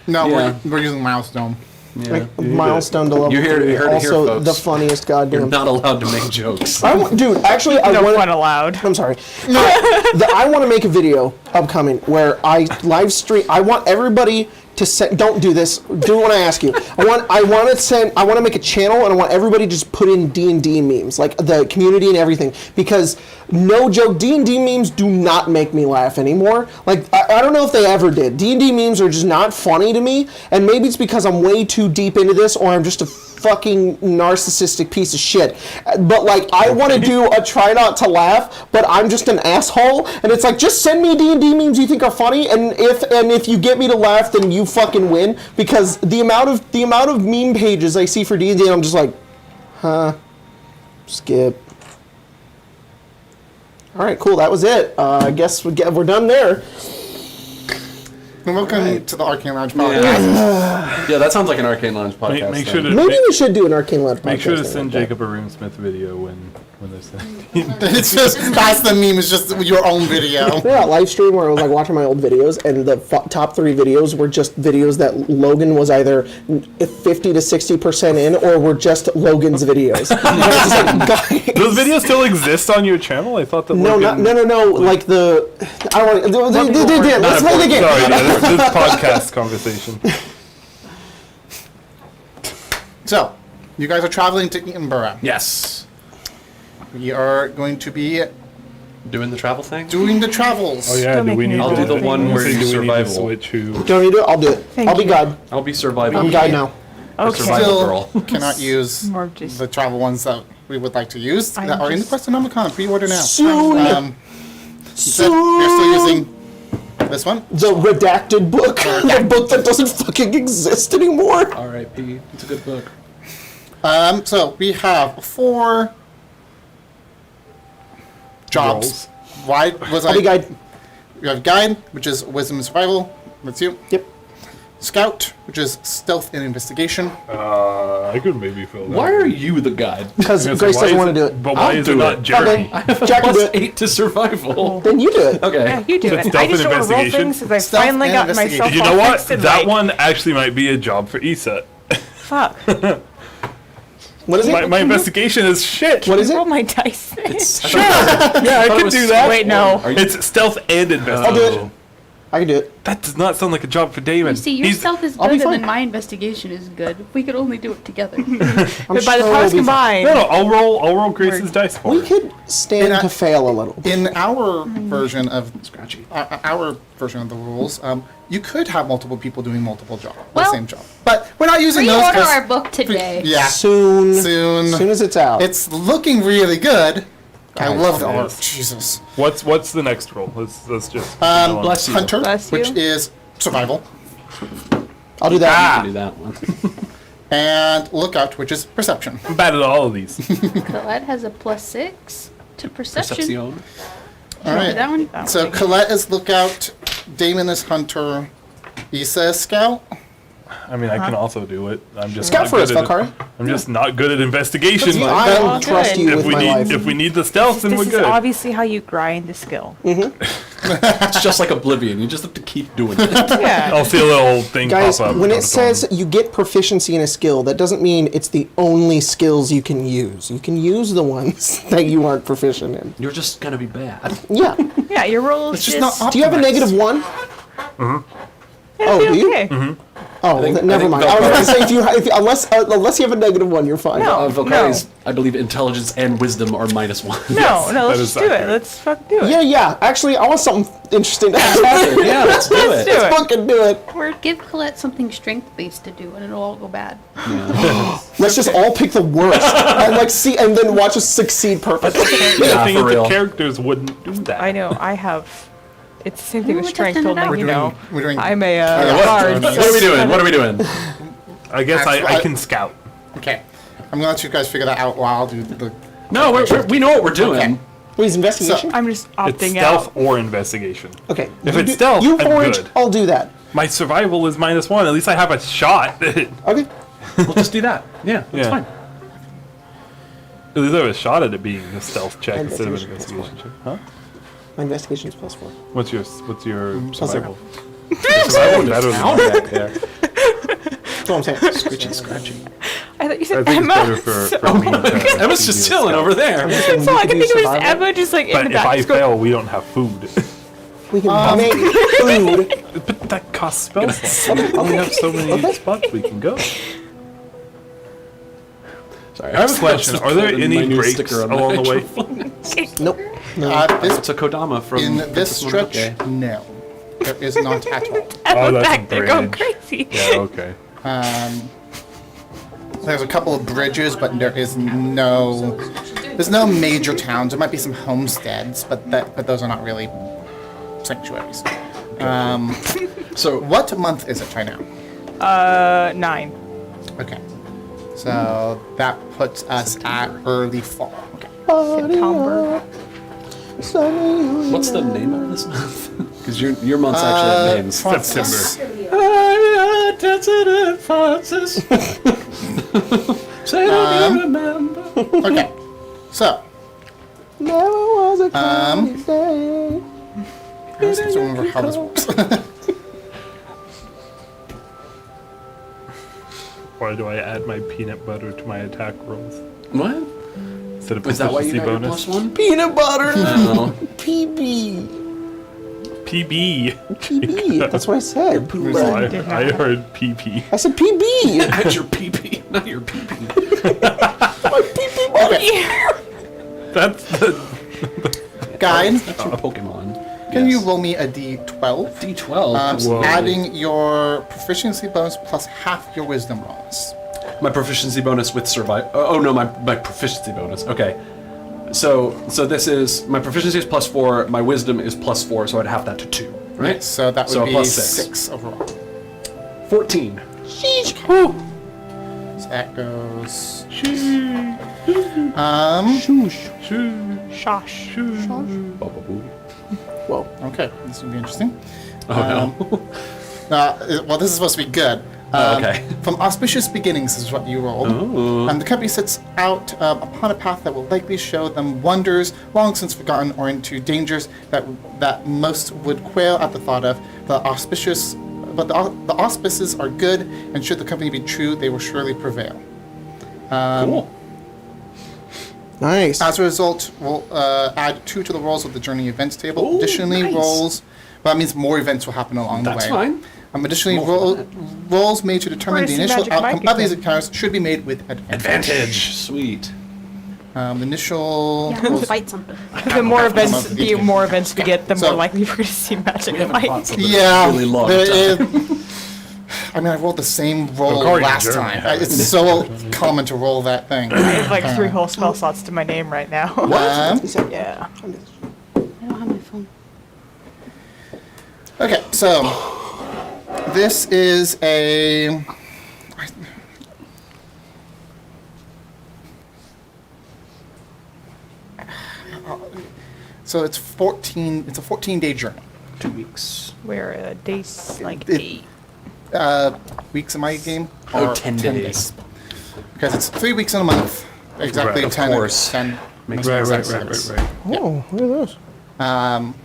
No, Yeah. we're using milestone. Yeah. Like, milestone to level You heard it 3. here, Also, folks. the funniest goddamn. You're not allowed to make jokes. Dude, actually, I No want. fun allowed. I'm sorry. I want to make a video upcoming where I live stream. I want everybody to send. Don't do this. Do what I ask you. I want to make a channel, and I want everybody to just put in D&D memes, like the community and everything. Because no joke, D&D memes do not make me laugh anymore. Like I don't know if they ever did. D&D memes are just not funny to me, and maybe it's because I'm way too deep into this, or I'm just a fucking narcissistic piece of shit. But like, I want to do a try not to laugh, but I'm just an asshole. And it's like, just send me D&D memes you think are funny, and if you get me to laugh, then you fucking win. Because the amount of meme pages I see for D&D, I'm just like, huh, skip. All right, cool. That was it. I guess we're done there. Welcome to the Arcane Lounge podcast. Yeah, that sounds like an Arcane Lounge podcast. Make sure then. to Maybe we should do an Arcane Lounge podcast. make sure to thing send like that. Jacob a RuneSmith video when they're sending. It's just that's the meme. It's just your own video. Yeah, live stream where I was like watching my old videos, and the top 3 videos were just videos that Logan was either 50 to 60% in, or were just Logan's videos. And I was just like, guys. Those videos still exist on your channel? I thought that. No, Logan... no. Like the, I don't want to. They did. Let's play the game. Sorry, yeah, this podcast conversation. So, you guys are traveling to Edinburgh. Yes. We are going to be Doing the travel thing? doing the travels. Oh yeah, Don't do make we me need I'll to do the one where do you we need to survival. switch who? Don't you do it? I'll do it. Thank I'll be you. God. I'll be survival. I'm God now. Okay. Survival Still girl. cannot use More of just- the travel ones that we would like to use I'm that are in the just- Questonomicon. Pre-order now. Soon. We're still using this one. The redacted book. The book that doesn't fucking exist anymore. R.I.P. It's a good book. So we have 4 jobs. Why was I'll be guide. We have guide, which is wisdom and survival. That's you. Yep. Scout, which is stealth and investigation. I could maybe fill that. Why are you the guide? Because I was Grace gonna say, doesn't why want to is do it. But why I'll is it do not it. Jeremy? Okay. Jack can do Plus it. 8 to survival. Then you do it. Okay. Yeah, you do Is it it. I stealth just and don't want to roll investigation? things since I Stealth finally and got investigation. myself You know all what? fixed and That right. one actually might be a job for ESET. Fuck. What is it? My investigation is shit. What is it? Roll my dice. Sure. Yeah, I thought it can was do that. Wait, no. Are you? It's stealth and I'll do investigation. it. I can do it. That does not sound like a job for Damon. You see, your He's- stealth is I'll be good, and fine. then my investigation is good. If we could only do it together. I'm But by the sure powers we'll be fine. combined, No, I'll roll Grace's dice for We it. could stand And to fail a little. In our version of Scratchy. our version of the rules, you could have multiple people doing multiple jobs, Well, the same job. But we're not using those. Reorder 'cause- our book today. Yeah, Soon. soon. Soon as it's out. It's looking really good. I Guys, love the it art. is. Jesus. What's the next roll? Let's just. Bless you. Hunter, Bless which you. is survival, I'll do You that. can do that one. and lookout, which is perception. I'm bad at all of these. Colette has a +6 to perception. Percepcion. All right. That one. So Colette is lookout, Damon is hunter, Issa is scout. I mean, I can also do it. I'm just Scout not for us, good at Valkyrie. I'm just not good at investigation. That's I fine. don't trust good. you If with we my need life. if we need the stealth, then this we're is good. obviously how you grind the skill. It's just like Oblivion. You just have to keep doing it. Yeah. I'll see a little thing Guys, pop up. when on it the says phone. you get proficiency in a skill, that doesn't mean it's the only skills you can use. You can use the ones that you aren't proficient in. You're just gonna be bad. Yeah. Yeah, your roll It's is just not Do you have a optimized. -1? It'll Oh, be do you? okay. Oh, think- never I think mind. I was Valkyrie- going to say if you unless you have a -1, you're fine. No. Valkyrie's, I believe, intelligence and wisdom are -1. No, no, that let's is just do it. accurate. Let's fuck do it. Yeah, yeah. Actually, I want something interesting to happen. Yeah, let's do it. do it. Fucking do it. Or give Colette something strength-based to do, and it'll all go bad. Let's just all pick the worst and see, and then watch us succeed perfectly. Yeah, I think for the real. characters wouldn't do that. I know. I have. It's the same thing Oh, with we strength. just Only ended We're up- you know, we're doing. I'm a yeah. bard. What What are we doing? What are we doing? I guess I That's- can scout. Okay, I'm gonna let you guys figure that out while I'll do the. No, we know what we're doing. Okay. Wait, is investigation? I'm just It's opting stealth out. or investigation. Okay. If you it's do- stealth, you I'm forage, good. I'll do that. My survival is -1. At least I have a shot. At Okay. We'll just do that. Yeah, that's Yeah. fine. least I have a shot at it being a stealth check instead of an Investigation investigation check. Huh? My investigation's +4. What's your survival? Survival better than sound mine. back there. That's what I'm saying. Scritchy, scratchy. I thought you I said think Emma. it's better for me. to Emma's be just a chilling scout. over there. That's all I can We think can of do is Emma just like in But the if back. I just going, fail, we don't have food. We can make food. But that costs spell slots. We only have so many spots we can go. Sorry, I have a question. Are there any breaks along the way? Nope. No. It's a Kodama from In Princess this stretch, Mononoke. no. There is not at all. Emma Oh, that's a back there going bridge. crazy. Yeah, okay. There's a couple of bridges, but there's no major towns. There might be some homesteads, but those are not really sanctuaries. So What month is it right now? 9. Okay. So that puts us at early fall. Okay. September. what's the name of this month? Because your months actually have names. September. Say don't you remember? Okay. So, Never was a cloudy day. I just have to remember how this works. Why do I add my peanut butter to my attack rolls What? instead of Is that why you proficiency got your bonus? +1? Peanut butter. No. PB. PB. PB. That's what I said. So I heard PP. I said PB. That's your PP, not your PP. My PB buddy. That's the Guys, That's your Pokemon. can Yes. you roll me a d12? D12. Whoa. Adding your proficiency bonus plus half your wisdom bonus. My proficiency bonus with survival. Oh no, my proficiency bonus. Okay. So this is my proficiency is +4. My wisdom is +4, so I'd have that to 2, right? Right, so that would So be plus 6. 6 overall. 14. So that goes. Shosh. Bubba boo. Whoa. Okay, this would be interesting. Oh Well, this is supposed to be good. okay. From auspicious beginnings is what you rolled. The company sets out upon a path that will likely show them wonders long since forgotten, or into dangers that most would quail at the thought of. The auspices are good, and should the company be true, they will surely prevail. Cool. Nice. As a result, we'll add 2 to the rolls of the journey events table. Ooh, Additionally, nice. rolls. Well, that means more events will happen along That's the way. fine. Additionally, More than rolls made to determine the Where's the initial magic outcome mic of these again? encounters should be made with advantage. Advantage. Sweet. The initial. Yeah, we'll fight something. The more Half events, of the the more events we get, the more So- likely we're going to see magic We haven't fought Mike. something Yeah, really long there time. is- I mean, I rolled the same roll According to last Jeremy, time. yeah. It's so common to roll that thing. I have like 3 whole spell slots to my name right now. Um, Yeah. I don't have my phone. okay, so this is a. So it's 14. It's a 14-day journey. 2 weeks. Where days like It- 8. Weeks in my game. Oh, Or 10 days. Because it's 3 weeks in a month. Exactly Right, of 10. course. 10. Makes Right, more right, sense. right. Oh, look at those. Um,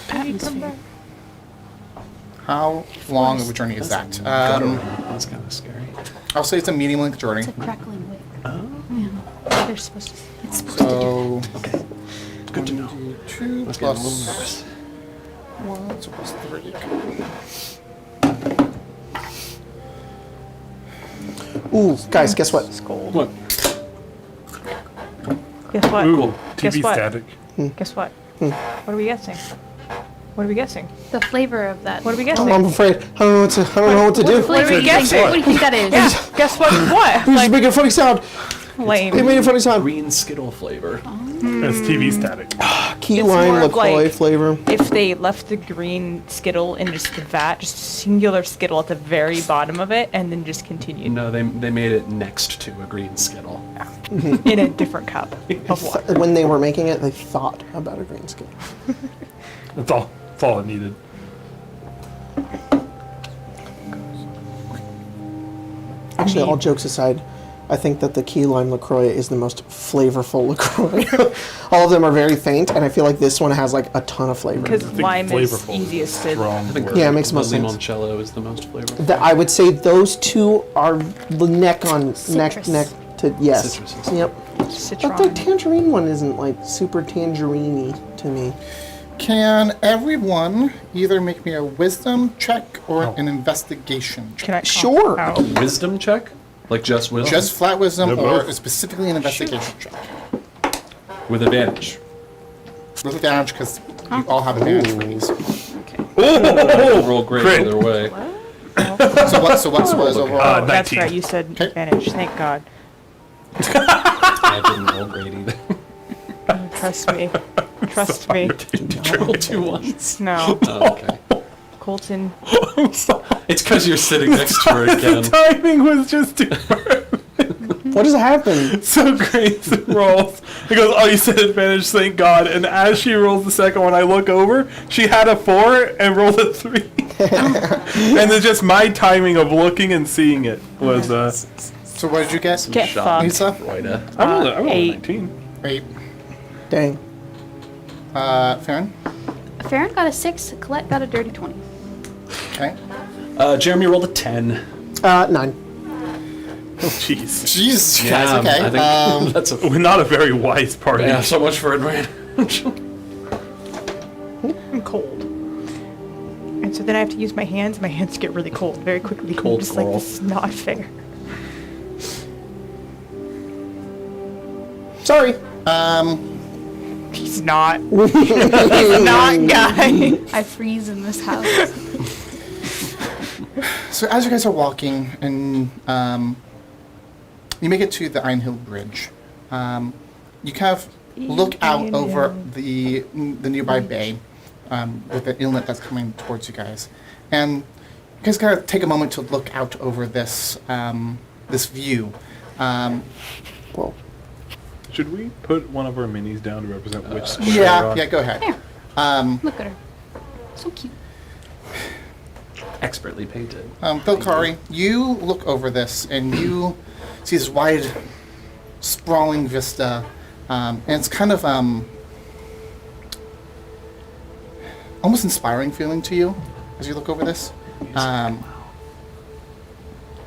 Atmosphere. how long of a journey is that? That's kind of scary. I'll say it's a medium length journey. It's a crackling wick. Oh. Yeah. They're supposed to. It's supposed to do. So Okay. Good to know. 2 I was getting a little plus nervous. 1, so plus 3. Ooh, guys, guess what? Scold. What? Guess what? Ooh, Guess TV what? static. Guess what? What are we guessing? What are we guessing? The flavor of that. What are we guessing? I'm afraid. I don't know what to. I don't know what to do. What flavor are we do you think? guessing? What do you think that is? Yeah. Guess what? What? Who's just making a funny sound? Lame. It made a funny sound. Green Skittle flavor. That's TV static. Key It's lime more of LaCroix like- flavor. If they left the green Skittle in just the vat, just a singular Skittle at the very bottom of it, and then just continued No, they made it next to a green Skittle. in a different cup of water. When they were making it, they thought about a green skin. That's all it needed. Actually, all jokes aside, I think that the key lime LaCroix is the most flavorful LaCroix. All of them are very faint, and I feel like this one has like a ton of flavor. Because think lime is flavorful easiest to. Strong I think word. Yeah, it makes the most sense. limoncello is the most flavorful. I would say those two are the neck on Citrus. neck to yes. Citrus. Yep. Citron. But the tangerine one isn't like super tangerine-y to me. Can everyone either make me a wisdom check or Oh. an investigation check? Can I? Sure. Oh. Wisdom check? Like just wisdom? Just flat wisdom They're or both. specifically an investigation check? with advantage. With advantage because you all have advantage for these. Roll great Crit. either way. So what's overall? Oh, that's 19. right. You said Okay. advantage. Thank God. I didn't roll great either. Trust me. Trust me. Did you roll 2 ones? No, Oh, okay. Colton. It's because you're sitting next to her again. Timing was just too What has happened? so great. Rolls. He goes, "Oh, you said advantage, thank God." And as she rolls the second one, I look over. She had a 4 and rolled a 3. And then just my timing of looking and seeing it was So what did you get? Get Shot. fucked. Lisa? Right. I rolled a 8. 19. 8. Dang. Farron? Farron got a 6. Colette got a dirty 20. Okay. Jeremy rolled a 10. 9. Oh, jeez. Jeez, Yeah, guys, okay. I think that's a. We're not a very wise party. Yeah, so much for advantage. I'm cold. And so then I have to use my hands. My hands get really cold very quickly. Cold I'm just like, coral. this is not fair. Sorry. He's not. He's not, guy. I freeze in this house. So as you guys are walking and you make it to the Iron Hill Bridge, you kind of look out over the nearby bay with the inlet that's coming towards you guys, and you guys kind of take a moment to look out over this this view. Well, Should we put one of our minis down to represent which square? Yeah, go ahead. Here. Look at her. So cute. Expertly painted. Bill Kari, you look over this and you see this wide, sprawling vista, and it's kind of almost inspiring feeling to you as you look over this.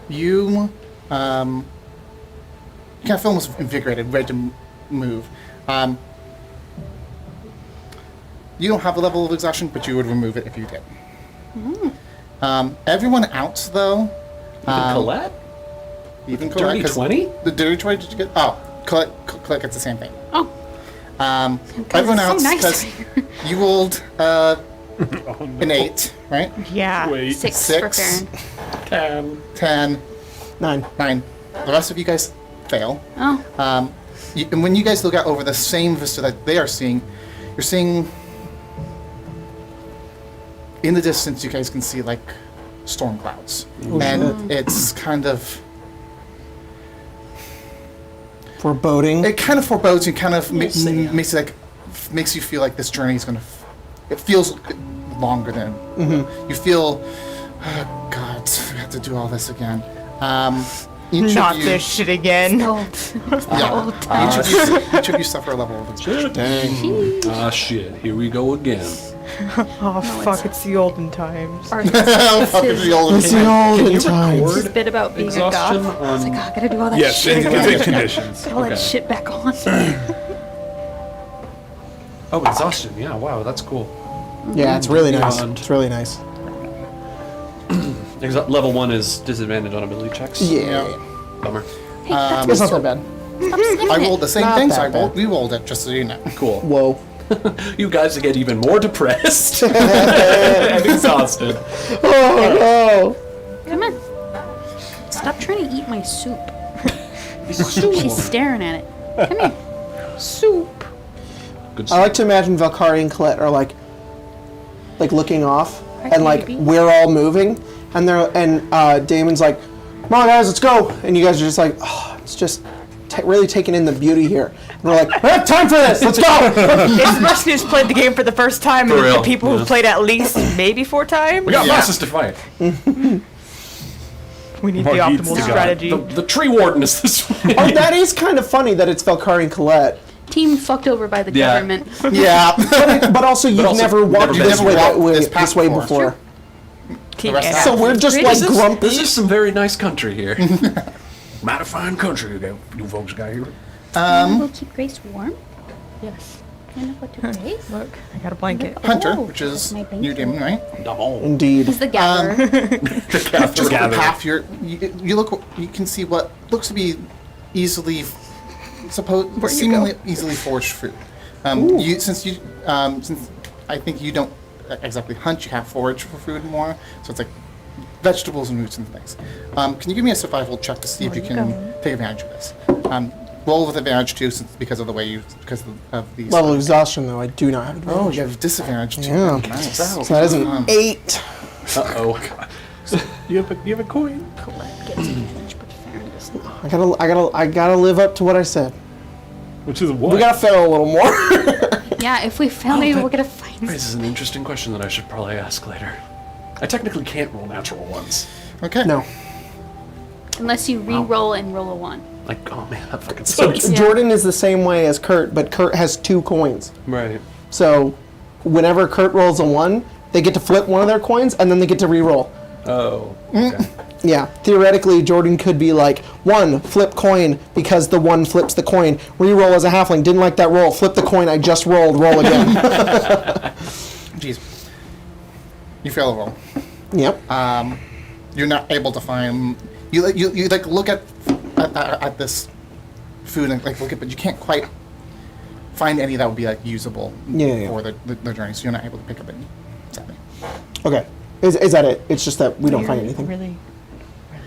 You kind of feel almost invigorated, ready to move. You don't have a level of exhaustion, but you would remove it if you did. Everyone else, though... Even Colette? Even Colette. Dirty 20? The dirty 20 did you get? Oh, Colette gets the same thing. Oh. Everyone it's so else, nice. because you rolled an 8, right? Yeah. Wait. 6 for 6. Farron. 10, 9. 9. The rest of you guys fail. Oh. And when you guys look out over the same vista that they are seeing, you're seeing... In the distance, you guys can see, like, storm clouds. And it's kind of... Foreboding. It kind of forebodes and kind of makes you feel like this journey is going to... It feels longer than... You feel... Oh, God, I have to do all this again. Not this shit again. Each of you suffer a level of exhaustion. Dang. Ah, shit. Here we go again. Oh, fuck, it's the olden times. Fucking the old It's the olden times. This bit about being a Exhaustion goth. on... Oh, I gotta do all that Yes, shit in again. conditions. Put all that Okay. shit back on. Oh, exhaustion. Yeah, wow, that's cool. Yeah, it's really nice. Beyond. It's really nice. Level 1 is disadvantage on ability checks. Yeah. Bummer. Hey, that's It's not that bad. stop saying I it. rolled the same Not thing, so that bad. we rolled it, just so you know. Cool. Whoa. You guys get even more depressed and exhausted. Oh, Come on. Stop trying to eat my soup. She's She's staring at it. Come here. Soup. Good no. I like to imagine Valkyrie and Colette are like looking off, Hi, and like baby. we're all moving, and Damon's like, "Come on, guys, let's go!" And you guys are just like, "Oh, it's just really taking in the beauty here." And we're like, "We have time for this. Let's go!" It's the person who's played the game for the first time, For and real, the people yeah. who've played at least maybe 4 times. We got Yeah. bosses to fight. We need More the heats optimal to go. strategy. The tree warden is this way. Oh, that is kind of funny that it's Valkyrie and Colette. Team fucked over by the Yeah. government. Yeah. But also, you've also never walked never this been way, walked that way this this path way before. before. Team rest Anna. So we're just Really? like This grumpy. is some very nice country here. Mighty fine country you folks got here. We'll keep Grace warm. Yes. You know what to Grace? Look, I got a blanket. Hunter, Oh, which is my you, blanket. Damon, right? Indeed. He's the gatherer. Just the path you look, you can see what looks to be easily, seemingly easily foraged food. Since I think you don't exactly hunt, you have forage for food more, so it's like vegetables and roots and things. Can you give me a survival check to see if you can take advantage of this? Roll with advantage too, because of these. Level of exhaustion, though, I do not have advantage. Oh, you have disadvantage too. Yeah. Nice. So that is an 8. Uh-oh. You have a coin. Colette gets advantage, but Farron does not. I gotta live up to what I said. Which is what? We gotta fail a little more. Yeah, if we fail, maybe we're gonna find. This is an interesting question that I should probably ask later. I technically can't roll natural ones. Okay. No. Unless you re-roll and roll a 1. Like, oh man, that fucking So sucks. Jordan is the same way as Kurt, but Kurt has 2 coins. Right. So whenever Kurt rolls a 1, they get to flip one of their coins, and then they get to re-roll. Oh. Okay. Yeah, theoretically, Jordan could be like, 1, flip coin, because the 1 flips the coin. Re-roll as a halfling, didn't like that roll, flip the coin I just rolled, roll again. Jeez. You fail a roll. Yep. You're not able to find. You like look at this food and like look at, but you can't quite find any that would be like usable Yeah. for the journey. So you're not able to pick up any. Sadly. Okay. Is that it? It's just that we don't find anything. Really?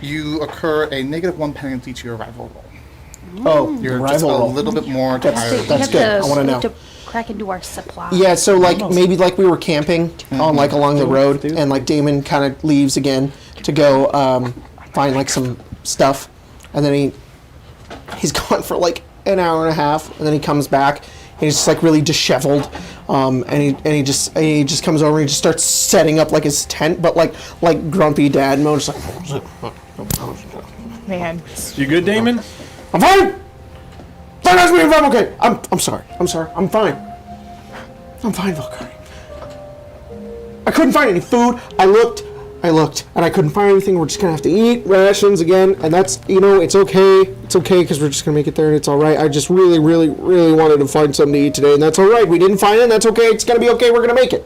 You occur a -1 penalty to your arrival roll. Oh, You're just rival a roll. little bit more tired. That's we good. have I wanna we know. have to crack into our supply. Yeah, so like maybe like we were camping on like along the road, and like Damon kind of leaves again to go find like some stuff, and then he's gone for like an hour and a half, and then he comes back, and he's just like really disheveled, and he just comes over and he just starts setting up like his tent, but like grumpy dad mode, just like Man. You good, Damon? I'm fine. Don't ask me if I'm okay. I'm sorry. I'm fine. I'm fine, Valkyrie. I couldn't find any food. I looked I looked, and I couldn't find anything. We're just gonna have to eat rations again, and that's, it's okay. It's okay, because we're just gonna make it there, and it's all right. I just really, really, really wanted to find something to eat today, and that's all right. We didn't find it, and that's okay. It's gonna be okay. We're gonna make it.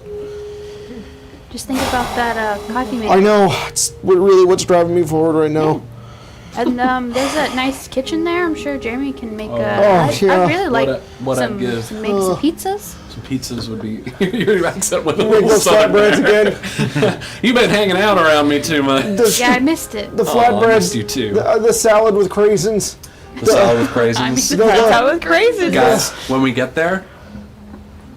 Just think about that coffee maker. I know. It's really what's driving me forward right now. And there's a nice kitchen there. I'm sure Jeremy can make yeah. I'd really like What I'd give. maybe some pizzas. Some pizzas would be your accent with a Make little those flatbreads again. You've been hanging out around me too much. Yeah, I missed it. The Oh, I flatbreads. missed you too. The salad with craisins. The salad with craisins. That was crazy. Guys, when we get there,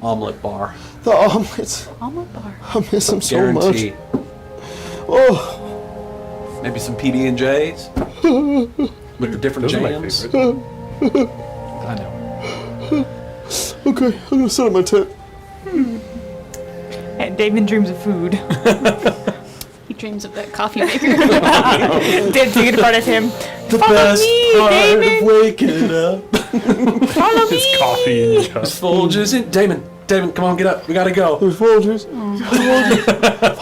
omelet bar. The omelets. Omelet bar. I miss them so Guarantee. much. Oh. Maybe some PB&Js with the different Those are my jams. favorite. I know. Okay, I'm gonna set up my tent. And Damon dreams of food. He dreams of that coffee maker. Did take it part of him. The Follow best me, part Damon. of waking up Follow me. It's coffee in your cup. is Folgers in. Damon, come on, get up. We gotta go. There's Folgers.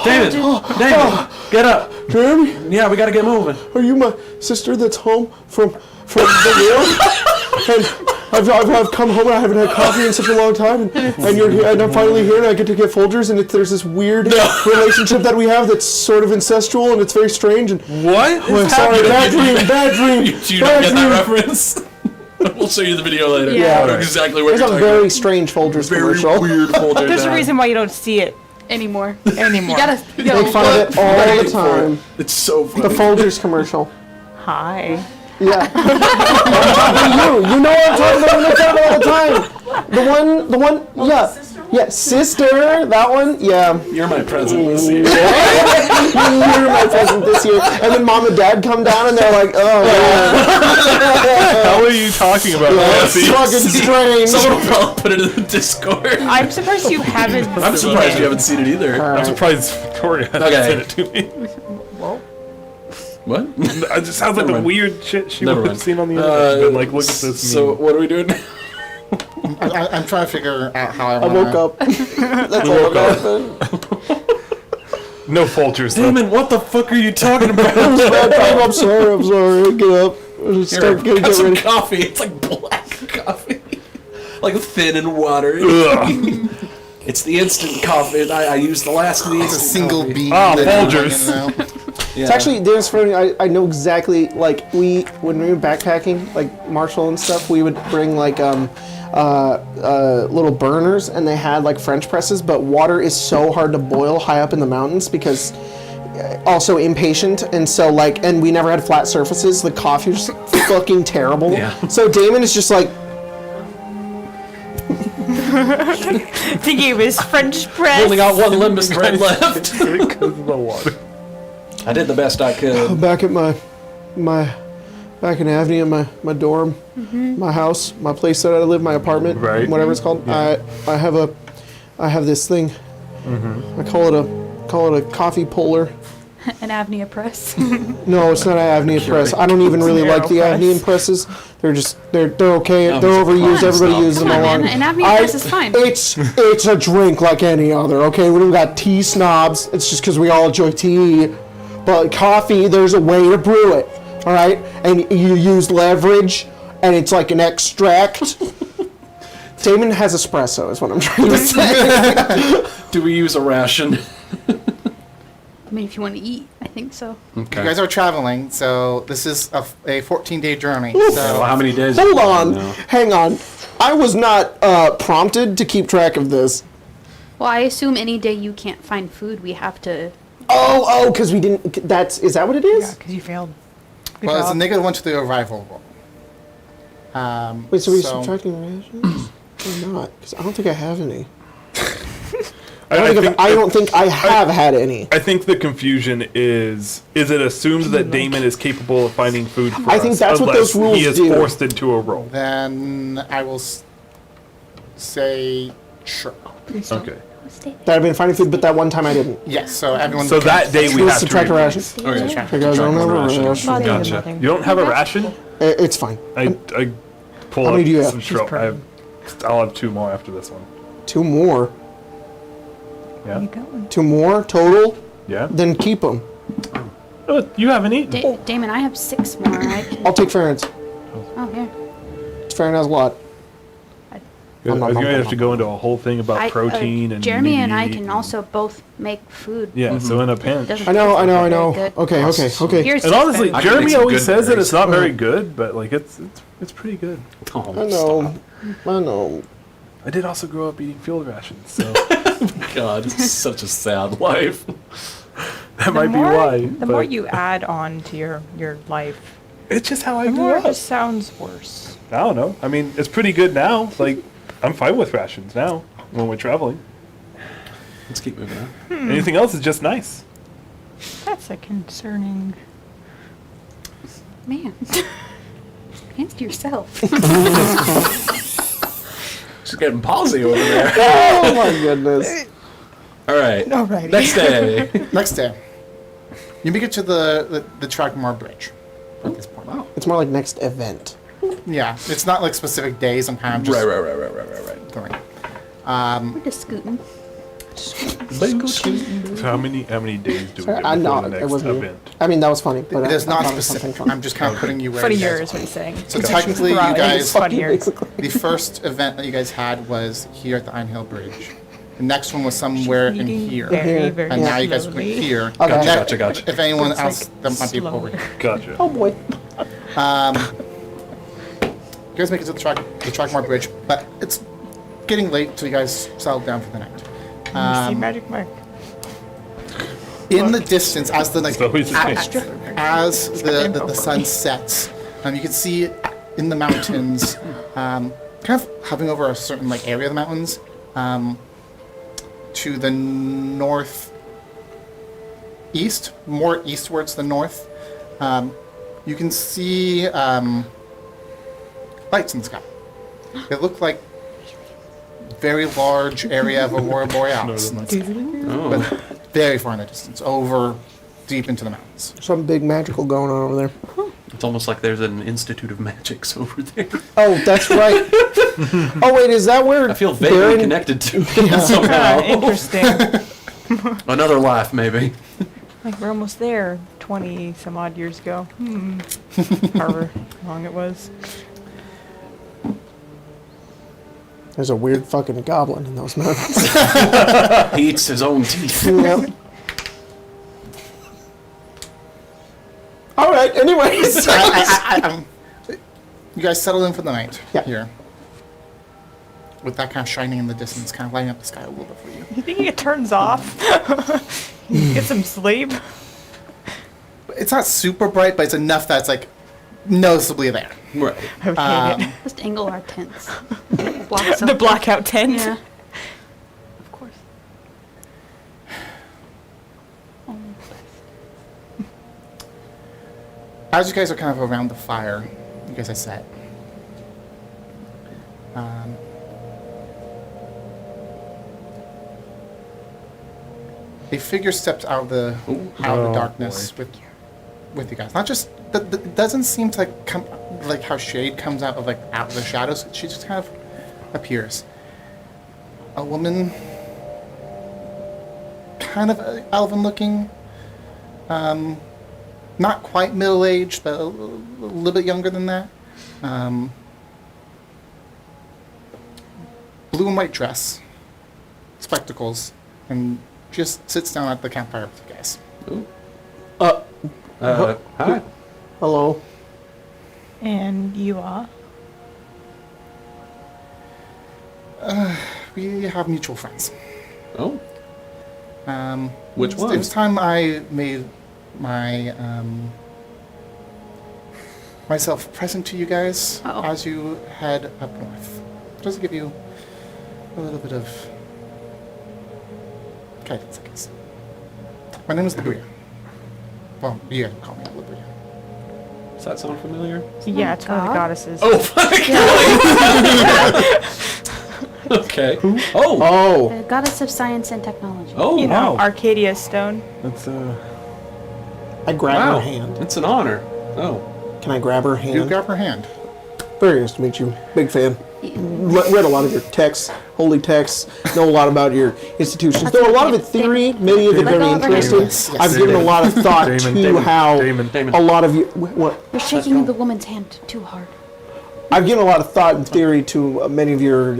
Damon, get up. Jeremy, Yeah, we gotta get moving. are you my sister that's home from the war? And I've come home and I haven't had coffee in such a long time, and you're here, and I'm finally here, and I get to get Folgers, and there's this weird relationship that we have that's sort of incestual, and it's very strange. And What? oh, sorry, bad dream. You don't get that reference? We'll show you the video later. Yeah. I know exactly what There's you're a talking very about. strange Folgers Very commercial. weird Folgers. There's a reason why you don't see it Anymore. anymore. You gotta Make fun of it all the time. It's so The funny. Folgers commercial. Hi. Yeah. I'm talking to you. You know what I'm talking about when I talk about all the time. The one, yeah. Yeah, sister, that one, yeah. You're my present this year. You're my present this year. And then mom and dad come down and they're like, oh, man. How are you talking about It's Nancy? fucking strange. Someone will probably put it in the Discord. I'm surprised you haven't I'm seen surprised it. you haven't seen it either. I'm surprised Victoria hasn't Okay. sent it to me. What? It just sounds like Never the mind. weird shit she Never would mind. have seen on the internet. Been like, look at this So meme. what are we doing? I'm trying to figure out how I I want woke up. That's all that happened. No Folgers, though. Damon, what the fuck are you talking about? I'm sorry. Get up. Here, Start got get some ready. coffee. It's like black coffee. Like thin and watery. Ugh. It's the instant coffee. I used the last of the It's a instant single coffee. bean. Ah, that you Folgers. bring in now. Yeah. It's actually, there's funny, I know exactly, like, when we were backpacking, like, Marshall and stuff, we would bring, like, little burners, and they had, like, French presses, but water is so hard to boil high up in the mountains because also impatient, and so, like, and we never had flat surfaces, the coffee was fucking terrible. Yeah. So Damon is just like, Thinking of his French press. Only got one limbus thread left. Because of the water. I did the best I could. back at my back in AVNIA, my dorm, my house, my place that I live, my apartment, Right. whatever it's called. Yeah. I have this thing. I call it a coffee puller. An AVNIA press. No, it's not an AVNIA press. I don't even really like the Aeropress. AVNIA presses. They're okay. No, They're it's overused. fine. Everybody Stop. uses them Come on, along. man. An AVNIA press is fine. It's a drink like any other. Okay, we got tea snobs. It's just because we all enjoy tea. But coffee, there's a way to brew it. All right, and you use leverage, and it's like an extract. Damon has espresso, is what I'm trying to say. Do we use a ration? I mean, if you want to eat, I think so. Okay. You guys are traveling, so this is a 14-day journey. Well, So how many days? Hold on, No. hang on. I was not prompted to keep track of this. Well, I assume any day you can't find food, we have to. Oh, because we didn't. Is that what it is? Yeah, because you failed. well, it's a -1 to the arrival roll. Wait, so we're subtracting rations or not? Because I don't think I have any. I don't think I have had any. I think the confusion is it assumed that Damon is capable of finding food for I us think that's what unless those rules he is do. forced into a role. Then I will say sure. Okay. That I've been finding food, but that one time I didn't. Yes, so everyone. So that day we We'll have to subtract a ration. Okay. Because I don't have a ration. Body and Gotcha. nothing. You don't have a ration? It's fine. I pull How up many do you have? some I'll have 2 more after this one. 2 more. Yeah. You going? 2 more total. Yeah. Then keep them. Oh, you haven't eaten. Damon, I have 6 more. I'll take Farron's. Oh, here. Farron has a lot. I was going to have to go into a whole thing about protein and Jeremy and I meat can also both make food. Yeah, so in a pinch. Doesn't I know. taste very good. Okay. Here's And honestly, Seth. I can make Jeremy some always good says that berries. it's not very good, but like it's pretty good. Oh, I know. stop. I know. I did also grow up eating field rations, so God, it's such a sad life. that might be why. The but more you add on to your life, it's just how I the grew more it up. just sounds worse. I don't know. I mean, it's pretty good now. Like, I'm fine with rations now when we're traveling. Let's keep moving on. Anything else is just nice. That's a concerning. Man. Hands to yourself. She's getting palsy over there. Oh my goodness. All right. Alrighty. Next day. Next day, you make it to the Trackmore Bridge at this point. Wow. It's more like next event. Yeah, it's not like specific days. I'm kind of just Right. going. We're just scooting. So how many days do we get I know. before the It next wasn't. event? I mean, that was funny. But It is I not thought it was something specific. funny. I'm just kind of putting you where Funny you guys years, are. what he's saying. So technically, you Right, guys, it's funnier. Basically. the first event that you guys had was here at the Einhill Bridge. The next one was somewhere in Eating here. Very, very And now you guys went slowly. here. Okay. And that- Gotcha. If anyone It's else, like that might be over slower. here. Gotcha. Oh boy. You guys make it to the Trackmore Bridge, but it's getting late, so you guys settle down for the night. You see magic mark. In the distance, as the like, So he's a as the sun sets, you can see in the mountains, kind of hovering over a certain like area of the mountains, to the northeast, more eastwards than north. You can see lights in the sky. They look like very large area of Aurora Borealis, Oh. but very far in the distance, over deep into the mountains. Something big magical going on over there. It's almost like there's an Institute of Magics over there. Oh, that's right. Oh wait, is that where? I feel vaguely Baron- connected to it somehow. Interesting. Another life, maybe. Like we're almost there. 20 some odd years ago. However long it was. There's a weird fucking goblin in those mountains. He eats his own teeth. Yep. All right. Anyways. You guys settle in for the night Yeah. here. With that kind of shining in the distance, kind of lighting up the sky a little bit for you. You think it turns off? Get some sleep. It's not super bright, but it's enough that it's like noticeably there. Right. Okay. Just angle our tents. The blackout tent. Yeah. Of course. As you guys are kind of around the fire, you guys are set. A figure steps out of the darkness with you guys. Not just it doesn't seem to like come like how shade comes out of like out of the shadows. She just kind of appears. A woman, kind of elven looking. Not quite middle aged, but a little bit younger than that. Blue and white dress, spectacles, and just sits down at the campfire with you guys. Hi. Hello. And you are? We have mutual friends. Oh. Which It one? was time I made my myself present to you guys Uh-oh. as you head up north. Just to give you a little bit of guidance, I guess. My name is Libria. Well, you guys can call me Libria. Does that sound familiar? Yeah, it's one of the God. goddesses. Oh, fuck. Okay. Oh. Oh. The goddess of science and technology. Oh, You know, wow. Arcadia stone. That's I grab wow. her hand. It's an honor. Oh. Can I grab her You hand? grab her hand. Very nice to meet you. Big fan. read a lot of your texts, holy texts, know a lot about your institutions. Though a lot of it theory, many of it very interesting. Yes. I've given a lot of thought to how Damon. a lot of you. What? You're shaking the woman's hand too hard. I've given a lot of thought and theory to many of your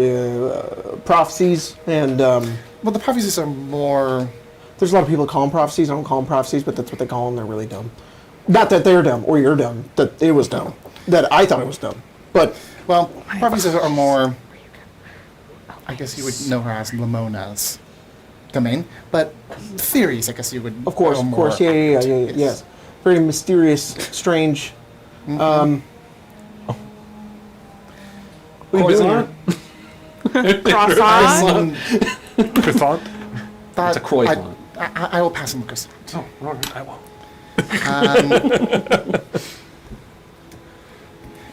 prophecies, and Well, the prophecies are more. there's a lot of people that call them prophecies. I don't call them prophecies, but that's what they call them. They're really dumb. Not that they're dumb or you're dumb. That it was dumb. That I thought it was dumb. But Well, prophecies are more. I guess you would know her as Lamona's domain, but theories, I guess you would. of course, know of more course, yeah, accurate. yes. Very mysterious, strange. What are you doing here? Cross-eyed. Croissant? It's a croissant. I will pass him the croissant. Oh, all right, I will.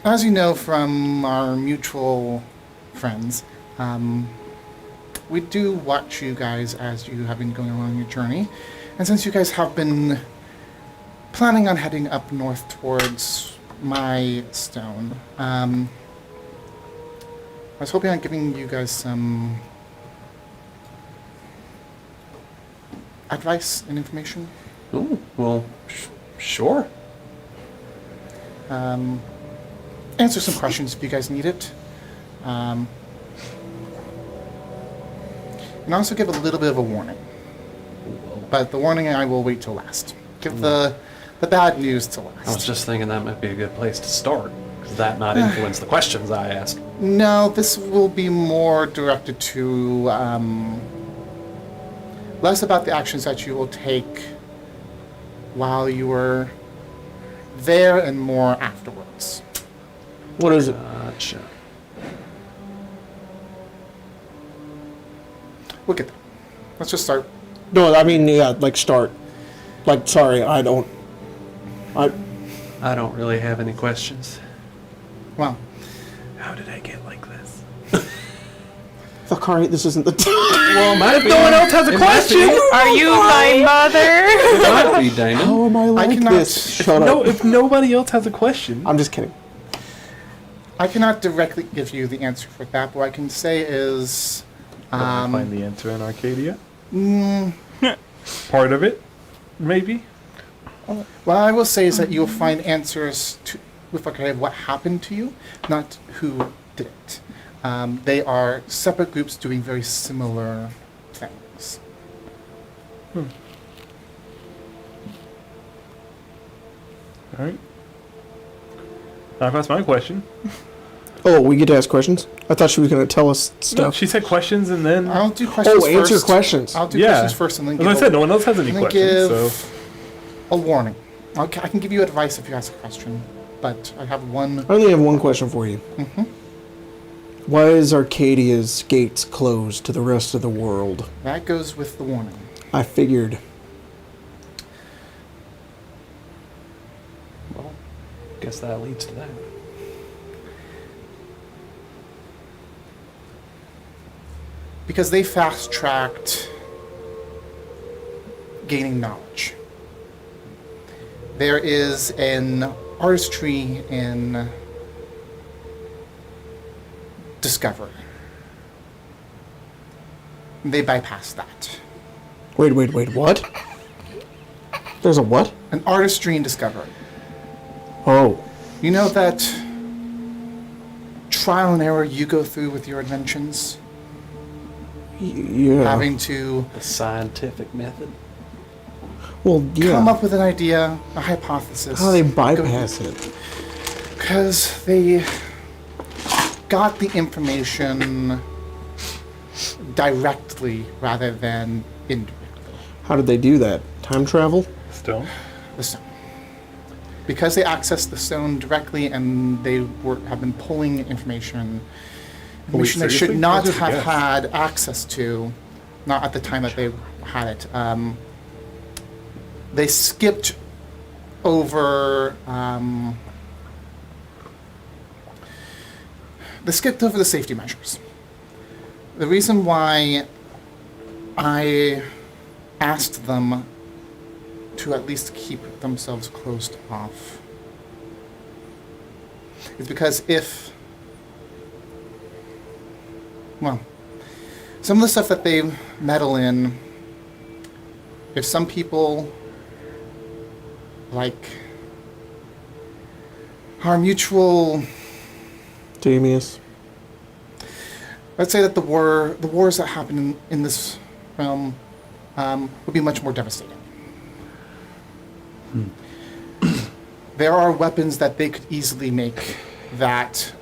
As you know from our mutual friends, we do watch you guys as you have been going along your journey. And since you guys have been planning on heading up north towards my stone, I was hoping on giving you guys some advice and information. Ooh, well, sure. Answer some questions if you guys need it. And also give a little bit of a warning. But the warning I will wait till last. Give the bad news till last. I was just thinking that might be a good place to start. Does that not influence the questions I ask? No, this will be more directed to less about the actions that you will take while you were there and more afterwards. What is it? Gotcha. We'll get there. Let's just start. No, I mean, yeah, like start. Like, sorry, I don't really have any questions. Well, How did I get like this? fuck, alright, this isn't the time. Well, If no one else has a question! Are you my mother? It might be, Damon. How am I like cannot- this? Shut No, up. if nobody else has a question. I'm just kidding. I cannot directly give you the answer for that. What I can say is, I'll find the answer in Arcadia. Part of it, maybe. what I will say is that you'll find answers to with regard to what happened to you, not who did it. They are separate groups doing very similar things. All right. Now that's my question. Oh, we get to ask questions? I thought she was going to tell us No, stuff. she said questions and then. I'll do questions first. Answer questions. I'll do Yeah. questions first and then As give I said, no one else has any and then questions. give So a warning. Okay, I can give you advice if you ask a question, but I have one. I only have one question for you. Mhm. Why is Arcadia's gates closed to the rest of the world? That goes with the warning. I figured. Well, guess that leads to that. Because they fast-tracked gaining knowledge. There is an artistry in discovery. They bypass that. Wait, what? There's a what? An artistry in discovery. Oh. You know that trial and error you go through with your inventions? Yeah. Having to The scientific method. Well, yeah. come up with an idea, a hypothesis. How do they bypass it? Because they got the information directly rather than indirectly. How did they do that? Time travel? stone. The stone. Because they accessed the stone directly and they have been pulling information they seriously? should not That's just a have guess. had access to, not at the time that they had it. They skipped over. They skipped over the safety measures. The reason why I asked them to at least keep themselves closed off is because if well, some of the stuff that they meddle in, if some people, like our mutual, Damius. let's say that the wars that happen in this realm would be much more devastating. There are weapons that they could easily make that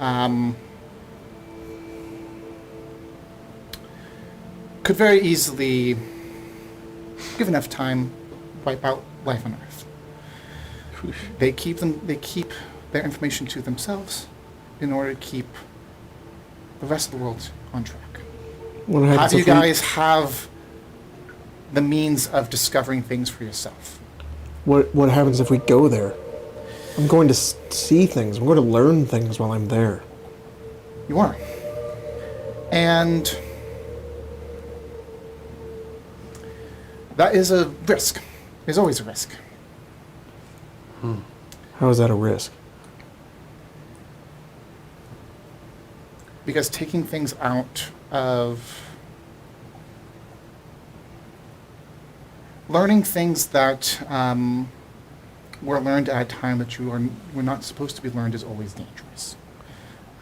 could very easily, given enough time, wipe out life on Earth. They keep their information to themselves in order to keep the rest of the world on track. What happens Have you if we- guys have the means of discovering things for yourself? What happens if we go there? I'm going to see things. I'm going to learn things while I'm there. You are. And that is a risk. There's always a risk. How is that a risk? Because taking things out of learning things that were learned at a time that were not supposed to be learned is always dangerous.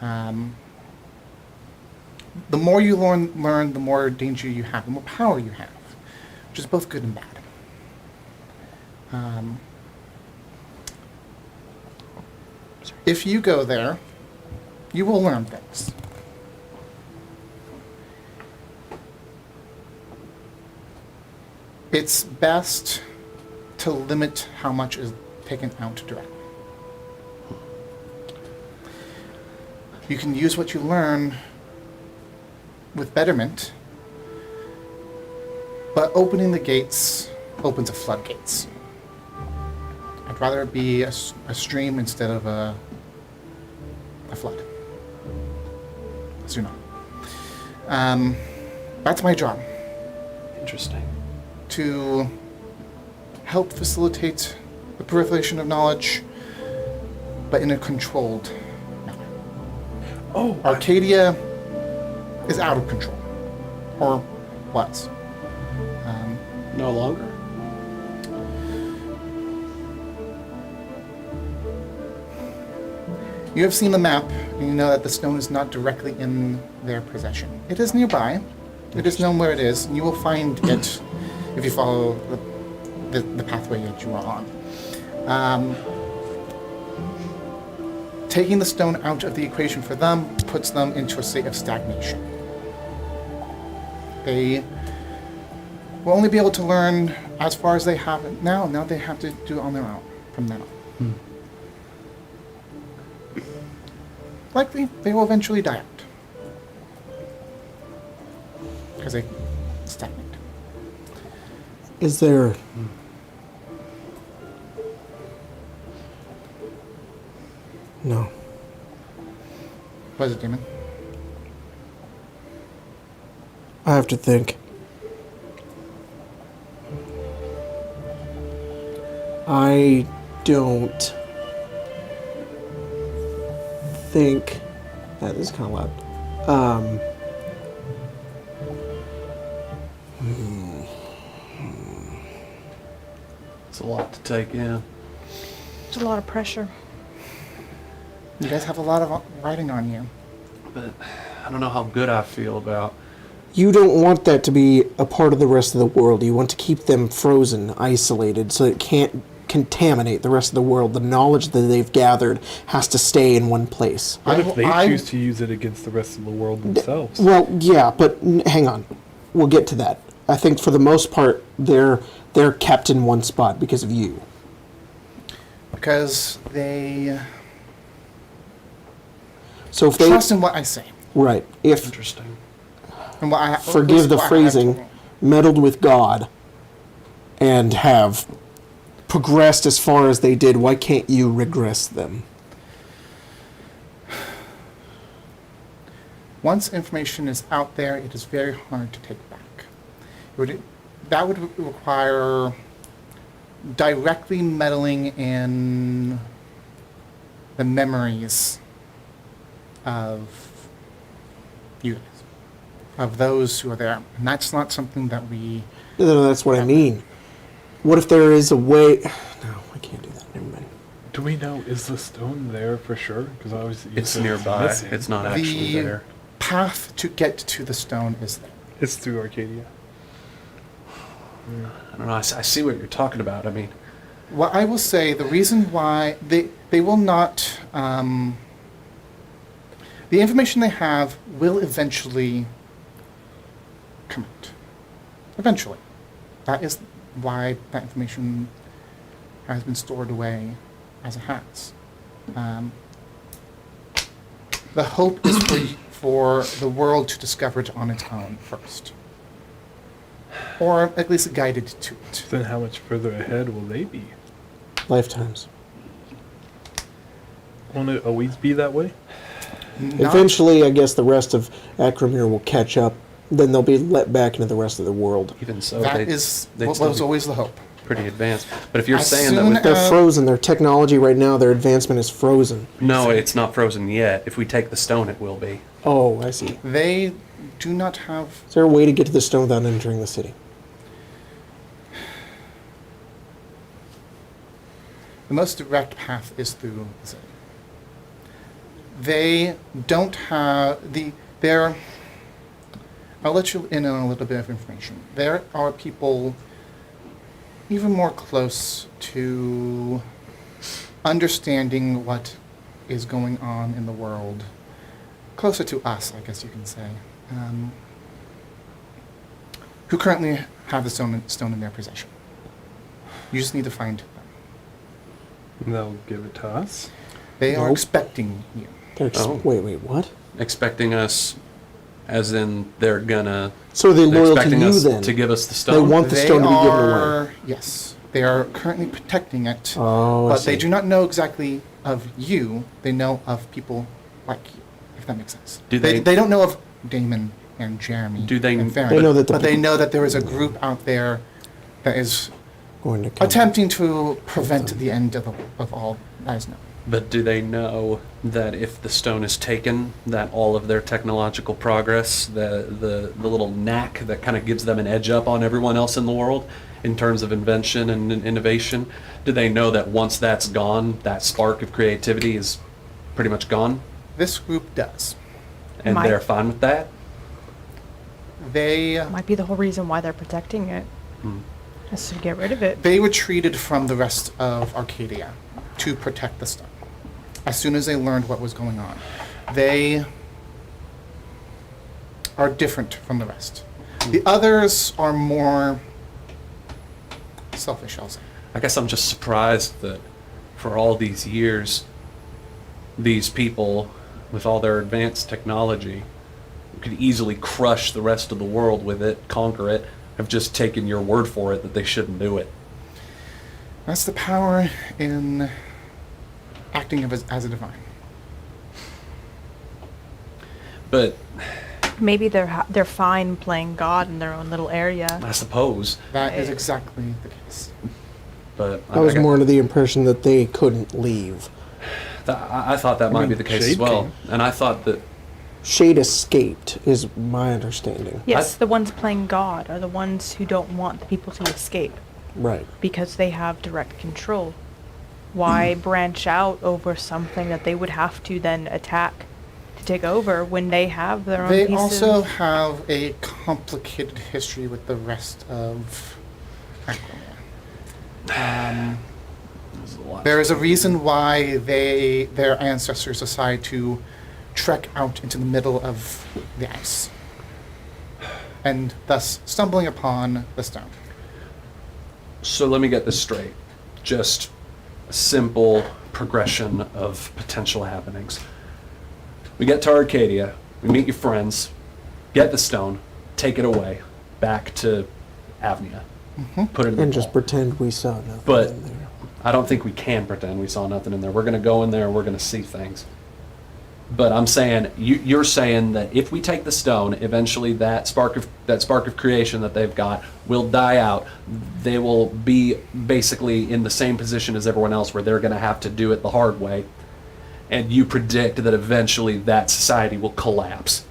The more you learn, the more danger you have, the more power you have, which is both good and bad. If you go there, you will learn things. It's best to limit how much is taken out directly. You can use what you learn with betterment, but opening the gates opens a floodgates. I'd rather it be a stream instead of a flood. A tsunami. That's my job. Interesting. To help facilitate the proliferation of knowledge, but in a controlled manner. Oh, Arcadia is out of control, or was. No longer? You have seen the map, and you know that the stone is not directly in their possession. It is nearby. It is known where it is, and you will find it if you follow the pathway that you are on. Taking the stone out of the equation for them puts them into a state of stagnation. They will only be able to learn as far as they have it now. Now they have to do it on their own from then on. Likely, they will eventually die out. Because they stagnate. Is there... No. What is it, Damon? I have to think. I don't think... That is kind of loud. It's a lot to take in. It's a lot of pressure. You guys have a lot of writing on you. But I don't know how good I feel about... You don't want that to be a part of the rest of the world. You want to keep them frozen, isolated, so it can't contaminate the rest of the world. The knowledge that they've gathered has to stay in one place. what if they choose to use it against the rest of the world themselves? Well, yeah, but hang on. We'll get to that. I think for the most part, they're kept in one spot because of you. Because they So if they... trust in what I say. Right. If... Interesting. And what I Forgive the what I have phrasing, to- meddled with God, and have progressed as far as they did, why can't you regress them? Once information is out there, it is very hard to take back. That would require directly meddling in the memories of you guys. of those who are there. And that's not something that we... No, that's what I mean. What if there is a way... No, I can't do that. Never mind. Do we know, is the stone there for sure? Because obviously It's nearby. missing. It's not actually The there. path to get to the stone is there. It's through Arcadia. I don't know. I see what you're talking about. I mean, Well, I will say the reason why they will not... the information they have will eventually come out. Eventually. That is why that information has been stored away as it has. The hope is for the world to discover it on its own first. Or at least guided to it. Then how much further ahead will they be? Lifetimes. Won't it always be that way? Not- Eventually, I guess the rest of Akramir will catch up. Then they'll be let back into the rest of the world. even so, That they'd is they'd what still was be always the hope. pretty advanced. But if you're As saying that soon with They're frozen. Their technology right now, their advancement is frozen. no, it's not frozen yet. If we take the stone, it will be. Oh, I see. They do not have... Is there a way to get to the stone without entering the city? The most direct path is through the city. They don't have they're... I'll let you in on a little bit of information. There are people even more close to understanding what is going on in the world, closer to us, I guess you can say, who currently have the stone in their possession. You just need to find them. They'll give it to us. They are Nope. expecting you. Oh. Wait, what? Expecting us, as in they're gonna. So are they They're loyal to expecting you us then? to give us the They stone. want the They stone to be given away. are, yes. They are currently protecting it, Oh, I but they see. do not know exactly of you. They know of people like you, if that makes sense. Do They they- don't know of Damon and Jeremy Do they- and Farron, They know that the but they people- know that there is a group out there that is Going to come. attempting to prevent the end of all that is known. But do they know that if the stone is taken, that all of their technological progress, the little knack that kind of gives them an edge up on everyone else in the world in terms of invention and innovation, do they know that once that's gone, that spark of creativity is pretty much gone? This group does. And Might- they're fine with that? They Might be the whole reason why they're protecting it. Is to get rid of it. They retreated from the rest of Arcadia to protect the stone. As soon as they learned what was going on, they are different from the rest. The others are more selfish, I'll say. I guess I'm just surprised that for all these years, these people, with all their advanced technology, who could easily crush the rest of the world with it, conquer it, have just taken your word for it that they shouldn't do it. That's the power in acting as a divine. But Maybe they're fine playing God in their own little area. I suppose, That is Right. exactly the case. but I was more under the impression that they couldn't leave. I thought that might be the case as Shade well, came. and I thought that Shade escaped, is my understanding. Yes, the ones playing God are the ones who don't want the people to escape Right. because they have direct control. Why branch out over something that they would have to then attack to take over when they have their own They pieces? also have a complicated history with the rest of Arcadia. there's a lot. There is a reason why their ancestors decide to trek out into the middle of the ice, and thus stumbling upon the stone. So let me get this straight. Just a simple progression of potential happenings. We get to Arcadia, we meet your friends, get the stone, take it away, back to AVNIA. Put it in the And just vault. pretend we saw nothing But in there. I don't think we can pretend we saw nothing in there. We're going to go in there, we're going to see things. But I'm saying, you're saying that if we take the stone, eventually that spark of creation that they've got will die out. They will be basically in the same position as everyone else, where they're going to have to do it the hard way. And you predict that eventually that society will collapse.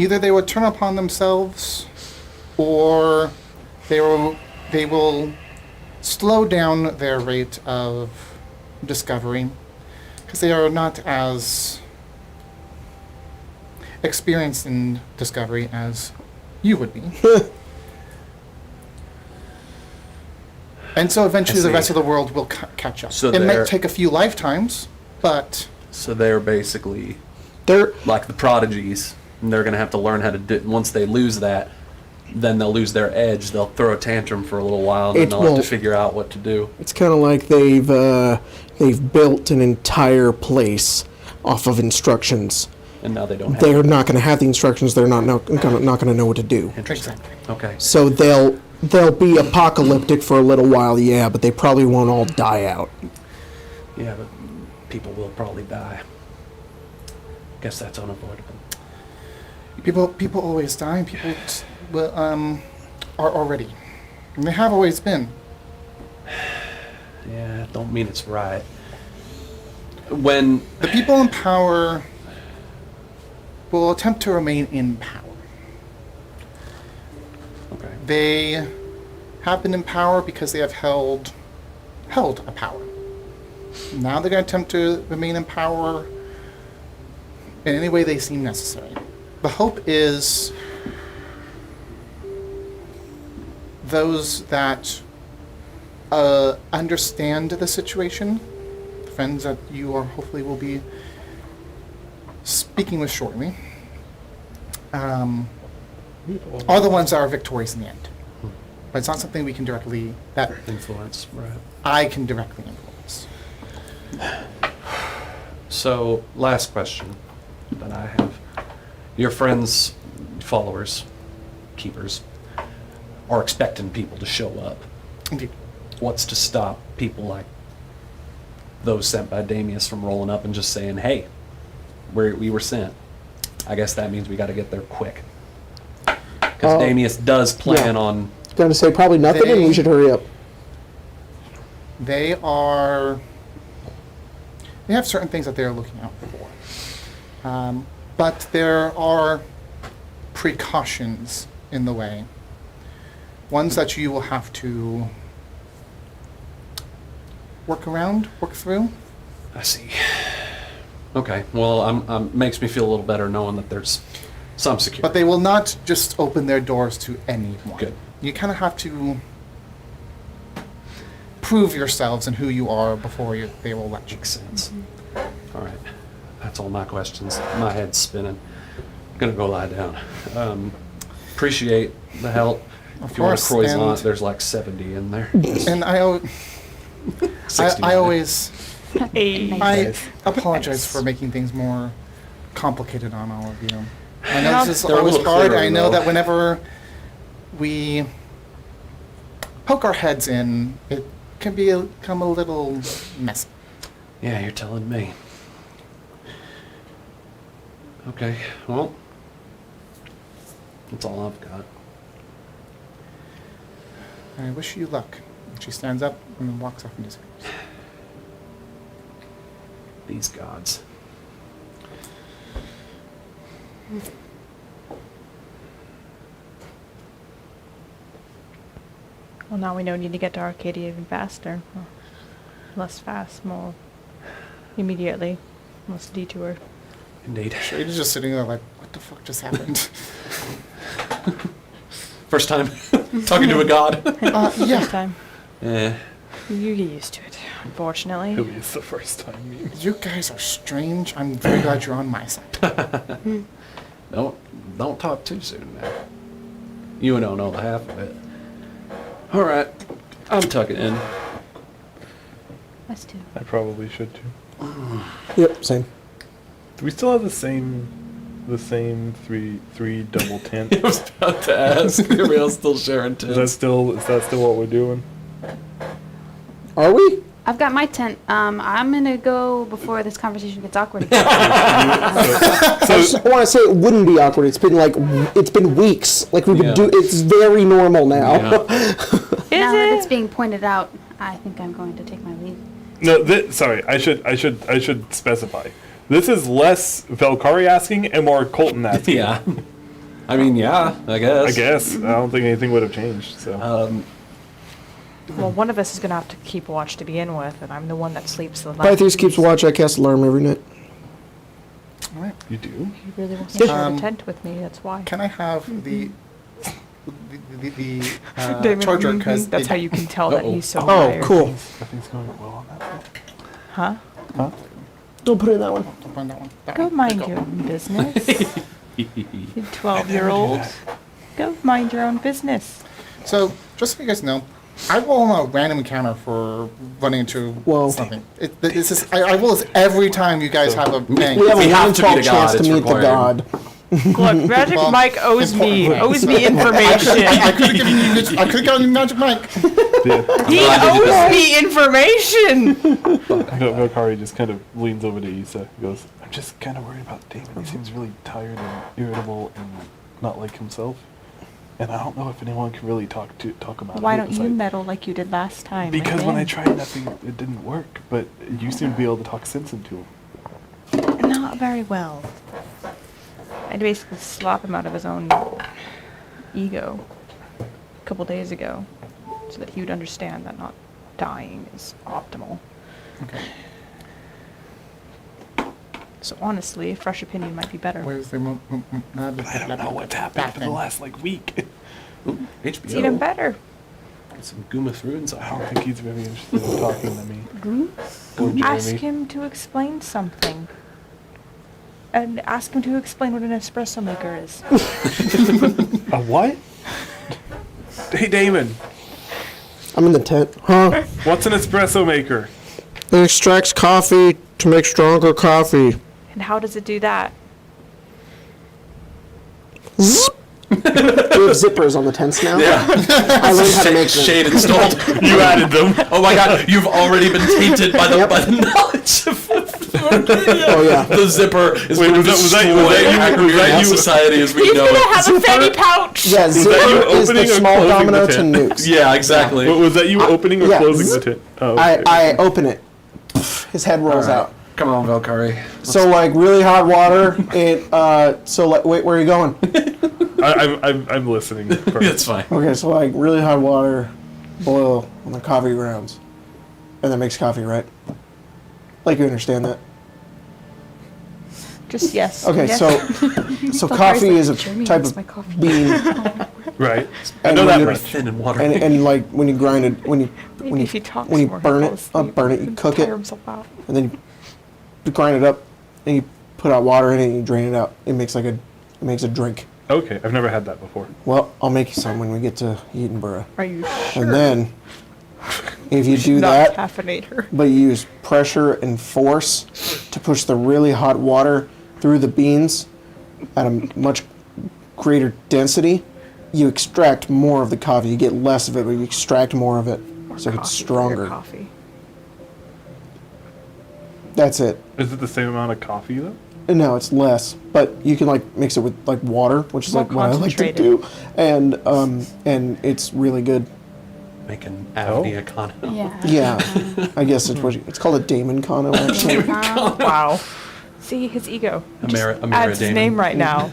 either they will turn upon themselves, or they will slow down their rate of discovery, because they are not as experienced in discovery as you would be. And so eventually the rest of the world will catch up. So it might take a few lifetimes, but... So they're basically They're like the prodigies, and they're going to have to learn how to do. Once they lose that, then they'll lose their edge. They'll throw a tantrum for a little while, and then they'll have to figure out what to do. It's kind of like they've built an entire place off of instructions. And now they don't have. They're not going to have the instructions. They're not going to know what to do. Interesting. Exactly. Okay. So they'll be apocalyptic for a little while, yeah, but they probably won't all die out. Yeah, but people will probably die. Guess that's unavoidable. People always die. People are already. And they have always been. Yeah, don't mean it's right. When The people in power will attempt to remain in power. okay, They have been in power because they have held a power. Now they're going to attempt to remain in power in any way they seem necessary. The hope is those that understand the situation, friends that you are hopefully will be speaking with shortly, are the ones that are victorious in the end. But it's not something we can directly, that influence, right? I can directly influence. So, last question that I have. Your friends, followers, keepers, are expecting people to show up. Indeed. What's to stop people like those sent by Damius from rolling up and just saying, hey, we were sent? I guess that means we got to get there quick. Because Damius does plan on... Going to say probably nothing, and we should hurry up. They have certain things that they're looking out for. But there are precautions in the way. Ones that you will have to work through. I see. Okay, well, makes me feel a little better knowing that there's some security. But they will not just open their doors to anyone. Good. You kind of have to prove yourselves and who you are before they will let you. Makes sense. All right. That's all my questions. My head's spinning. I'm going to go lie down. Appreciate the help. Of If you want a course, croissant, and- there's like 70 in there. And I 69. always Hey. I apologize for making things more complicated on all of you. I know this is They're a always little hard. clearer, I know though. that whenever we poke our heads in, it can become a little messy. Yeah, you're telling me. Okay, well, that's all I've got. I wish you luck. She stands up and walks off and disappears. These gods. Well, now we know we need to get to Arcadia even faster. Well, less fast, more immediately. Less detour. Indeed. Shady's just sitting there like, what the fuck just happened? First time talking to a god. Yeah. First time. Eh. You get used to it, unfortunately. Maybe it's the first time meeting. You guys are strange. I'm very glad you're on my side. Don't talk too soon now. You don't know the half of it. All right, I'm tucking in. Us too. I probably should too. Yep, same. Do we still have the same three double tent? I was about to ask. Everybody else still sharing Is tents. that still what we're doing? Are we? I've got my tent. I'm gonna go before this conversation gets awkward again. I just want to say it wouldn't be awkward. It's been weeks. Like we've been Yeah. It's very normal now. Yeah. Now that it's being pointed out, I think I'm going to take my leave. No, sorry. I should specify. This is less Velkari asking and more Colton asking. Yeah. I mean, yeah, I guess. I guess. I don't think anything would have changed. So. Well, one of us is going to have to keep watch to begin with, and I'm the one that sleeps the night. Pythes keeps watch. I cast alarm every night. All right. You do? He really wants to share Um, the tent with me, that's why. Can I have the David, charger? Because that's how you can tell that he's so Oh, tired. cool. Nothing's going well on that front. Huh? Huh? Don't put it in that one. Don't find that one. That Go one. mind There you your go. own business. You 12-year-old. Go mind your own business. So, just so you guys know, I roll on a random encounter for running into Whoa. something. This is I roll this every time you guys have a thing. We have We a have 1 in to beat 12 a chance god, to it's meet required. the god. Look, Magic Well, Mike owes me important. information. I could have given you. I could have gotten you Magic Mike. Yeah. He owes me information. Valkyrie just kind of leans over to Issa and goes, I'm just kind of worried about Damon. He seems really tired and irritable and not like himself. And I don't know if anyone can really talk about it. Why don't It's you like- meddle like you did last time? with Because when I Dan? tried nothing, it didn't work. But you seem to be able to talk sense into him. Not very well. I had to basically slap him out of his own ego a couple days ago so that he would understand that not dying is optimal. Okay. So honestly, a fresh opinion might be better. Where's the? I don't know what's happened for the last week. Ooh, HBO. It's even better. Get some Gooma Thruins I on don't here. think he's very interested in talking to me. Or Ask Jeremy. him to explain something. And ask him to explain what an espresso maker is. A what? Hey Damon, I'm in the tent. Huh? what's an espresso maker? It extracts coffee to make stronger coffee. And how does it do that? Zip. We have zippers on the tents now. Yeah. I learned how to make them. Shade installed. You added them. Oh my god, you've already been tainted by the knowledge of Oh yeah. the zipper is Wait, going to was that destroy you? Was that you? society as we He's know gonna it. have a fanny pouch! Yeah, that you zipper is the opening or small closing domino the to tent? nukes. Yeah, exactly. Was that you opening or yeah. closing the tent? Oh, I okay. open it. His head rolls Alright. out. Come on, Valkyrie. So like really hot water. So like wait, where are you going? I'm listening. That's fine. Okay, so like really hot water, boil on the coffee grounds, and that makes coffee, right? Like you understand that? Just yes. Okay, yes. so coffee is a type of bean, Right. I and know when that you- much. Thin and water. and like when you grind it, when you Maybe if he talks when you more, burn he'll it, fall asleep. burn it, you He'll cook tire it, himself out. and then you grind it up, and you put out water in it, and you drain it out. It makes a drink. Okay, I've never had that before. Well, I'll make you some when we get to Edinburgh. Are you sure? And then, if you do Not that, caffeinator. but you use pressure and force to push the really hot water through the beans at a much greater density, you extract more of the coffee. You get less of it, but you extract more of it, so it's Coffee for your stronger. Coffee. That's it. Is it the same amount of coffee though? No, it's less, but you can like mix it with like water, which is More like what I like to concentrated. do, and it's really good. Making AVNIA Kano. Yeah. Yeah, I guess it's called a Damon Kano actually. Wow. See, his ego. Amira Adds his Damon. name right now.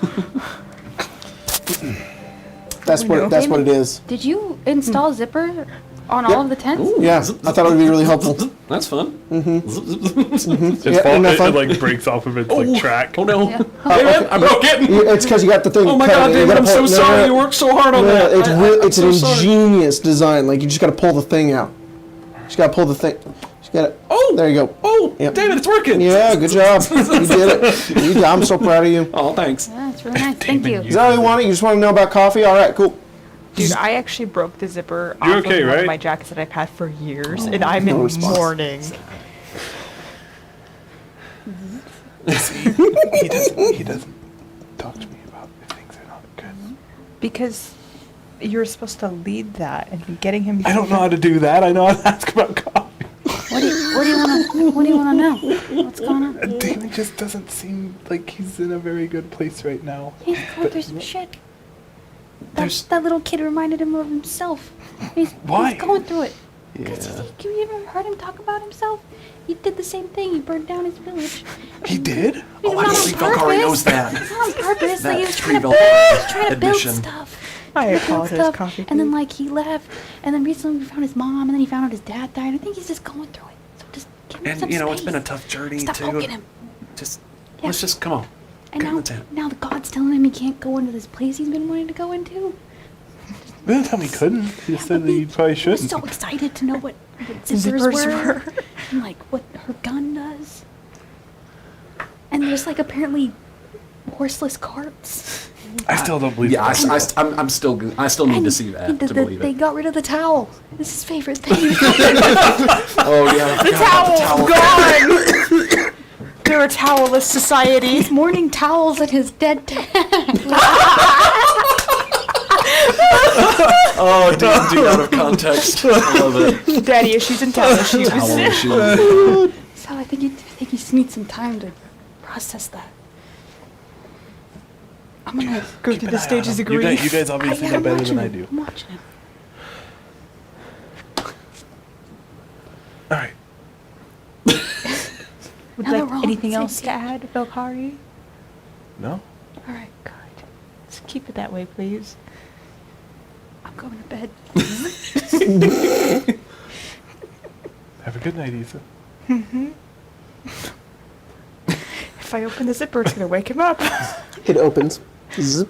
That's what it is. Did you install zipper on all of the tents? Yeah, I thought it would be really helpful. That's fun. Its Yeah, fault, isn't that it fun? like breaks off of its like track. Oh no. Yeah. Damon, I broke it. It's because you got the thing. Oh my cut god, in, you David, gotta I'm pull so it- no, sorry. no, You worked so hard on no, that. it's I'm it's so an sorry. ingenious design. Like you just got to pull the thing out. You just got to pull the thing. Just got to. Oh, There you go. Oh, Yep. David, it's working. Yeah, good job. You did it. I'm so proud of you. Oh, thanks. Yeah, it's really nice. Thank you. Is that all you wanted? You just want to know about coffee? All right, cool. Dude, I actually broke the zipper You're off okay, of one right? of my jackets that I've had for years, and I'm No in response. mourning. He doesn't talk to me about if things are not good. Because you're supposed to lead that and be getting him. I don't know how to do that. I know how to ask about coffee. What do you want to know? What's going on? Damon just doesn't seem like he's in a very good place right now. He's going through some shit. There's- That little kid reminded him of himself. He's Why? going through it. Yeah. Can you ever heard him talk about himself? He did the same thing. He burned down his village. He did? Oh, I don't think Valkyrie knows that. It's not on purpose. Like, he was That's trying to pre-Valkyrie build admission. stuff. I He built apologize, stuff, Coffee. and then like he left, and then recently we found his mom, and then he found out his dad died. I think he's just going through it. So just give him some And, you know, it's space. been a tough journey, Stop too. poking him. Just, Yeah. let's just, come on. And Give him now, a tap. now the god's telling him he can't go into this place he's been wanting to go into. They didn't tell me he couldn't. He just said that he probably He was shouldn't. so excited to know what zippers were, and like what her gun does. And there's like apparently horseless carts. I still don't believe Yeah, that. I still need And to see that to believe they it. got rid of the towel. This is his favorite thing. Oh, yeah. The towel gone! They're a towelless society. He's mourning towels at his dead dad. Oh, dude, out of context. I love it. Daddy issues and towel issues. Towel issue. So I think he just needs some time to process that. I'm gonna Go through the stages of grief. You guys obviously know I'm better watching than I him. do. I'm watching him. All right. Would Now you they're like all anything on the else same to page. add, Valkyrie? No? All right, Good. Just keep it that way, please. I'm going to bed. Have a good night, Issa. If I open the zipper, it's gonna wake him up. It opens. Zip.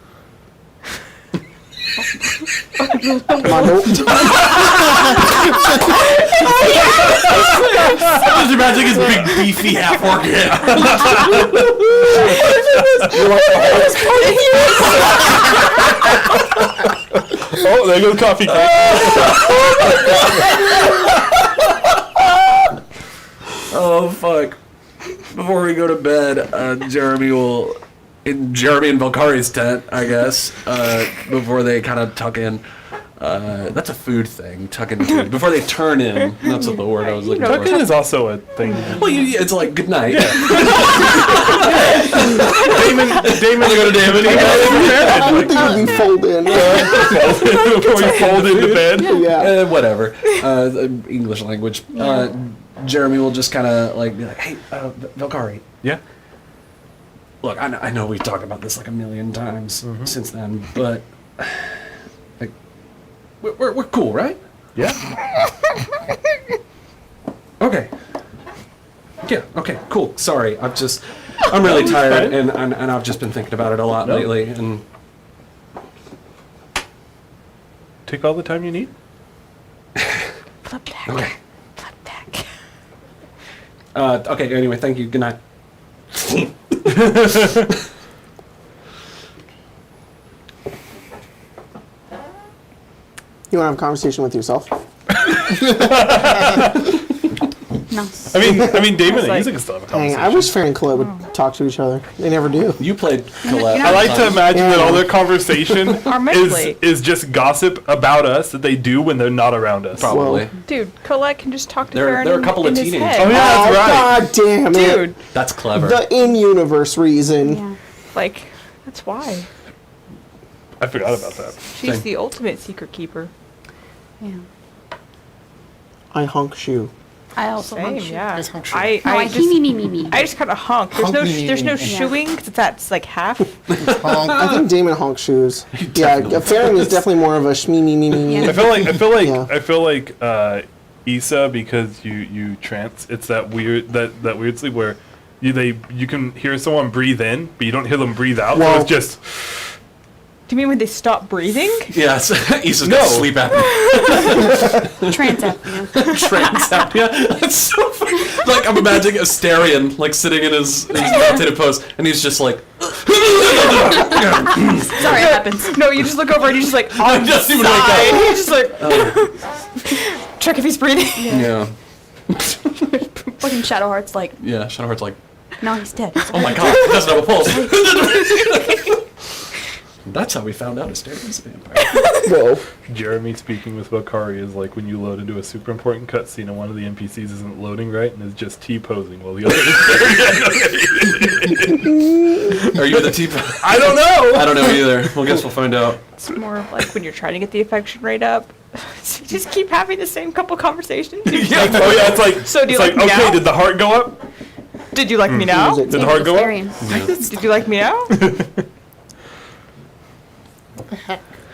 Come on, no. Just imagine his big beefy half orc head. Oh, there goes coffee cake. Oh, fuck. Before we go to bed, Jeremy and Valkyrie's tent, I guess, before they kind of tuck in. That's a food thing, tuck in food. Before they turn in, that's what the word I was looking for. Tucking is also a thing. Well, it's like good night. Damon, They go to Damon. I would think it would be fold in. before you fold into bed. Yeah. Whatever. English language. Jeremy will just kind of like be like, "Hey, Valkyrie, Yeah. look, I know we've talked about this like a million times since then, but like, we're cool, right? Yeah. Okay. Yeah. Okay. Cool. Sorry, I'm really tired, and I've just been thinking about it a lot No. lately, and Take all the time you need. Flip back. okay. Flip back. Okay. Anyway, thank you. Good night. You want to have a conversation with yourself? No. I mean, Damon and like- Issa can still have a Dang, conversation. I wish Fair and Colette would talk to each other. They never do. You played Colette. I like to imagine that all their conversation Are mentally. is just gossip about us that they do when they're not around us. Probably. Well- Dude, Colette can just talk to There Farron are a couple in of his teenagers. head. Oh, yeah. Oh, that's right. God damn it. Dude, That's clever. The in-universe reason. Yeah. like, that's why. I forgot about that. She's Thing. the ultimate secret keeper. Yeah. I honk shoe. I also Same, hunk shit. yeah. Guys honk shit. I No, I just, me. I just kind of honk. There's Honk no, me, there's no yeah. shoeing because that's like half. Honk. I think Damon honk shoes. Yeah, Farron is definitely more of a shmee me me me me. Yeah. I feel like Issa, because you trance, it's that weird sleep where you can hear someone breathe in, but you don't hear them breathe out. Well- So it's just Do you mean when they stop breathing? Yes. Issa's No. got sleep apnea. Trans apnea. Trans apnea. That's so funny. Like, I'm imagining Asterion, like, sitting in his meditative pose, and he's just like... Sorry, it happens. No, you just look over and you're just like, He on the doesn't even wake up. side. You're just like, check if he's breathing. Yeah. Fucking Shadowheart's like, Yeah, Shadowheart's like, no, he's dead. oh my god, he doesn't have a pulse. That's how we found out Asterian's a vampire. Whoa. Jeremy speaking with Valkyrie is like when you load into a super important cutscene and one of the NPCs isn't loading right and is just T-posing while the other is Are you the T? I don't know! I don't know either. Well, guess we'll find out. It's more of like when you're trying to get the affection rate up, Just keep having the same couple conversations. Oh yeah, it's like. So do you it's like me okay? now? Did the heart go up? Did you like me now? Who is it? Did the heart go up? Astarion. Did you like me now?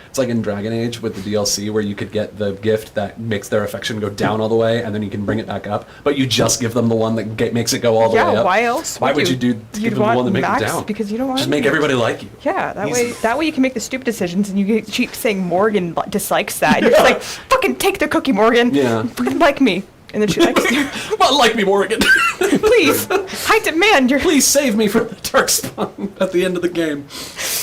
It's like in Dragon Age with the DLC where you could get the gift that makes their affection go down all the way, and then you can bring it back up. But you just give them the one that makes it go all the way Yeah, up. why else? Why would you give them the one that makes it down? Because you don't want Just make everybody like you. Yeah, that way you can make the stupid decisions, and you keep saying Morgan dislikes that. And you're just like, fucking take the cookie, Morgan. Yeah. Fucking like me. And then she likes you. Well, like me, Morgan. Please, I demand your. Please save me from the dark spawn at the end of the game.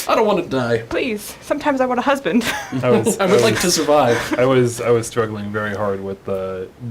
I don't want to die. Please. Sometimes I want a husband. I would like to survive. I was struggling very hard with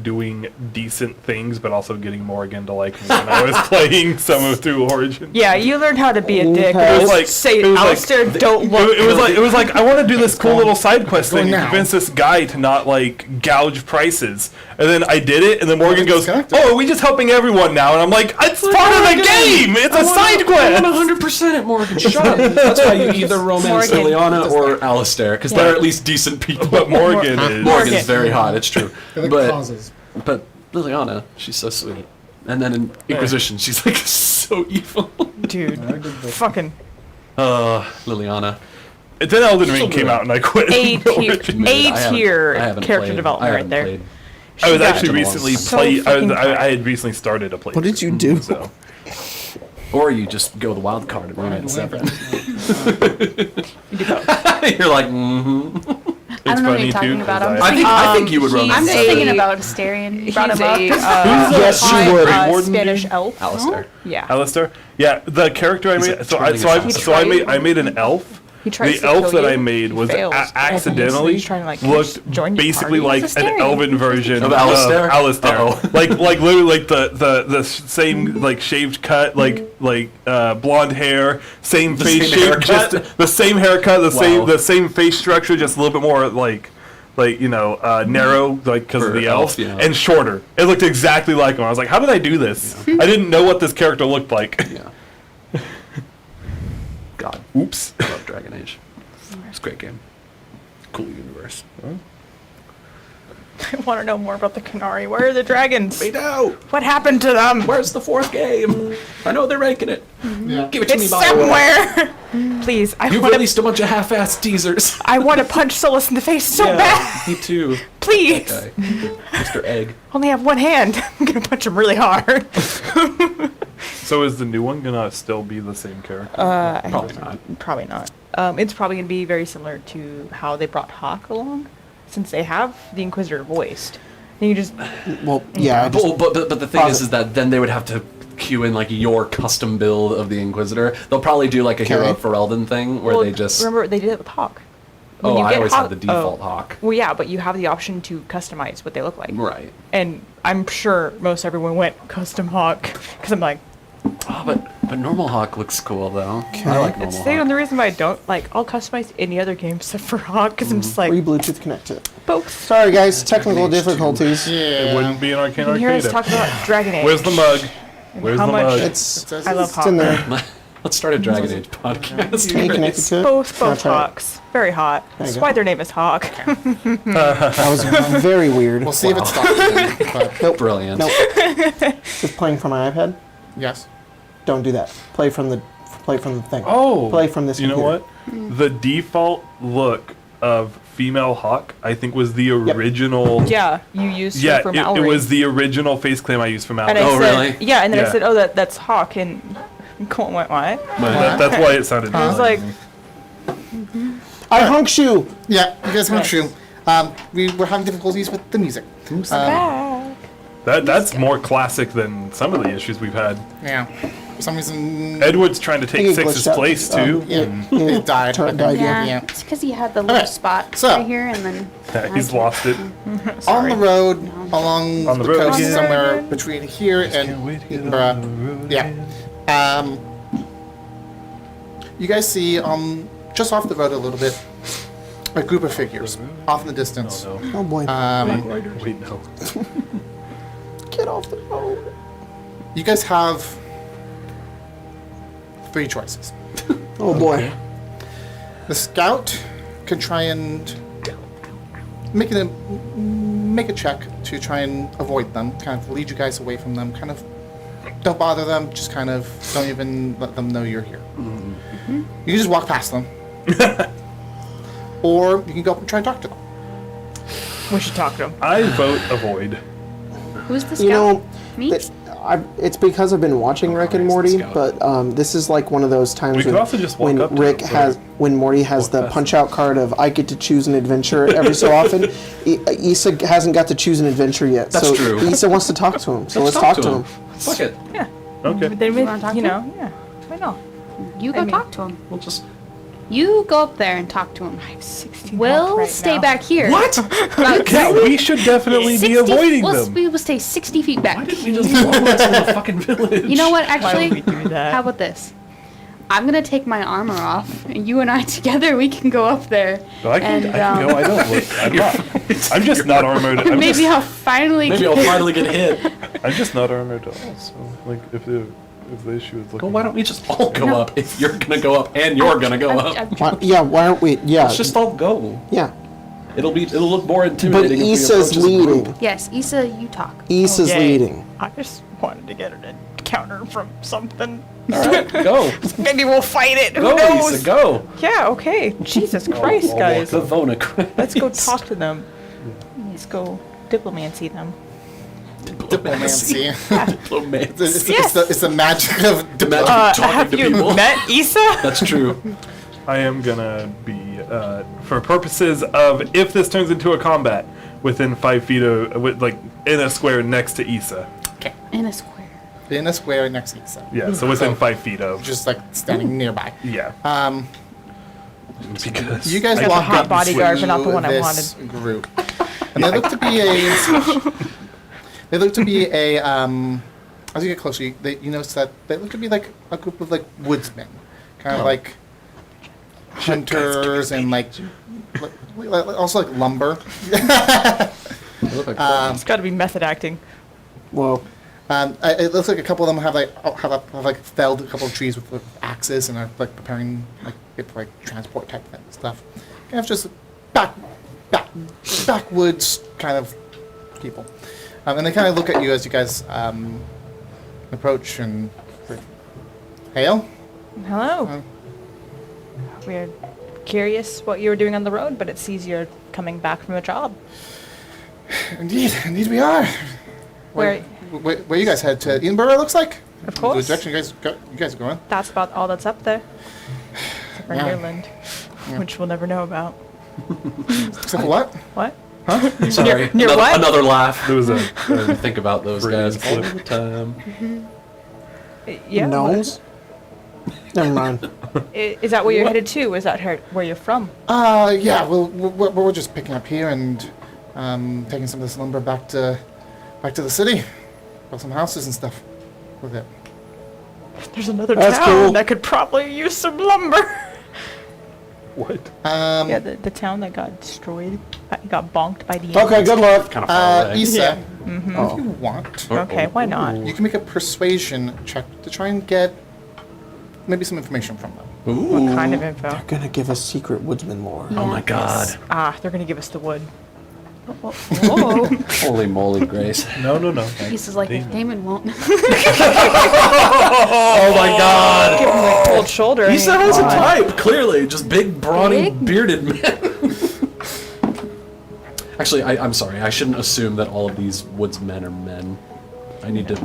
doing decent things, but also getting Morgan to like me when I was playing some of Through Origin. Yeah, you learned how to be a dick. Okay. It was like Say, it was Alistair, like, don't look. It was like I want to do this cool little side quest thing and now. convince this guy to not like gouge prices, and then I did it, and then Morgan goes, disconnected. "Oh, are we just helping everyone now?" And I'm like, "It's part of the game. It's a side quest." 100% at Morgan. Shut up. That's why you either romance Morgan. Liliana or Alistair, because they're at least decent people. But Morgan is. Morgan's very hot. It's true. They're like But causes. but Liliana, she's so sweet. And then in Inquisition, she's like so evil. Dude, fucking Liliana. And then Elden Ring came out, and I quit. A tier, Admit it, I A-tier haven't character played. development I right haven't there. played. I was She got actually it. recently So play. fucking I had recently started a play. What did you do? So. Or you just go the wild card and run at 7. You do both. You're like, mm-hmm. I don't know what funny you're talking too, about. 'cause I think you would run. he's I'm just a- thinking about Astarion. You brought He's him up. Yes, she would. Grey Warden Spanish dude? elf. Alistair. Yeah. Alistair? Yeah, the character I He's made. a So training I made an elf. He tries The to elf kill that you. I made He was fails. accidentally He's trying to, like, looked join your basically party. like He's an Astarion. elven version Of Alistair? Alistair. Uh-oh. like literally like the same like shaved cut, like blonde hair, same The face same shape, haircut? just the same haircut, Wow. the same face structure, just a little bit more like narrow, like because of For the elf, elf, yeah. and shorter. It looked exactly like him. I was like, how did I do this? I didn't know what this character looked like. Yeah. God. Oops. I love Dragon Age. It's a great game. Cool universe. I want to know more about the Canary. Where are the dragons? We know. What happened to them? Where's the 4th game? I know they're ranking it. Yeah. Give it to me, It's Bioware. somewhere. Please, I You've want to. released a bunch of half-assed teasers. I want to punch Solus in the face so bad. Me too. Please. Okay. Mr. Egg. Only have one hand. I'm gonna punch him really hard. So is the new one gonna still be the same character? Probably not. Probably not. It's probably gonna be very similar to how they brought Hawk along, since they have the Inquisitor voiced. And you just Well, yeah. I just- But the thing is that then they would have to queue in like your custom build of the Inquisitor. They'll probably do like a Hero Okay. Ferelden thing where well, they just. remember they did it with Hawk. When Oh, you I get always Hawk- had the default Hawk. Well, yeah, but you have the option to customize what they look like. Right. And I'm sure most everyone went custom Hawk because I'm like, Oh, but normal Hawk looks cool though. I like normal it's Hawk. the only reason why I don't like. I'll customize any other game except for Hawk because I'm just Were you like Bluetooth connected? both. Sorry, guys. Technical difficulties. It wouldn't be an Arcane You hear us Arcade. talk about Dragon Age. Where's the mug? Where's how the much- mug? It's I love it's in Hawk. there. Let's start a Dragon Age podcast. Can you connect it to it? Both I'll try it. Hawks. Very hot. you That's go. why their name is Hawk. That was very weird. We'll see if it stops. But Nope. Brilliant. Nope. Just playing from my iPad. yes. Don't do that. Play from the thing. Oh, Play from this You know computer. what? The default look of female Hawk, I think, was the original. Yeah, you used her Yeah, for it Mallory. was the original face claim I used for And Mallory. I Oh, said, really? Yeah, and then I Yeah. said, oh, that's Hawk, and Colin went, what? That's why it sounded. I was like, I hunk you. Yeah, you guys have Nice. true. We were having difficulties with the music. back. that's more classic than some of the issues we've had. Yeah. For some reason, Edward's trying to think take it Six's glitched out. place too. it died. Turret died, Yeah, Yeah. it's because he had the little Okay, spot so- right here, and then Yeah, he's lost it. On the road, along On the, the road coast, again. somewhere between here and Edinburgh. Yeah. You guys see, just off the road a little bit, a group of figures off in the distance. Oh boy. Wait, no. Get off the road. You guys have 3 choices. Oh boy. The scout can try and make a check to try and avoid them, kind of lead you guys away from them, kind of don't bother them, just kind of don't even let them know you're here. Mm-hmm. You can just walk past them. Or you can go up and try and talk to them. We should talk to him. I vote avoid. Who's the scout? You know, Me? it's because I've been watching Rick and Morty, but this is like one of those times We could also just walk when up to Rick them, when Morty has walk the past punch-out card of I get to choose an adventure every so often. Issa hasn't got to choose an adventure yet, That's so true. Issa wants to talk to him. So let's talk to him. Fuck it. Yeah. Okay. Then we, You wanna talk you to know, yeah. Why not? You go talk to him. We'll just. You go up there and talk to him. I have 16 We'll health right stay now. back here. What? Yeah, we should definitely be 60 avoiding we'll, them. We will stay 60 feet back. Why didn't we just follow us to the fucking village? You know what, Why actually? would we do that? How about this? I'm gonna take my armor off, and you and I together, we can go up there. No, I can and, go. I don't look. I'm not. I'm just not armored. I'm maybe just, I'll finally Maybe get I'll finally get hit. I'm just not armored at all. So, like, if the issue is looking. Well, why don't we just all go up if you're gonna go up and you're gonna go up? Why aren't we? Yeah, Let's just all go. yeah. It'll look more But intimidating. if we Issa's approach as a group. leading. Yes, Issa, you talk. Issa's Okay. leading. I just wanted to get an encounter from something. All right, go. Maybe we'll fight it. Who Go, knows? Issa, go. Yeah, okay. Jesus Christ, guys. The Vona Christ. Let's go talk to them. Let's go diplomancy them. Diplomancy. Diplomancy. It's the magic of diplomacy. Talking Have to you people. met Issa? That's true. I am gonna be, for purposes of if this turns into a combat, within 5 feet of, like in a square next to Issa. In a square. In a square next to Issa. Yeah, so within 5 feet of. Just like standing nearby. Yeah. Because You guys I got walk the hot up bodyguard, to but not the one I this group, and they look to be a. They look to be a. As you get closer, you notice that they look to be like a group of like woodsmen, kind of like hunters and like also like lumber. They look like It's got to be method acting. Well, It looks like a couple of them have felled a couple of trees with axes and are like preparing like it for like transport type stuff. Kind of just backwoods kind of people, and they kind of look at you as you guys approach and hail. Hello. We're curious what you were doing on the road, but it sees you're coming back from a job. Indeed we are. Where you guys head to Edinburgh? It looks like. Of course. The direction you guys are going. That's about all that's up there. Or Yeah. Ireland, which we'll never know about. Except for what? What? Sorry. Near another, what? another laugh. there was a. I think about those guys all Brilliant. the time. Yeah. gnomes? Never mind. Is that where you're headed to? Is that where you're from? Yeah. We're just picking up here and taking some of this lumber back to the city. Build some houses and stuff with it. There's another That's town cool. that could probably use some lumber. What? Yeah, the town that got destroyed, got bonked by the Okay, good luck. Kind of far away. Isa, Oh. if you want, Okay, why not? you can make a persuasion check to try and get maybe some information from them. Ooh. What kind of info? They're gonna give us secret woodsman lore. Oh my god. Ah, they're gonna give us the wood. Whoa. Holy moly, Grace. No. Issa's like, if Damon won't. Oh my god. Give him the cold shoulder. I Issa mean, has a come on. type, clearly. Just big, brawny, Big? bearded men. Actually, I'm sorry. I shouldn't assume that all of these woodsmen are men. I need to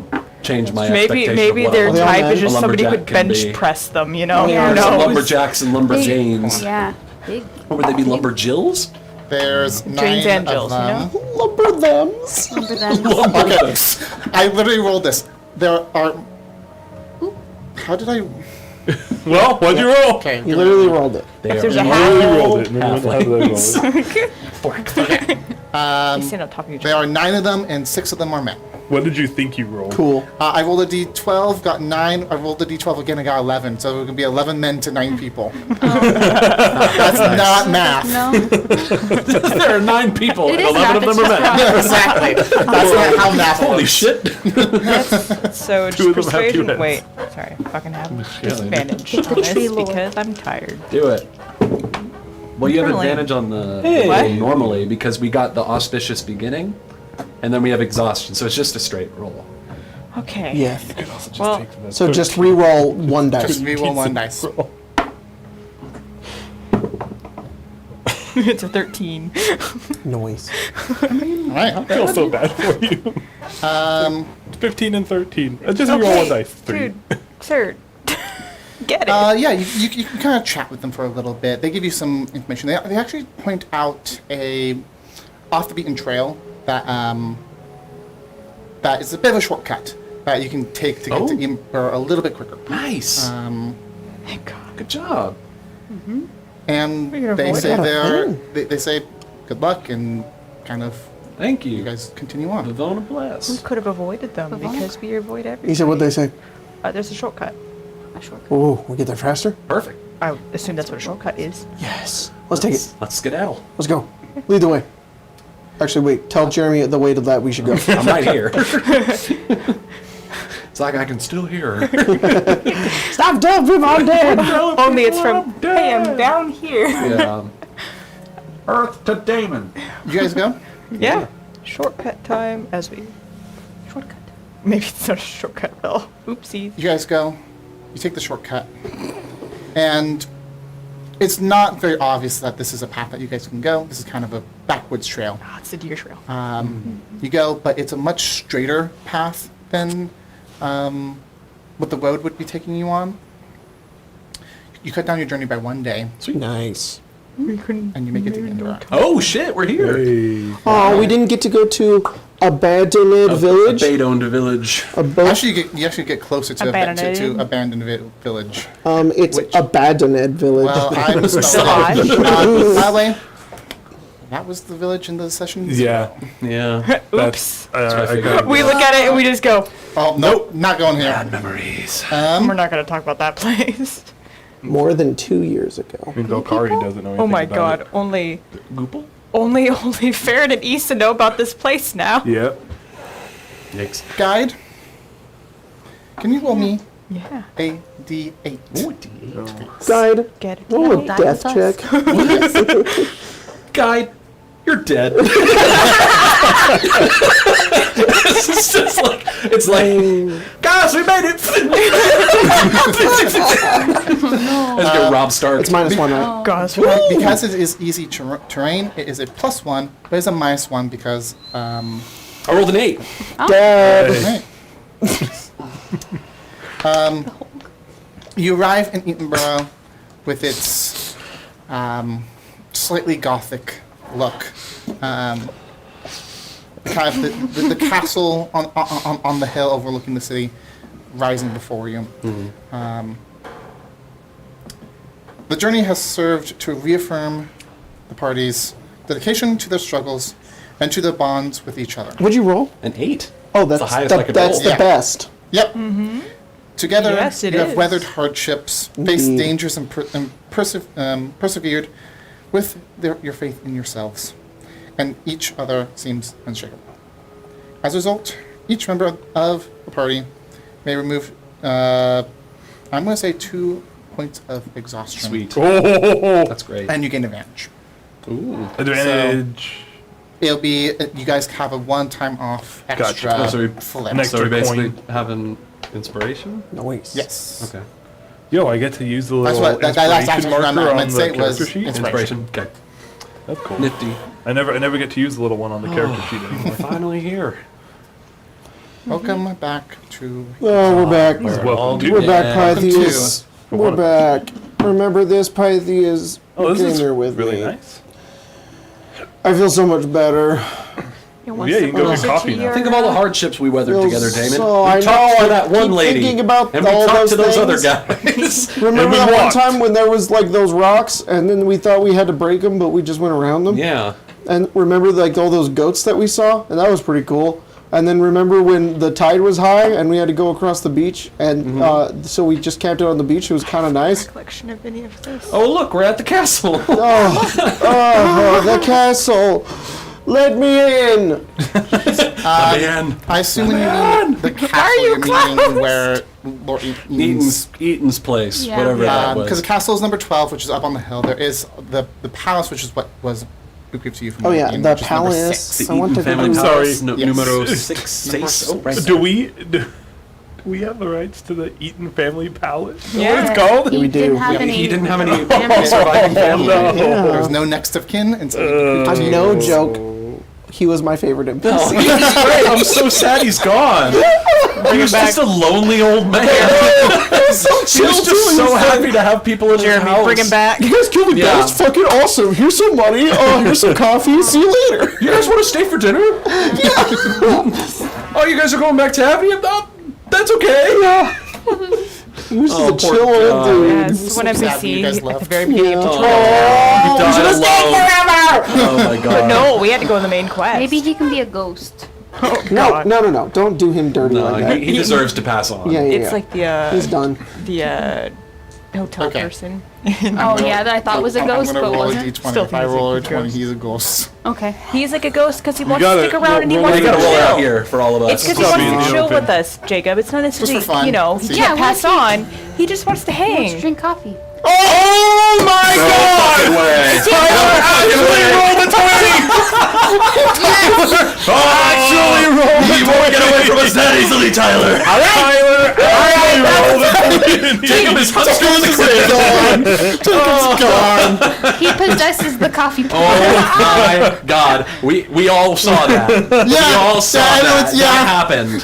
change my expectation Maybe of what their a Well, type man, is just a somebody who lumberjack could can bench be. press them, you know? Yeah. Who There's knows? lumberjacks and lumberjanes. Yeah, big. Or would they be lumberjills? There's Janes 9 and of Jills, you them. know? Lumber thems. Lumber them. Lumberjacks. I literally rolled this. There are. How did I? Well, what'd you roll? Okay. You literally rolled it. They there's are a You half- literally rolled it. How did I roll it? They stand on top of each There other. are 9 of them, and 6 of them are men. What did you think you rolled? Cool. I rolled a d12, got 9. I rolled a d12 again, I got 11. So it would be 11 men to 9 people. That's not math. No. There are 9 people, It and is 11 of math, them are it's men. just Exactly. That's not how math Holy works. shit. So Two of just them have two persuasion. heads. Wait, sorry, fucking have Yeah, they do. disadvantage Get the on tree this lore. because I'm tired. Do it. Well, you have Internally. advantage on the What? roll normally because we got the auspicious beginning, and then we have exhaustion, so it's just a straight roll. Okay. Yeah. You could also just Well, take the So just re-roll one dice. Just reroll one dice. It's a 13. Noise. All right. I feel so bad for you. 15 and 13. Just reroll one dice. 3. Dude, sir, get it. Yeah, you can kind of chat with them for a little bit. They give you some information. They actually point out a off the beaten trail that that is a bit of a shortcut that you can take to get to Ember a little bit quicker. Nice. Thank God. Good job. And We can they avoid say that. they say good luck and kind of Thank you. you guys continue on. Vivona We bless. could have avoided them Avoid? because we avoid everything. He said, what'd they say? There's a shortcut. A shortcut. Oh, we get there faster? Perfect. I would assume that's what a shortcut is. Yes. Let's take it. Let's skedaddle. Let's go. Lead the way. Actually, wait. Tell Jeremy the way to that we should go. I'm right here. It's like I can still hear her. Stop telling people I'm dead. Only it's from, hey, I'm down here. Yeah. Earth to Damon. You guys go. Yeah. Shortcut time as we... Shortcut. Maybe it's not a shortcut at all. Oopsies. You guys go. You take the shortcut, and it's not very obvious that this is a path that you guys can go. This is kind of a backwoods trail. Ah, it's the deer trail. You go, but it's a much straighter path than what the road would be taking you on. You cut down your journey by 1 day, Nice. We couldn't... and you make it to Indra. Oh shit, we're here. Hey. Oh, we didn't get to go to Abandoned Village. Abate-owned village. Actually, you actually get closer to Abandoned. abandoned village. It's Which- Abandoned Village. Well, I misspelled Massage. it. By the way, that was the village in the session. Yeah. Yeah. That's, what I I figured. got We look at it and we just go, Oh nope, not going here. Bad memories. we're not going to talk about that place. More than 2 years ago. I mean, Valkyrie doesn't know anything Oh my about god, it. only Goople? Farron and Easton know about this place now. Yep. Yikes. Guide. Can you roll me Yeah. a d8? Guide. Get it. Oh, a Die death with check. us. Guy, you're dead. It's just like, it's like, guys, we made it. Let's go Rob Stark. It's -1, right? Gosh, Because it is easy terrain, it is a +1, but it's a -1 because I rolled an 8. Dead. Hey. right. You arrive in Edinburgh with its slightly gothic look. Kind of the castle on the hill overlooking the city rising before you. The journey has served to reaffirm the party's dedication to their struggles and to their bonds with each other. What'd you roll? An 8. Oh, that's the highest I could that's roll. the Yeah. best. Yep. Together, Yes, it you have is. weathered hardships, faced Indeed. dangers, and persevered with your faith in yourselves, and each other seems unshakable. As a result, each member of the party may remove, I'm going to say 2 points of exhaustion. Sweet. Oh, That's great. And you gain advantage. Ooh. advantage. It'll be, you guys have a 1 time off extra Gotcha. Oh, so we- flip. Next- So we Extra basically coin. have an inspiration? Nice. Yes. Okay. Yo, I get to use the That's little what, that's inspiration actually what I marker on meant to the say was character sheet. inspiration. Okay. That's cool. Nifty. I never get to use the little one on the character sheet anymore. Finally here. Welcome back to... Oh, we're back. Welcome to. We're back, Yeah. Pythias. We're back. Remember this, Pythias. Oh, this Get in is there with really me. nice. I feel so much better. Well, yeah, you can go get coffee now. Think of all the hardships we weathered Feels together, Damon. so- we I talked know, to I that one keep lady. thinking about and we all talked to those those other things. guys. Remember we that one walked. time when there was like those rocks, and then we thought we had to break them, but we just went around them? Yeah. And remember like all those goats that we saw? And that was pretty cool. And then remember when the tide was high and we had to go across the beach? And so we just camped out on the beach. It was kind of nice. Collection of any of this. Oh, look, we're at the castle. Oh, the castle. Let me in. Man. I assume when you mean the castle, you're meaning where Lord Eaton's place, Yeah. whatever that was. because the castle is number 12, which is up on the hill. There is the palace, which is what was bequeathed to you from Oh yeah, Eaton, the which is number palace. 6. I want to Family go. Palace, Sorry. Yes. numero Number 6. Oh, right. Do we have the rights to the Eaton family palace? Is that Yeah. what it's called? we He do. didn't have Yeah, any. He didn't have any family. surviving family. No. There's no next of kin, and so we bequeathed I'm to you. no joke. He was my favorite NPC. I'm so sad he's gone. He was just a lonely old man. so He chill was too. just so He's like, happy to have people in his house. Bring him back. You guys killed the Yeah. ghost? Fucking awesome. Here's some money. Oh, here's some coffee. See you later. You guys want to stay for dinner? Oh, you guys are going back to AVNIA? That's okay. Yeah. He was just Oh, a poor chill old guy. dude. Yes, one so sad when you NPC guys at the left. very beginning of Yeah. tutorial. He died should've stayed alone. Oh my god. No, we had to go on the main quest. Maybe he can be a ghost. No. Don't do him dirty No, like that. he deserves to pass on. Yeah. It's like the He's done. hotel Okay. person. Oh yeah, that I thought was a ghost, I'm but gonna roll a wasn't. d20. Still If I think roll a he's a 20, ghost. he's a ghost. Okay. He's like a ghost because he wants gotta to stick around and he roll wants You to gotta roll it out chill. here for all of us. It's because he Stop wants being to in the chill open. with us, Jacob. It's not necessarily, for fun. you know, he Yeah, can't pass on. He just wants to Let's hang. drink coffee. Oh my No fucking way. Actually rolled a 20! Actually rolled. You won't get away from us that easily, Tyler. Jacob is hunched over the crib. Gone. He possesses the coffee pot. Oh my god. We all saw that. We all saw I know that. it's- yeah. That happened.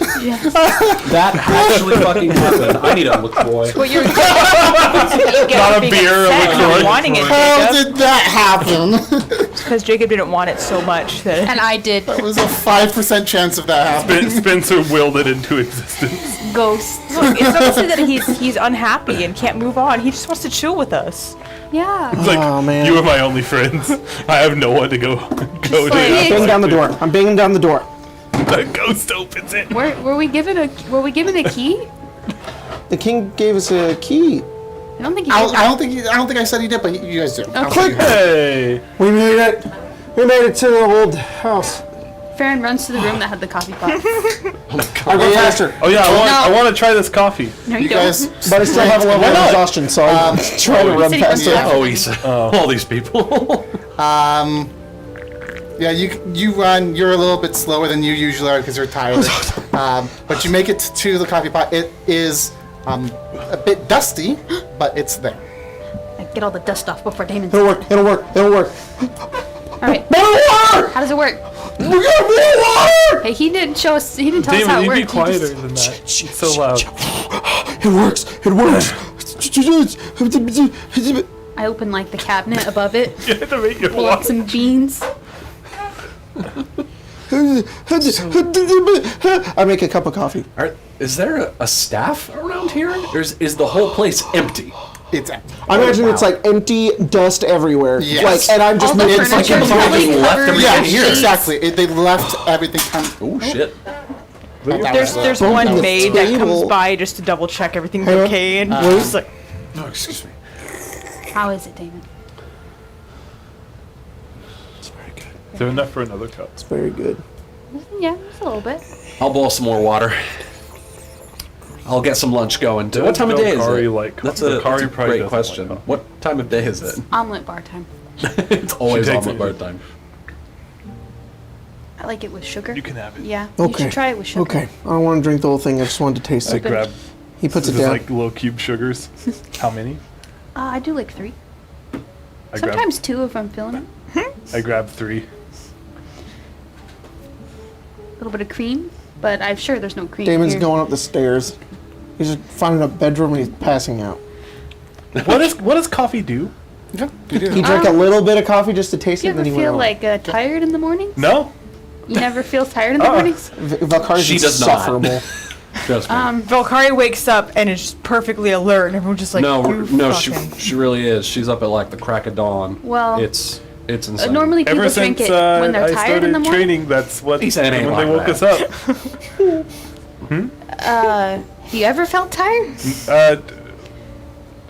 That actually fucking happened. I need a LaCroix. What you're Not a beer, a LaCroix. wanting it, How Jacob, did that happen? because Jacob didn't want it so much that And I did. There was a 5% chance of that happening. Spencer willed it into existence. Ghost. Look, it's not to say that he's unhappy and can't move on. He just wants to chill with us. Yeah. It's like, Oh, man. you are my only friends. I have no one to go like- to. Banging down the door. I'm banging down the door. The ghost opens it. Were we given a key? The king gave us a key. I don't think he I did. don't think I said he did, but you guys do. Click. Hey. We made it. We made it to the old house. Farron runs to the room that had the coffee pot. I'll go faster. Oh yeah, I want to try this coffee. No, you You don't. guys, But I still have a level of exhaustion, so I'm trying to run City runs faster. faster. Oh, he's all these people. yeah, you run. You're a little bit slower than you usually are because you're tired. But you make it to the coffee pot. It is a bit dusty, but it's there. Get all the dust off before Damon's. It'll work. It'll work. It'll work. All right. More water! How does it work? We got more water! Hey, he didn't show us. He didn't tell us how Damon, it you'd be worked. He quieter just- than that. It's so loud. It works. It works. I open like the cabinet above it. You have to make your Pull out some beans. I make a cup of coffee. Is there a staff around here? Or is the whole place empty? It's I imagine it's like empty dust everywhere. Yes. Like, and I'm just All the making furniture fucking is probably coffee. left covered everything in here. sheets. exactly. They left everything. Oh shit. There's Bumping one the maid that comes table. by just to double check everything's Hey, okay, and wait. she's like, No, excuse me. How is it, Damon? It's very good. Is there enough for another cup? It's very good. Yeah, just a little bit. I'll boil some more water. I'll get some lunch going. What time of day is Valkyrie it? like- That's Valkyrie a probably great doesn't question. like What time of day is it? Omelet bar time. It's always She takes omelet it. bar time. I like it with sugar. You can have it. Yeah. You Okay. should try it with sugar. Okay. I don't want to drink the whole thing. I just wanted to taste I it. grab. He puts This it is down. like little cube sugars. How many? I do like 3. I Sometimes 2 if I'm feeling it. I grab 3. A little bit of cream, but I'm sure there's no cream Damon's here. going up the stairs. He's just finding a bedroom and he's passing out. What does coffee do? Yeah, you do. He drank a little bit of coffee just to taste You it, and ever then he feel went like tired in the morning? No. You never feel tired in the mornings? Valkyrie's She does not. insufferable. Trust me. Valkyrie wakes up and is just perfectly alert, and everyone's just like, no, fucking. she really is. She's up at like the crack of dawn. Well, it's insane. Normally people Ever drink since it when they're I tired in the started morning. training, that's what He said it ain't when they like woke that. us up. Have you ever felt tired? Uh,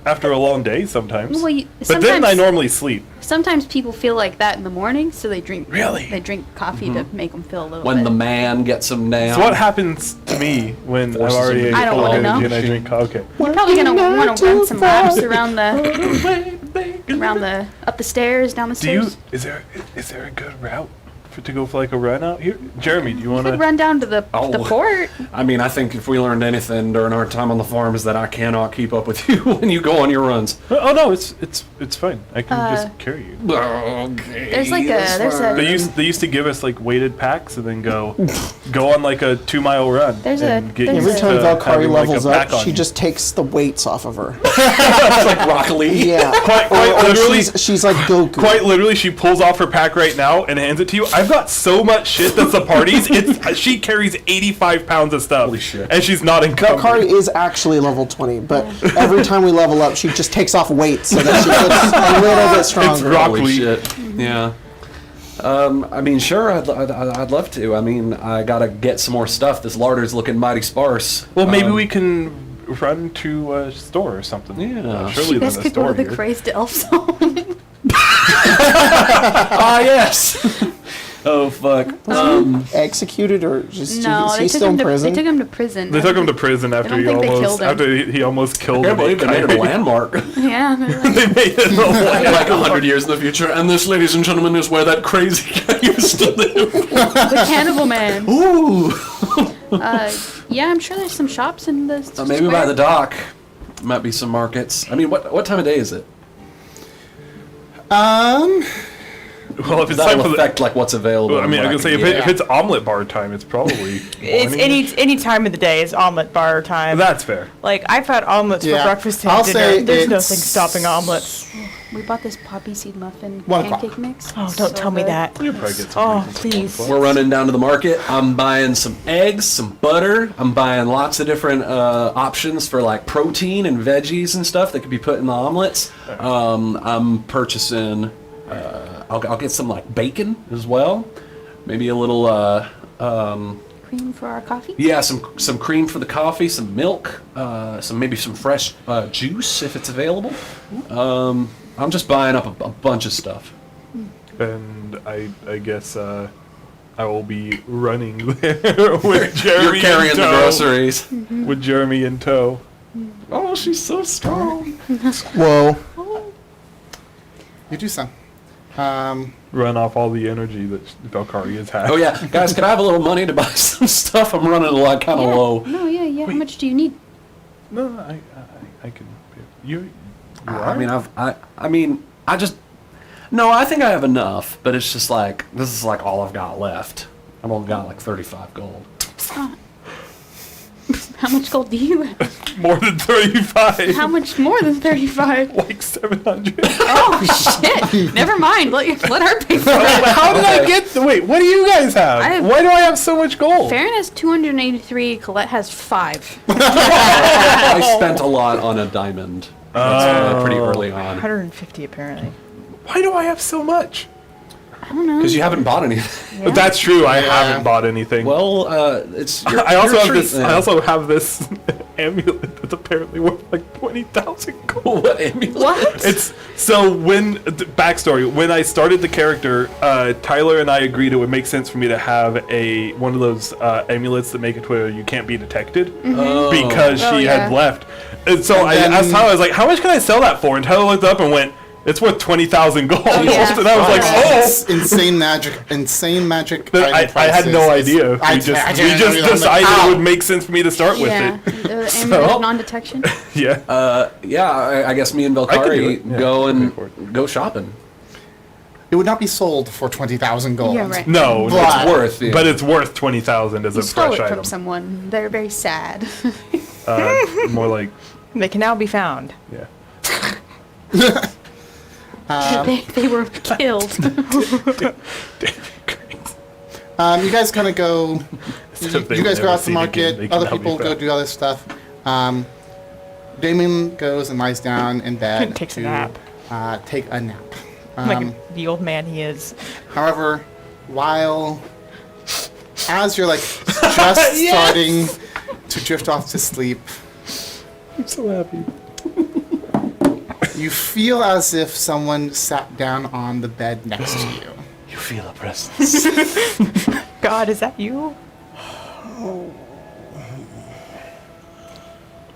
after a long day sometimes. Well, but then I normally sleep. Sometimes people feel like that in the morning, so they drink. Really? They drink coffee to make them feel a little. When bit. the man gets them down. So what happens to me when Forces I'm already them. I don't full of wanna energy know. and I drink coffee? Okay. You're probably gonna want to run some laps around the up the stairs, down the stairs. Is there a good route to go for like a run out here? Jeremy, do you want You could to? run down to the Oh. port. I mean, I think if we learned anything during our time on the farm is that I cannot keep up with you when you go on your runs. Oh no, it's fine. I can just carry you. Okay. There's like They used to give us like weighted packs and then go on like a 2-mile run. There's and a- get there's used Every time to Valkyrie having, like, a levels pack up, on she you. just takes the weights off of her. It's like Rock Lee. Yeah. Quite Or literally, she's like Goku. Quite literally, she pulls off her pack right now and hands it to you. I've got so much shit that's the parties. She carries 85 pounds of stuff. Holy shit. And she's not encumbered. Valkyrie is actually level 20, but every time we level up, she just takes off weight so that she gets a little bit stronger. Rock Holy Lee. shit. Yeah. I mean, sure, I'd love to. I mean, I gotta get some more stuff. This larder's looking mighty sparse. Well, maybe we can run to a store or something. Yeah. Surely You there's guys a could go store to the here. crazed elf's home. Ah, yes. Oh, fuck. Executed or just No, is they he took still him in to prison? They took him to prison. They took him to prison after don't think they killed him. he almost killed I him. can't believe they made it a landmark. Yeah. they're like- They made it a landmark. Like 100 years in the future. And this, ladies and gentlemen, is where that crazy guy used to live. the cannibal man. Ooh. Yeah, I'm sure there's some shops in the. Maybe by square. the dock. Might be some markets. I mean, what time of day is it? Well, if it's time That'll for the, affect like what's available. well, I mean, and I what can say can if get. it's omelet bar time, it's probably. It's morning-ish. any time of the day is omelet bar time. That's fair. Like I've had omelets Yeah. for breakfast and I'll dinner. say There's it's- nothing stopping omelets. We bought this poppy seed muffin 1 o'clock. pancake mix. Oh, don't So tell me good. that. You'll probably get some Oh, reasons for please. one. We're running down to the market. I'm buying some eggs, some butter. I'm buying lots of different options for like protein and veggies and stuff that could be put in the omelets. I'm purchasing. I'll get some like bacon as well. Maybe a little. Cream for our coffee. Yeah, some cream for the coffee, some milk, maybe some fresh juice if it's available. I'm just buying up a bunch of stuff. And I guess I will be running there with Jeremy You're carrying in the tow. groceries. With Jeremy in tow. Oh, she's so strong. Whoa. You do so. Run off all the energy that Valkyrie has had. Oh yeah, guys, can I have a little money to buy some stuff? I'm running like kind of Yeah. low. No, yeah. How much do you need? No, I can. You I mean, I think I have enough, but it's just like this is like all I've got left. I've only got like 35 gold. How much gold do you have? more than 35. How much more than 35? Like 700. Oh shit! Never mind. Let her pay for it. How did I get? Wait, what do you guys have? I have- Why do I have so much gold? Farron has 283. Colette has 5. I spent a lot on a diamond. That's pretty early on 150 apparently. Why do I have so much? I don't know. because you haven't bought anything. But that's true. I Yeah. haven't bought anything. Well, it's. Your, I also your have treat this. then. I also have this amulet that's apparently worth like 20,000 gold. What amulet? What? It's so backstory. When I started the character, Tyler and I agreed it would make sense for me to have one of those amulets that make it to where you can't be detected Oh. because Oh, she yeah. had left. And so I asked Tyler, I was like, "How much can I sell that for?" And Tyler looked up and went, "It's worth 20,000 gold." yeah. And I was like, It's "Oh." insane magic. But item I had no prices. idea. I We just didn't know. I'm like, decided "Ow." it would make sense for me to start Yeah. with it. The amulet of non-detection. Yeah. Yeah, I guess me and I could do Valkyrie it. Yeah, go I'll and pay for it. go shopping. It would not be sold for 20,000 gold. Yeah, right. No, But- It's worth. Yeah. but it's worth 20,000 as You a stole fresh it from item. someone. They're very sad. More like, They can now be found. yeah. they were killed. You guys kind of go. Instead of they You will guys go never out to the see it again, market. they can Other now be people go found. do other stuff. Damon goes and lies down in bed Takes a to nap. take a nap. Like the old man he is. However, as you're like just starting to drift off to sleep, I'm so happy. You feel as if someone sat down on the bed next to you. You feel a presence. God, is that you?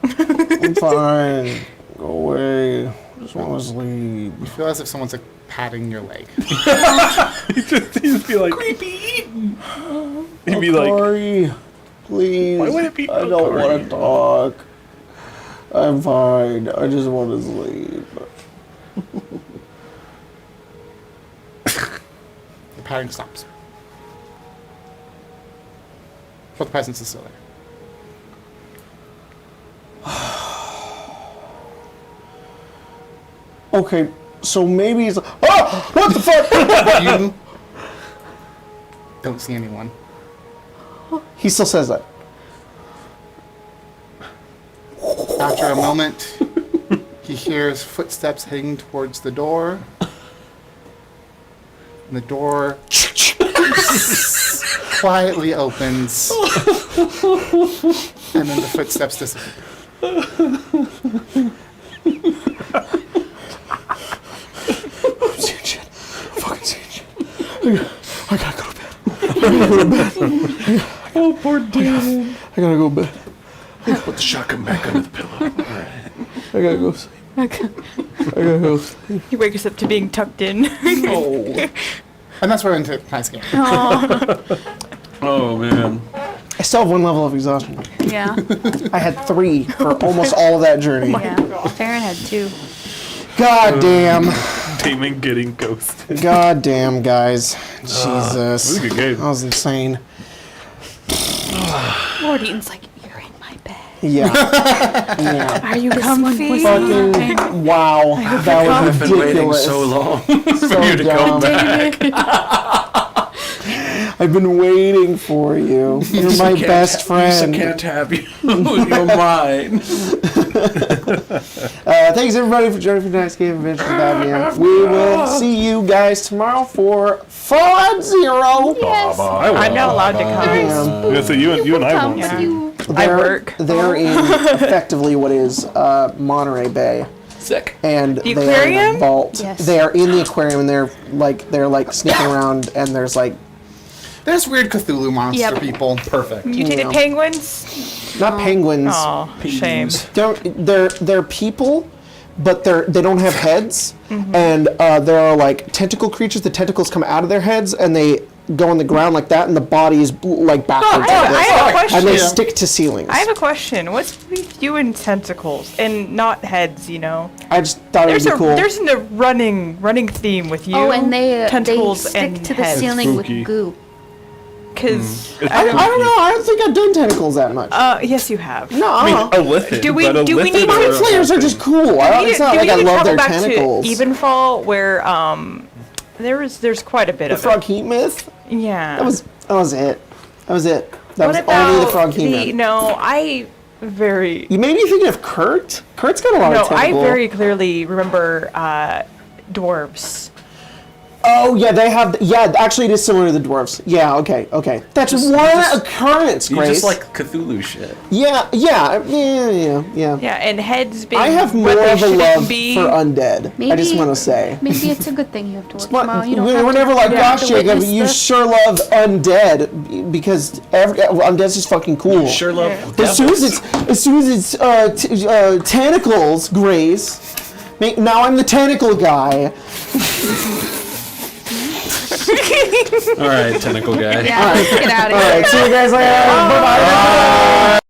I'm fine. Go away. Just want to sleep. You feel as if someone's like patting your leg. He'd be like, creepy. He'd be like, Sorry. Please. Why would it be I don't want to talk. I'm fine. I just want to sleep. The patting stops. But the presence is still there. Okay, so maybe it's. Oh! What the fuck? You don't see anyone. He still says that. After a moment, he hears footsteps heading towards the door. And the door quietly opens. And then the footsteps disappear. I'm seeing shit. I'm fucking seeing shit. I gotta go to bed. I gotta go to bed. Oh, poor Damon. I gotta go to bed. Put the shotgun back under the pillow. All right. I gotta go sleep. I gotta go sleep. He wakes up to being tucked in. Oh. And that's where we're into tonight's game. Oh, man. I still have 1 level of exhaustion. Yeah. I had 3 for almost all of that journey. Yeah. Farron had 2. God damn. Damon getting ghosted. God damn, guys. Jesus. It was a good game. That was insane. Lord Eaton's like, you're in my bed. Yeah. Yeah. Are you comfy? Fucking wow. That was I've been waiting ridiculous. so long So for you to come dumb. back. I've been waiting for you. You're my best friend. I can't have you. You're mine. Thanks everybody for joining for tonight's game of Adventure with AVNIA. We will see you guys tomorrow for Fallout Zero. Yes. I'm not allowed to come. Yeah, so you and I Come won't with see. you. I work. They're in effectively what is Monterey Bay, Sick. and The they are in aquarium? a vault. Yes. They are in the aquarium, and they're like sneaking around, and there's like There's weird Cthulhu monster Yep. people. Perfect. Mutated Yeah. penguins? not penguins. Oh, shame. They're people, but they don't have heads, and there are like tentacle creatures. The tentacles come out of their heads, and they go on the ground like that, and the body is like backwards, I like this. have a question. And they stick to ceilings. I have a question. What's with you and tentacles and not heads? You know, I just thought it would be cool. there's a running theme with you. Oh, and they tentacles stick and to the heads. ceiling with Spooky. goo. Because I don't know. I don't think I've done tentacles that much. yes, you have. No, I mean, a lithium. Do we- but a do we lithium need to- mind flayers are just cool. It's not like I love their back tentacles. to Evenfall, where there's quite a bit The of frog heat myth. it. Yeah. That was it. That was it. That what was about only the frog heat myth. No, I very You made me thinking of Kurt. Kurt's got a lot no, of I tentacles. very clearly remember dwarves. Oh yeah, they have. Yeah, actually, it is similar to the dwarves. Yeah, okay. That's one occurrence, You Grace. just like Cthulhu shit. Yeah. Yeah, and heads being I have what more they of a shouldn't love be. for undead. I just want to say. Maybe it's a good thing you have to work But tomorrow. You don't we're have to, never like, you don't have gosh, to Jacob, witness you the- sure love undead because undead's just fucking cool. Sure love As soon as it's tentacles, Grace. Now I'm the tentacle guy. All right, tentacle guy. Yeah, let's get out of All here. right, see you guys later. Bye bye.